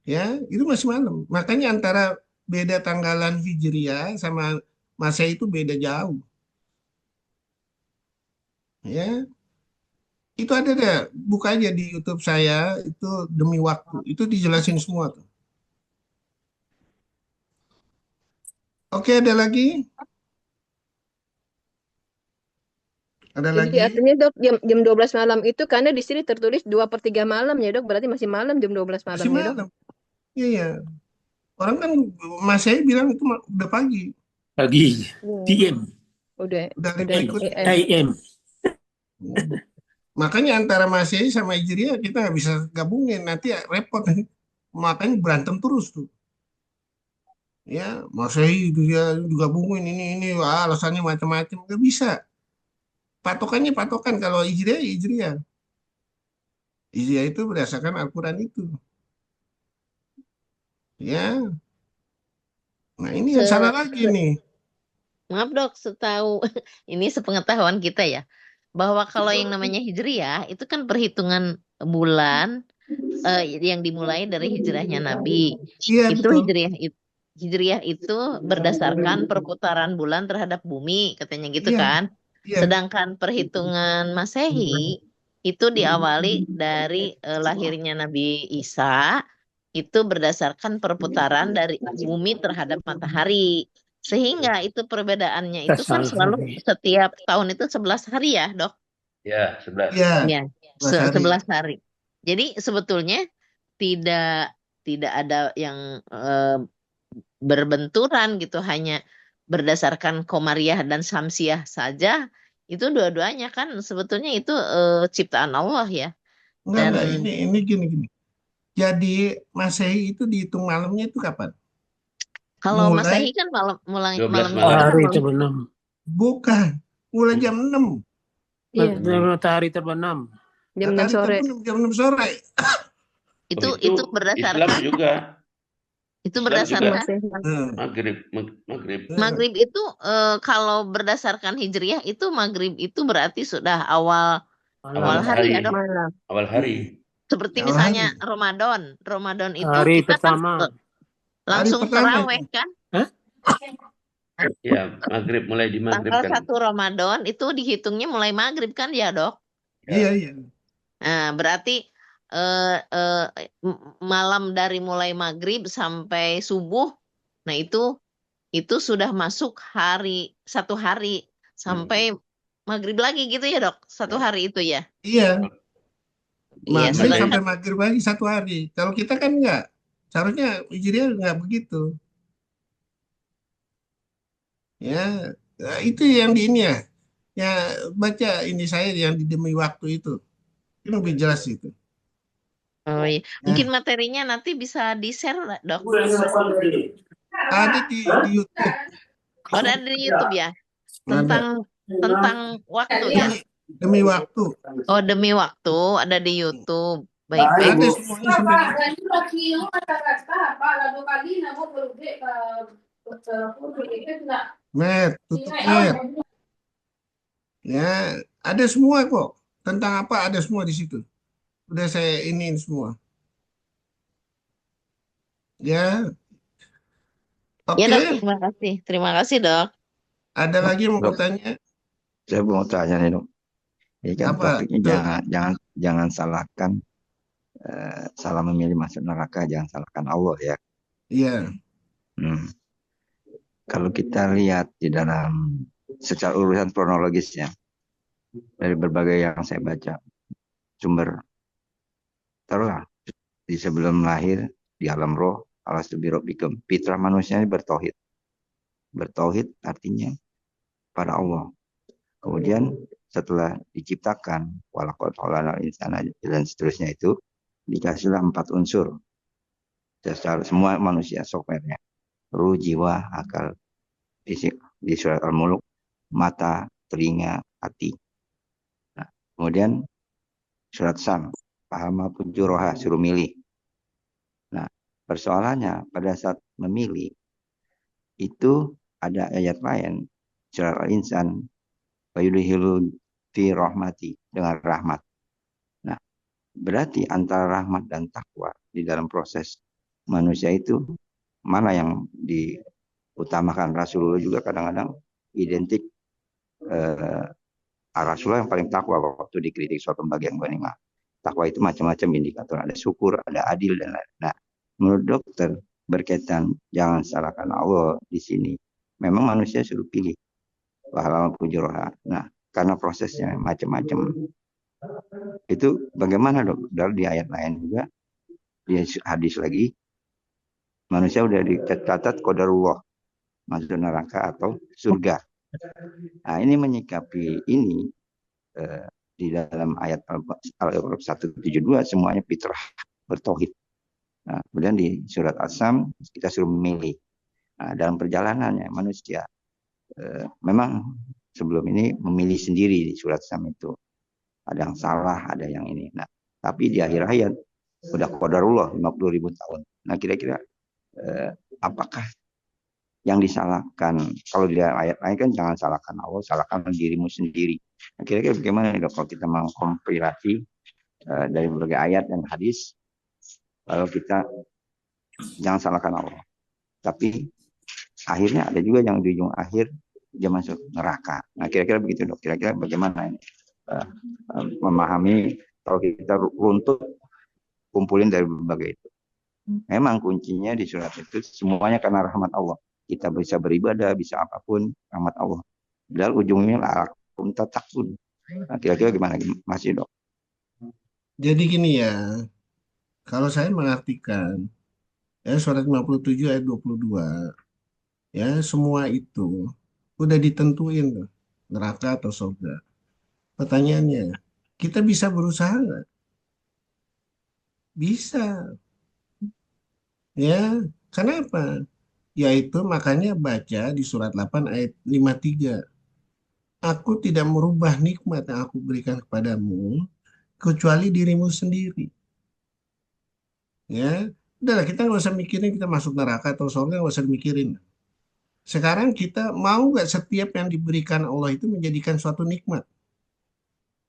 Ya, itu masih malam. Makanya antara beda tanggalan Hijriah sama Masehi itu beda jauh. Ya, itu ada deh, buka aja di YouTube saya, itu demi waktu, itu dijelasin semua tuh. Oke, ada lagi? Ada Jadi lagi? artinya dok jam 12 malam itu karena di sini tertulis 2/3 malam ya dok, berarti masih malam jam 12 malam Masih ya dok. malam. Iya, iya. Orang kan Masehi bilang itu udah pagi. Pagi, PM, Udah Dari udah berikut. AM. Makanya antara Masehi sama Hijriah kita nggak bisa gabungin, nanti repot. Makanya berantem terus tuh. Ya, Masehi dia digabungin ini alasannya macam-macam, nggak bisa. Patokannya patokan, kalau Hijriah Hijriah. Hijriah itu berdasarkan Al-Quran itu. Ya. Nah, ini yang salah lagi nih. Maaf dok, setahu ini sepengetahuan kita ya, bahwa kalau yang namanya Hijriah itu kan perhitungan bulan yang dimulai dari hijrahnya Nabi. Iya, Itu betul. Hijriah itu berdasarkan perputaran bulan terhadap bumi, katanya gitu Iya, kan. iya. Sedangkan perhitungan Masehi itu diawali dari lahirnya Nabi Isa, itu berdasarkan perputaran dari bumi terhadap matahari. Sehingga itu perbedaannya itu kan selalu setiap tahun itu 11 hari ya, Dok? Ya, 11. Iya, Ya, 11 hari. Jadi sebetulnya tidak ada yang berbenturan gitu, hanya berdasarkan Komariah dan Samsiah saja. Itu dua-duanya kan sebetulnya itu ciptaan Allah ya. Enggak, ini gini. Jadi Masehi itu dihitung malamnya itu kapan? Kalau Mulai Masehi kan malam 12 malamnya malam. Hari terbenam. bukan, mulai jam 6. Iya. Matahari terbenam. Jam 6 sore. Jam 6 sore. Itu Islam berdasarkan juga. itu Islam berdasarkan Maghrib itu kalau berdasarkan Hijriah itu Maghrib itu berarti sudah awal hari ya dok. Awal hari. Seperti Awal misalnya hari. Ramadan itu Hari kita pertama. kan langsung taraweh kan. Ya, Maghrib mulai di Maghrib Tanggal kan. 1 Ramadan itu dihitungnya mulai Maghrib kan ya dok. Iya. Nah, berarti malam dari mulai Maghrib sampai subuh, nah itu itu sudah masuk satu hari sampai maghrib lagi gitu ya dok, satu hari itu ya. Iya, Iya, maghrib Makanya sampai sedangkan maghrib lagi 1 hari. Kalau kita kan enggak. Seharusnya Hijriah enggak begitu. Ya, itu yang di ini ya. Ya, baca ini saya yang di demi waktu itu. Itu lebih jelas itu. oh iya, mungkin Ya, materinya nanti bisa di-share nggak, dok. ada di YouTube. Oh, ada di YouTube ya, tentang Ada. tentang waktu ya. Demi waktu. Oh, demi waktu ada di YouTube. Baik-baik. Ada semuanya sudah di Met, tutup Met. Ya, ada semua kok. Tentang apa ada semua di situ. Udah saya iniin semua. Ya, Ya dok, oke. terima kasih. Terima kasih dok. Ada Dok, lagi yang mau dok, bertanya? saya mau tanya nih dok. Ini kan Apa? topiknya Tuh, jangan salahkan, salah memilih masuk neraka, jangan salahkan Allah ya. iya. Hmm. Kalau kita lihat di dalam secara urusan kronologisnya dari berbagai yang saya baca sumber, taruhlah di sebelum lahir di alam roh, alastu birabbikum, fitrah manusia ini bertauhid. Bertauhid artinya pada Allah. Kemudian setelah diciptakan walaqad khalaqnal insana dan seterusnya itu dikasihlah 4 unsur secara semua manusia softwarenya, ruh, jiwa, akal, fisik di surat Al-Mulk, mata, telinga, hati. Nah, kemudian surat Sam, paham maupun juroha, suruh milih. Nah, persoalannya pada saat memilih itu ada ayat lain surat Al-Insan, wayudhilu fi rahmati, dengan rahmat. Nah, berarti antara rahmat dan takwa di dalam proses manusia itu mana yang diutamakan? Rasulullah juga kadang-kadang identik Rasulullah yang paling takwa waktu dikritik suatu bagian ghanimah. Takwa itu macam-macam indikator, ada syukur, ada adil dan lain-lain. Nah, menurut dokter berkaitan jangan salahkan Allah di sini. Memang manusia suruh pilih pahala pujuroha. Nah, karena prosesnya macam-macam. Itu bagaimana dok? Dari di ayat lain juga, di hadis lagi, manusia udah dicatat qadarullah masuk neraka atau surga. Nah, ini menyikapi ini di dalam ayat Al-Qur'an 172 semuanya fitrah bertauhid. Nah, kemudian di surat As-Sam kita suruh memilih. Nah, dalam perjalanannya manusia memang sebelum ini memilih sendiri di surat As-Sam itu. Ada yang salah, ada yang ini. Nah, tapi di akhir ayat udah qadarullah 50.000 tahun. Nah, kira-kira apakah yang disalahkan? Kalau di ayat lain kan jangan salahkan Allah, salahkan dirimu sendiri. Nah, kira-kira bagaimana dok kalau kita mengkompilasi dari berbagai ayat dan hadis, kalau kita jangan salahkan Allah, tapi akhirnya ada juga yang di ujung akhir dia masuk neraka. Nah, kira-kira begitu dok. Kira-kira bagaimana ini memahami kalau kita runtut kumpulin dari berbagai itu. Memang kuncinya di surat itu semuanya karena rahmat Allah. Kita bisa beribadah, bisa apapun rahmat Allah. Dan ujungnya la'akum tattaqun. Nah, kira-kira gimana masih dok? Jadi gini ya, kalau saya mengartikan ya surat 57 ayat 22, ya semua itu udah ditentuin tuh, neraka atau surga. Pertanyaannya, kita bisa berusaha nggak? Bisa. Ya, kenapa? Yaitu makanya baca di surat 8 ayat 53. Aku tidak merubah nikmat yang aku berikan kepadamu kecuali dirimu sendiri. Ya, udahlah kita nggak usah mikirin kita masuk neraka atau surga, nggak usah mikirin. Sekarang kita mau nggak setiap yang diberikan Allah itu menjadikan suatu nikmat.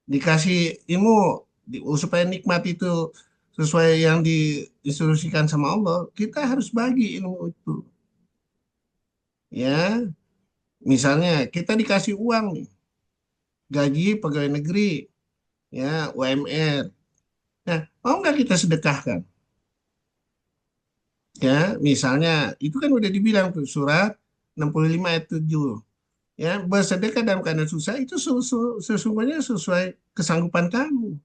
Dikasih ilmu supaya nikmat itu sesuai yang diinstruksikan sama Allah, kita harus bagi ilmu itu. Ya, misalnya kita dikasih uang nih, gaji pegawai negeri, ya UMR. Nah, mau nggak kita sedekahkan? Ya, misalnya itu kan udah dibilang tuh surat 65 ayat 7. Ya, bersedekah dalam keadaan susah itu sesungguhnya sesuai kesanggupan kamu.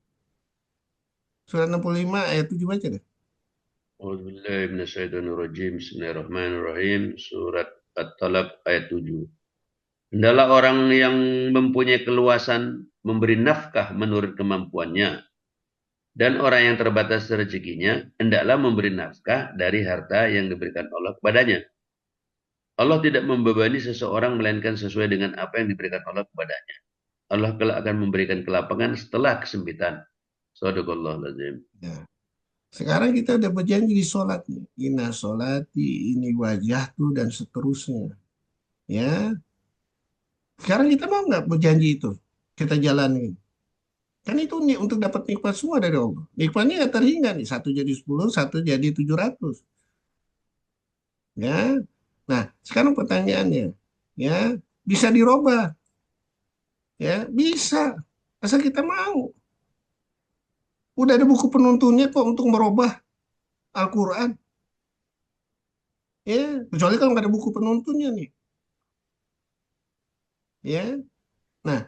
Surat 65 ayat 7 baca deh. A'udzubillahi minasyaitonirrajim. Bismillahirrahmanirrahim. Surat At-Talaq ayat 7. Hendaklah orang yang mempunyai keluasan memberi nafkah menurut kemampuannya, dan orang yang terbatas rezekinya hendaklah memberi nafkah dari harta yang diberikan Allah kepadanya. Allah tidak membebani seseorang melainkan sesuai dengan apa yang diberikan Allah kepadanya. Allah kelak akan memberikan kelapangan setelah kesempitan. Shadaqallahul azim. Ya. Sekarang kita udah berjanji di sholat nih. Inna sholati, ini wajahku, dan seterusnya. Ya. Sekarang kita mau nggak berjanji itu? Kita jalani. Kan itu untuk dapat nikmat semua dari Allah. Nikmatnya nggak terhingga nih. 1 jadi 10, 1 jadi 700. Ya. Nah, sekarang pertanyaannya. Ya, bisa dirubah. Ya, bisa. Asal kita mau. Udah ada buku penuntunnya kok untuk merubah Al-Quran. Ya, kecuali kalau nggak ada buku penuntunnya nih. Ya, nah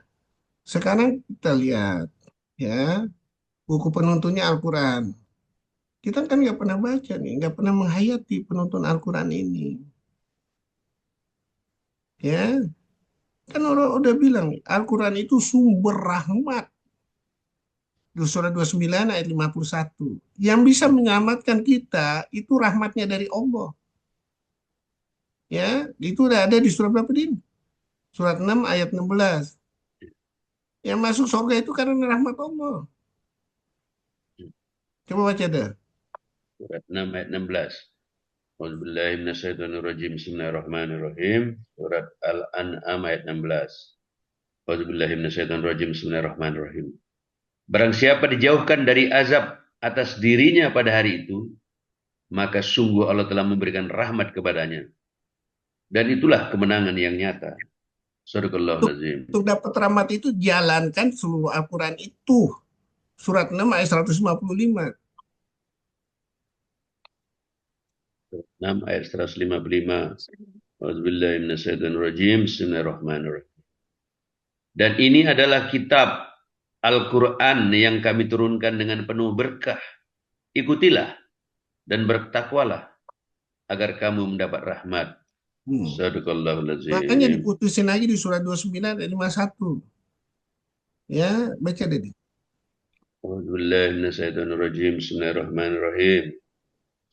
sekarang kita lihat ya buku penuntunnya Al-Quran. Kita kan nggak pernah baca nih, nggak pernah menghayati penuntun Al-Quran ini. Ya, kan orang udah bilang nih, Al-Quran itu sumber rahmat. Di surat 29 ayat 51. Yang bisa menyelamatkan kita itu rahmatnya dari Allah. Ya, itu udah ada di surat berapa din? Surat 6 ayat 16. Yang masuk surga itu karena rahmat Allah. Coba baca dah. Surat 6 ayat 16. A'udzubillahi minasyaitonirrajim. Bismillahirrahmanirrahim. Surat Al-An'am ayat 16. A'udzubillahi minasyaitonirrajim. Bismillahirrahmanirrahim. Barang siapa dijauhkan dari azab atas dirinya pada hari itu, maka sungguh Allah telah memberikan rahmat kepadanya. Dan itulah kemenangan yang nyata. Shadaqallahul azim. Untuk dapat rahmat itu jalankan seluruh Al-Quran itu. Surat 6 ayat 155. 6 ayat 155. A'udzubillahi minasyaitonirrajim. Bismillahirrahmanirrahim. Dan ini adalah kitab Al-Quran yang kami turunkan dengan penuh berkah. Ikutilah dan bertakwalah agar kamu mendapat rahmat. Shadaqallahul azim. Makanya diputusin lagi di surat 29 ayat 51. Ya, baca deh. A'udzubillahi minasyaitonirrajim. Bismillahirrahmanirrahim.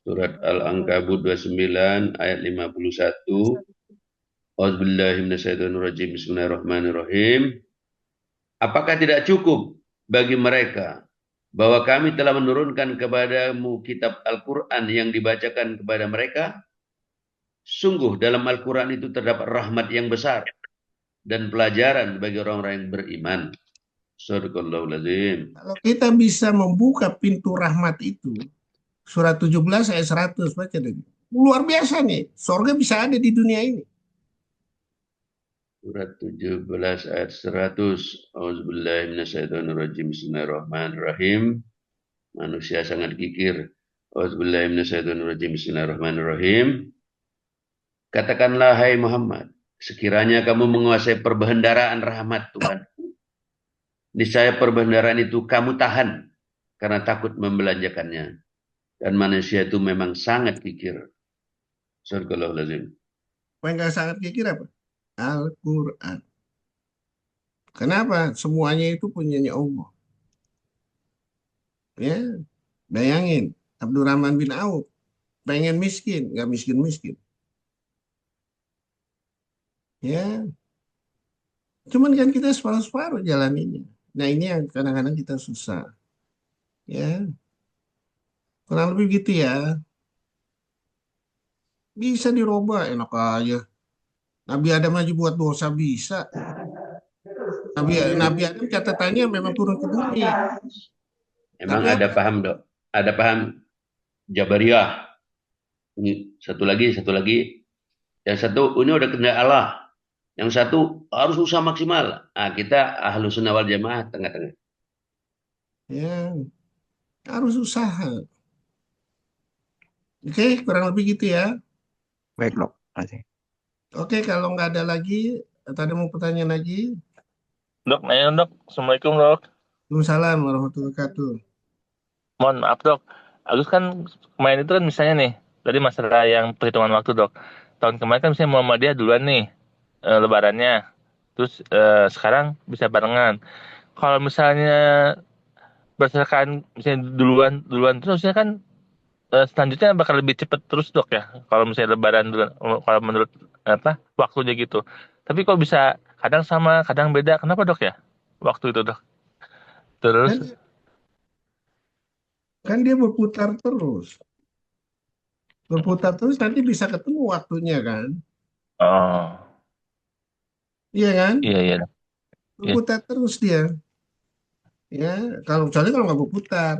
Surat Al-Ankabut 29 ayat 51. A'udzubillahi minasyaitonirrajim. Bismillahirrahmanirrahim. Apakah tidak cukup bagi mereka bahwa kami telah menurunkan kepadamu kitab Al-Quran yang dibacakan kepada mereka? Sungguh dalam Al-Quran itu terdapat rahmat yang besar dan pelajaran bagi orang-orang yang beriman. Shadaqallahul azim. Kalau kita bisa membuka pintu rahmat itu, surat 17 ayat 100, baca deh. Luar biasa nih, surga bisa ada di dunia ini. Surat 17 ayat 100. A'udzubillahi minasyaitonirrajim. Bismillahirrahmanirrahim. Manusia sangat kikir. A'udzubillahi minasyaitonirrajim. Bismillahirrahmanirrahim. Katakanlah, hai Muhammad, sekiranya kamu menguasai perbendaharaan rahmat Tuhan, niscaya perbendaharaan itu kamu tahan karena takut membelanjakannya. Dan manusia itu memang sangat kikir. Shadaqallahul azim. Apa yang sangat kikir apa? Al-Quran. Kenapa? Semuanya itu punyanya Allah. Ya, bayangin, Abdurrahman bin Auf pengen miskin, nggak miskin-miskin. Ya, cuman kan kita separuh-separuh jalaninnya. Nah ini yang kadang-kadang kita susah. Ya, kurang lebih gitu ya. Bisa dirubah, enak aja. Nabi Adam aja buat dosa bisa. Nabi Adam catatannya memang turun ke bumi. Emang Tapi ada paham, Dok? Ada paham Jabariyah. Ini satu lagi. Yang satu, ini udah kehendak Allah. Yang satu, harus usaha maksimal. Nah, kita Ahlus Sunnah wal Jamaah tengah-tengah. ya, harus usaha. Oke, kurang lebih gitu ya. Baik, Dok. Terima kasih. Oke, kalau nggak ada lagi, atau ada mau pertanyaan lagi? Dok, nanya dok. Assalamualaikum dok. Waalaikumsalam warahmatullahi wabarakatuh. Mohon maaf dok. Agus kan kemarin itu kan misalnya nih, tadi masalah yang perhitungan waktu dok. Tahun kemarin kan misalnya Muhammadiyah duluan nih lebarannya. Terus sekarang bisa barengan. Kalau misalnya berdasarkan misalnya duluan terusnya kan selanjutnya bakal lebih cepat terus dok ya. Kalau misalnya lebaran duluan, kalau menurut apa waktunya gitu. Tapi kok bisa kadang sama, kadang beda. Kenapa dok ya? Waktu itu dok. Terus, Kan, kan dia berputar terus. Berputar terus nanti bisa ketemu waktunya kan? oh Iya kan? iya iya. Iya. Berputar terus dia. Ya, kecuali kalau nggak berputar.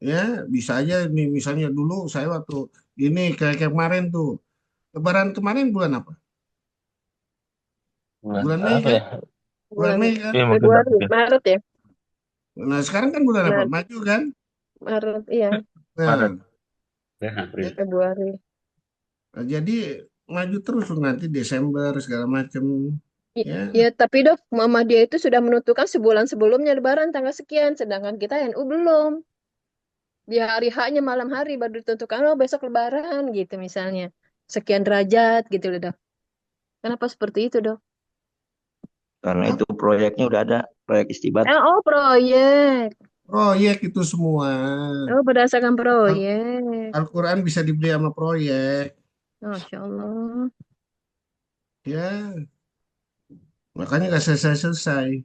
Ya, bisa aja nih misalnya dulu saya waktu ini kayak kemarin tuh. Lebaran kemarin bulan apa? Bulan Bulan Mei apa kan? ya? Bulan Bulan Mei kan? Iya mungkin dok. Februari, Maret ya? Nah, sekarang kan bulan apa? Maret, Maju kan? Maret, iya, Maret. Nah, Ya, April. ya, Februari. jadi maju terus tuh nanti Desember segala macam. Ya, Ya, tapi dok, Muhammadiyah itu sudah menentukan sebulan sebelumnya Lebaran tanggal sekian, sedangkan kita NU belum. Di hari H-nya malam hari baru ditentukan, oh besok Lebaran gitu misalnya. Sekian derajat gitu loh dok. Kenapa seperti itu dok? Karena itu proyeknya udah ada, proyek istibat. Oh proyek. proyek itu semua. Oh berdasarkan Al- proyek. Al-Quran bisa dibeli sama proyek. Masya Allah. Ya, makanya nggak selesai-selesai.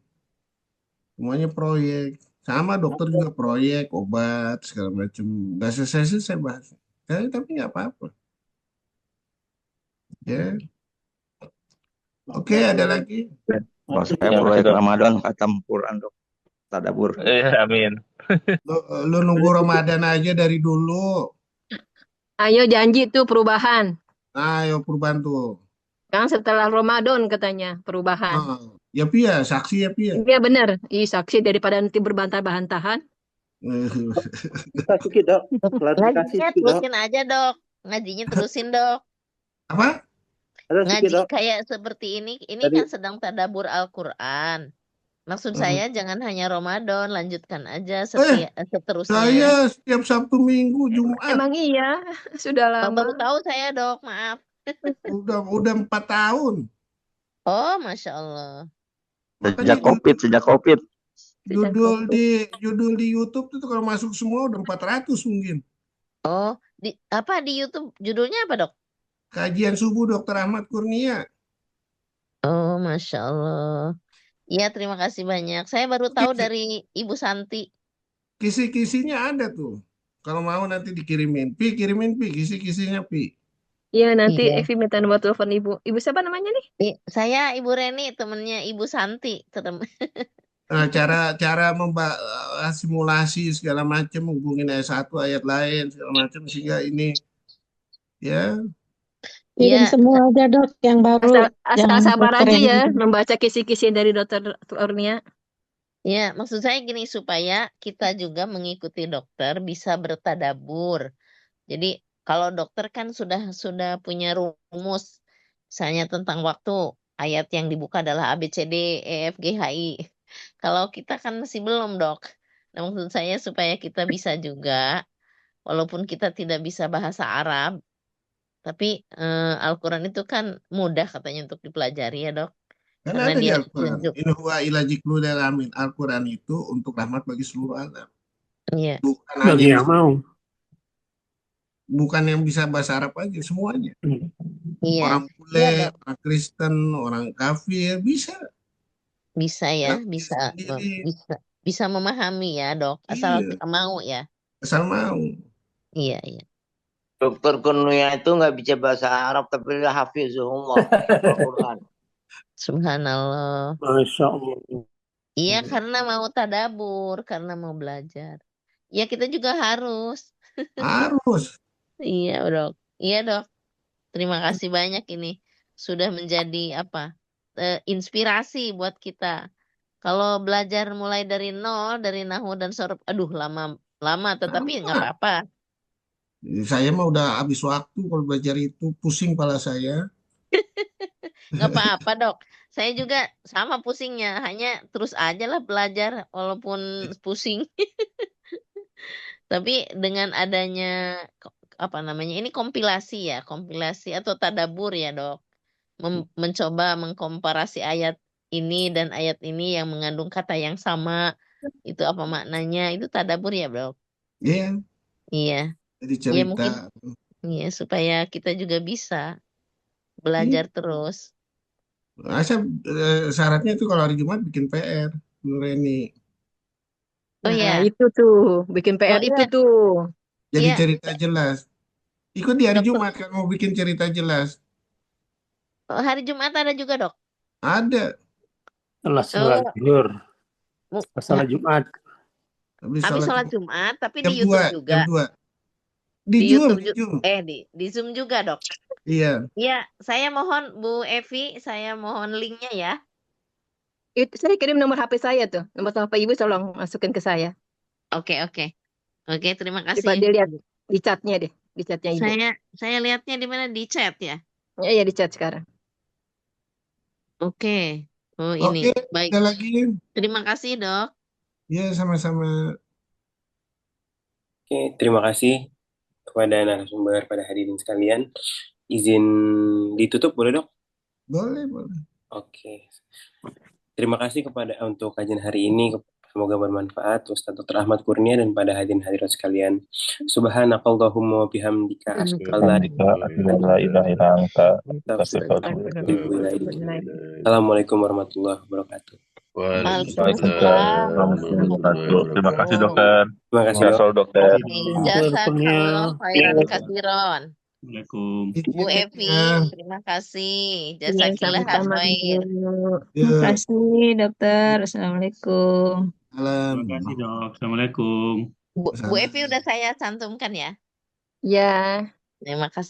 Semuanya proyek. Sama dokter juga proyek, obat, segala macam. Nggak selesai-selesai bahas. Tapi nggak apa-apa. Ya, oke, ada lagi. Kalau saya Yang proyek masih dok. Ramadan khatam Quran dok, tadabur. Amin. Lu nunggu Ramadan aja dari dulu. Ayo janji tuh perubahan. Ayo perubahan tuh. Kan setelah Ramadan katanya perubahan. Ah, ya Pia, saksi ya Pia. Iya benar. Ih saksi daripada nanti berbantah-bantahan. Kita dok, klarifikasi Ngajinya dok. terusin aja dok. Ngajinya terusin dok. Apa? Ada Ngaji dok. kayak seperti ini Tadi kan sedang tadabur Al-Quran. Maksud saya jangan hanya Ramadan, lanjutkan aja seterusnya. Saya setiap Sabtu Minggu Jumat Emang iya, sudah Oh, lama. baru tahu saya dok, maaf. udah 4 tahun. Oh, Masya Allah. Makanya Sejak COVID. judul di YouTube itu kalau masuk semua udah 400 mungkin. Oh, di YouTube judulnya apa dok? Kajian subuh Dr. Ahmad Kurnia. Oh, Masya Allah. Iya, terima kasih banyak. Saya baru tahu dari Ibu Santi. Kisi-kisinya ada tuh. Kalau mau nanti dikirimin. Kirimin kisi-kisinya Pi. Iya nanti Iya. Evi minta nomor telepon ibu. Ibu siapa namanya nih? Saya Ibu Reni, temennya Ibu Santi. Nah, cara simulasi segala macam hubungin ayat satu ayat lain segala macam sehingga ini ya Kirim semua aja dok yang baru. Asal sabar aja keren ya gitu. membaca kisi-kisi dari Dokter Kurnia. Ya, maksud saya gini supaya kita juga mengikuti dokter bisa bertadabur. Jadi kalau dokter kan sudah punya rumus, misalnya tentang waktu, ayat yang dibuka adalah A B C D E F G H I. Kalau kita kan masih belum dok. Nah maksud saya supaya kita bisa juga, walaupun kita tidak bisa bahasa Arab, tapi Al-Quran itu kan mudah katanya untuk dipelajari ya dok. karena Karena ada di dia Al-Quran. tunjuk. In huwa illa dzikrul lil alamin. Al-Quran itu untuk rahmat bagi seluruh alam. Iya. Bukan Bagi hanya yang mau. bukan yang bisa bahasa Arab aja semuanya. Iya. Orang Iya bule, dok. orang Kristen, orang kafir bisa. Bisa ya, Yang bisa sendiri bisa memahami ya dok, asal iya, kita mau ya. asal mau. Iya iya. Dokter Kurnia itu nggak bisa bahasa Arab tapi dia hafizahullah Al-Quran. Subhanallah. Masya Allah. Iya karena mau tadabur, karena mau belajar. Ya kita juga harus. Harus. Iya dok. Iya dok. Terima kasih banyak ini sudah menjadi inspirasi buat kita. Kalau belajar mulai dari nol, dari nahu dan sorab, aduh lama tetapi nggak apa-apa. Saya mah udah habis waktu kalau belajar itu, pusing kepala saya. Nggak apa-apa, Dok. Saya juga sama pusingnya, hanya terus aja lah belajar walaupun pusing. Tapi dengan adanya apa namanya? Ini kompilasi ya, kompilasi atau tadabur ya, Dok. Mencoba mengkomparasi ayat ini dan ayat ini yang mengandung kata yang sama. Itu apa maknanya? Itu tadabur ya, Dok. Iya, Iya. jadi Ya mungkin cerita. iya supaya kita juga bisa Iya. belajar terus. Syaratnya itu kalau hari Jumat bikin PR, Bu Reni. Oh Nah, ya, itu tuh, bikin PR oh itu iya, tuh. Jadi iya, cerita jelas. Ikut di hari Dokter. Jumat kan mau bikin cerita jelas. Oh, hari Jumat ada juga, Dok. Ada. Setelah Oh, sholat zuhur, mu- sholat Jumat. Habis habis sholat sholat Jumat Jumat, tapi jam di YouTube 2, juga. jam 2. Di Di Zoom, YouTube di Zoom. di Zoom juga, Dok. Iya. Iya, saya mohon Bu Evi, saya mohon linknya ya. Itu saya kirim nomor HP saya tuh. Nomor HP Ibu tolong masukin ke saya. Oke, oke. Oke, terima Coba kasih. dilihat di chatnya deh. Di chatnya Ibu. Saya lihatnya di mana, di chat ya. Iya, di chat sekarang. Oke. Oh, ini. Oke, Baik. ada lagi. Terima kasih, Dok. Ya, sama-sama. Oke, terima kasih kepada narasumber pada hadirin sekalian. Izin ditutup boleh, Dok? Boleh, boleh. Oke. Terima kasih untuk kajian hari ini. Semoga bermanfaat. Ustaz Dr. Ahmad Kurnia dan pada hadirin hadirat sekalian. Subhanakallahumma wa bihamdika asyhadu an la ilaha illa anta astaghfiruka wa atubu ilaik. Assalamualaikum warahmatullahi wabarakatuh. Waalaikumsalam warahmatullahi Terima kasih, wabarakatuh. Dokter. Terima kasih, Sehat Dok. selalu, Dokter. Jazakallah khairan kasiron. Assalamualaikum. Bu Evi, terima kasih. Iya, Jazakillah sama-sama khair. Ibu. Ya. Terima kasih, Dokter. Assalamualaikum. Salam. Terima kasih, Dok. Assalamualaikum. Bu Evi udah saya cantumkan ya. Ya. Terima kasih.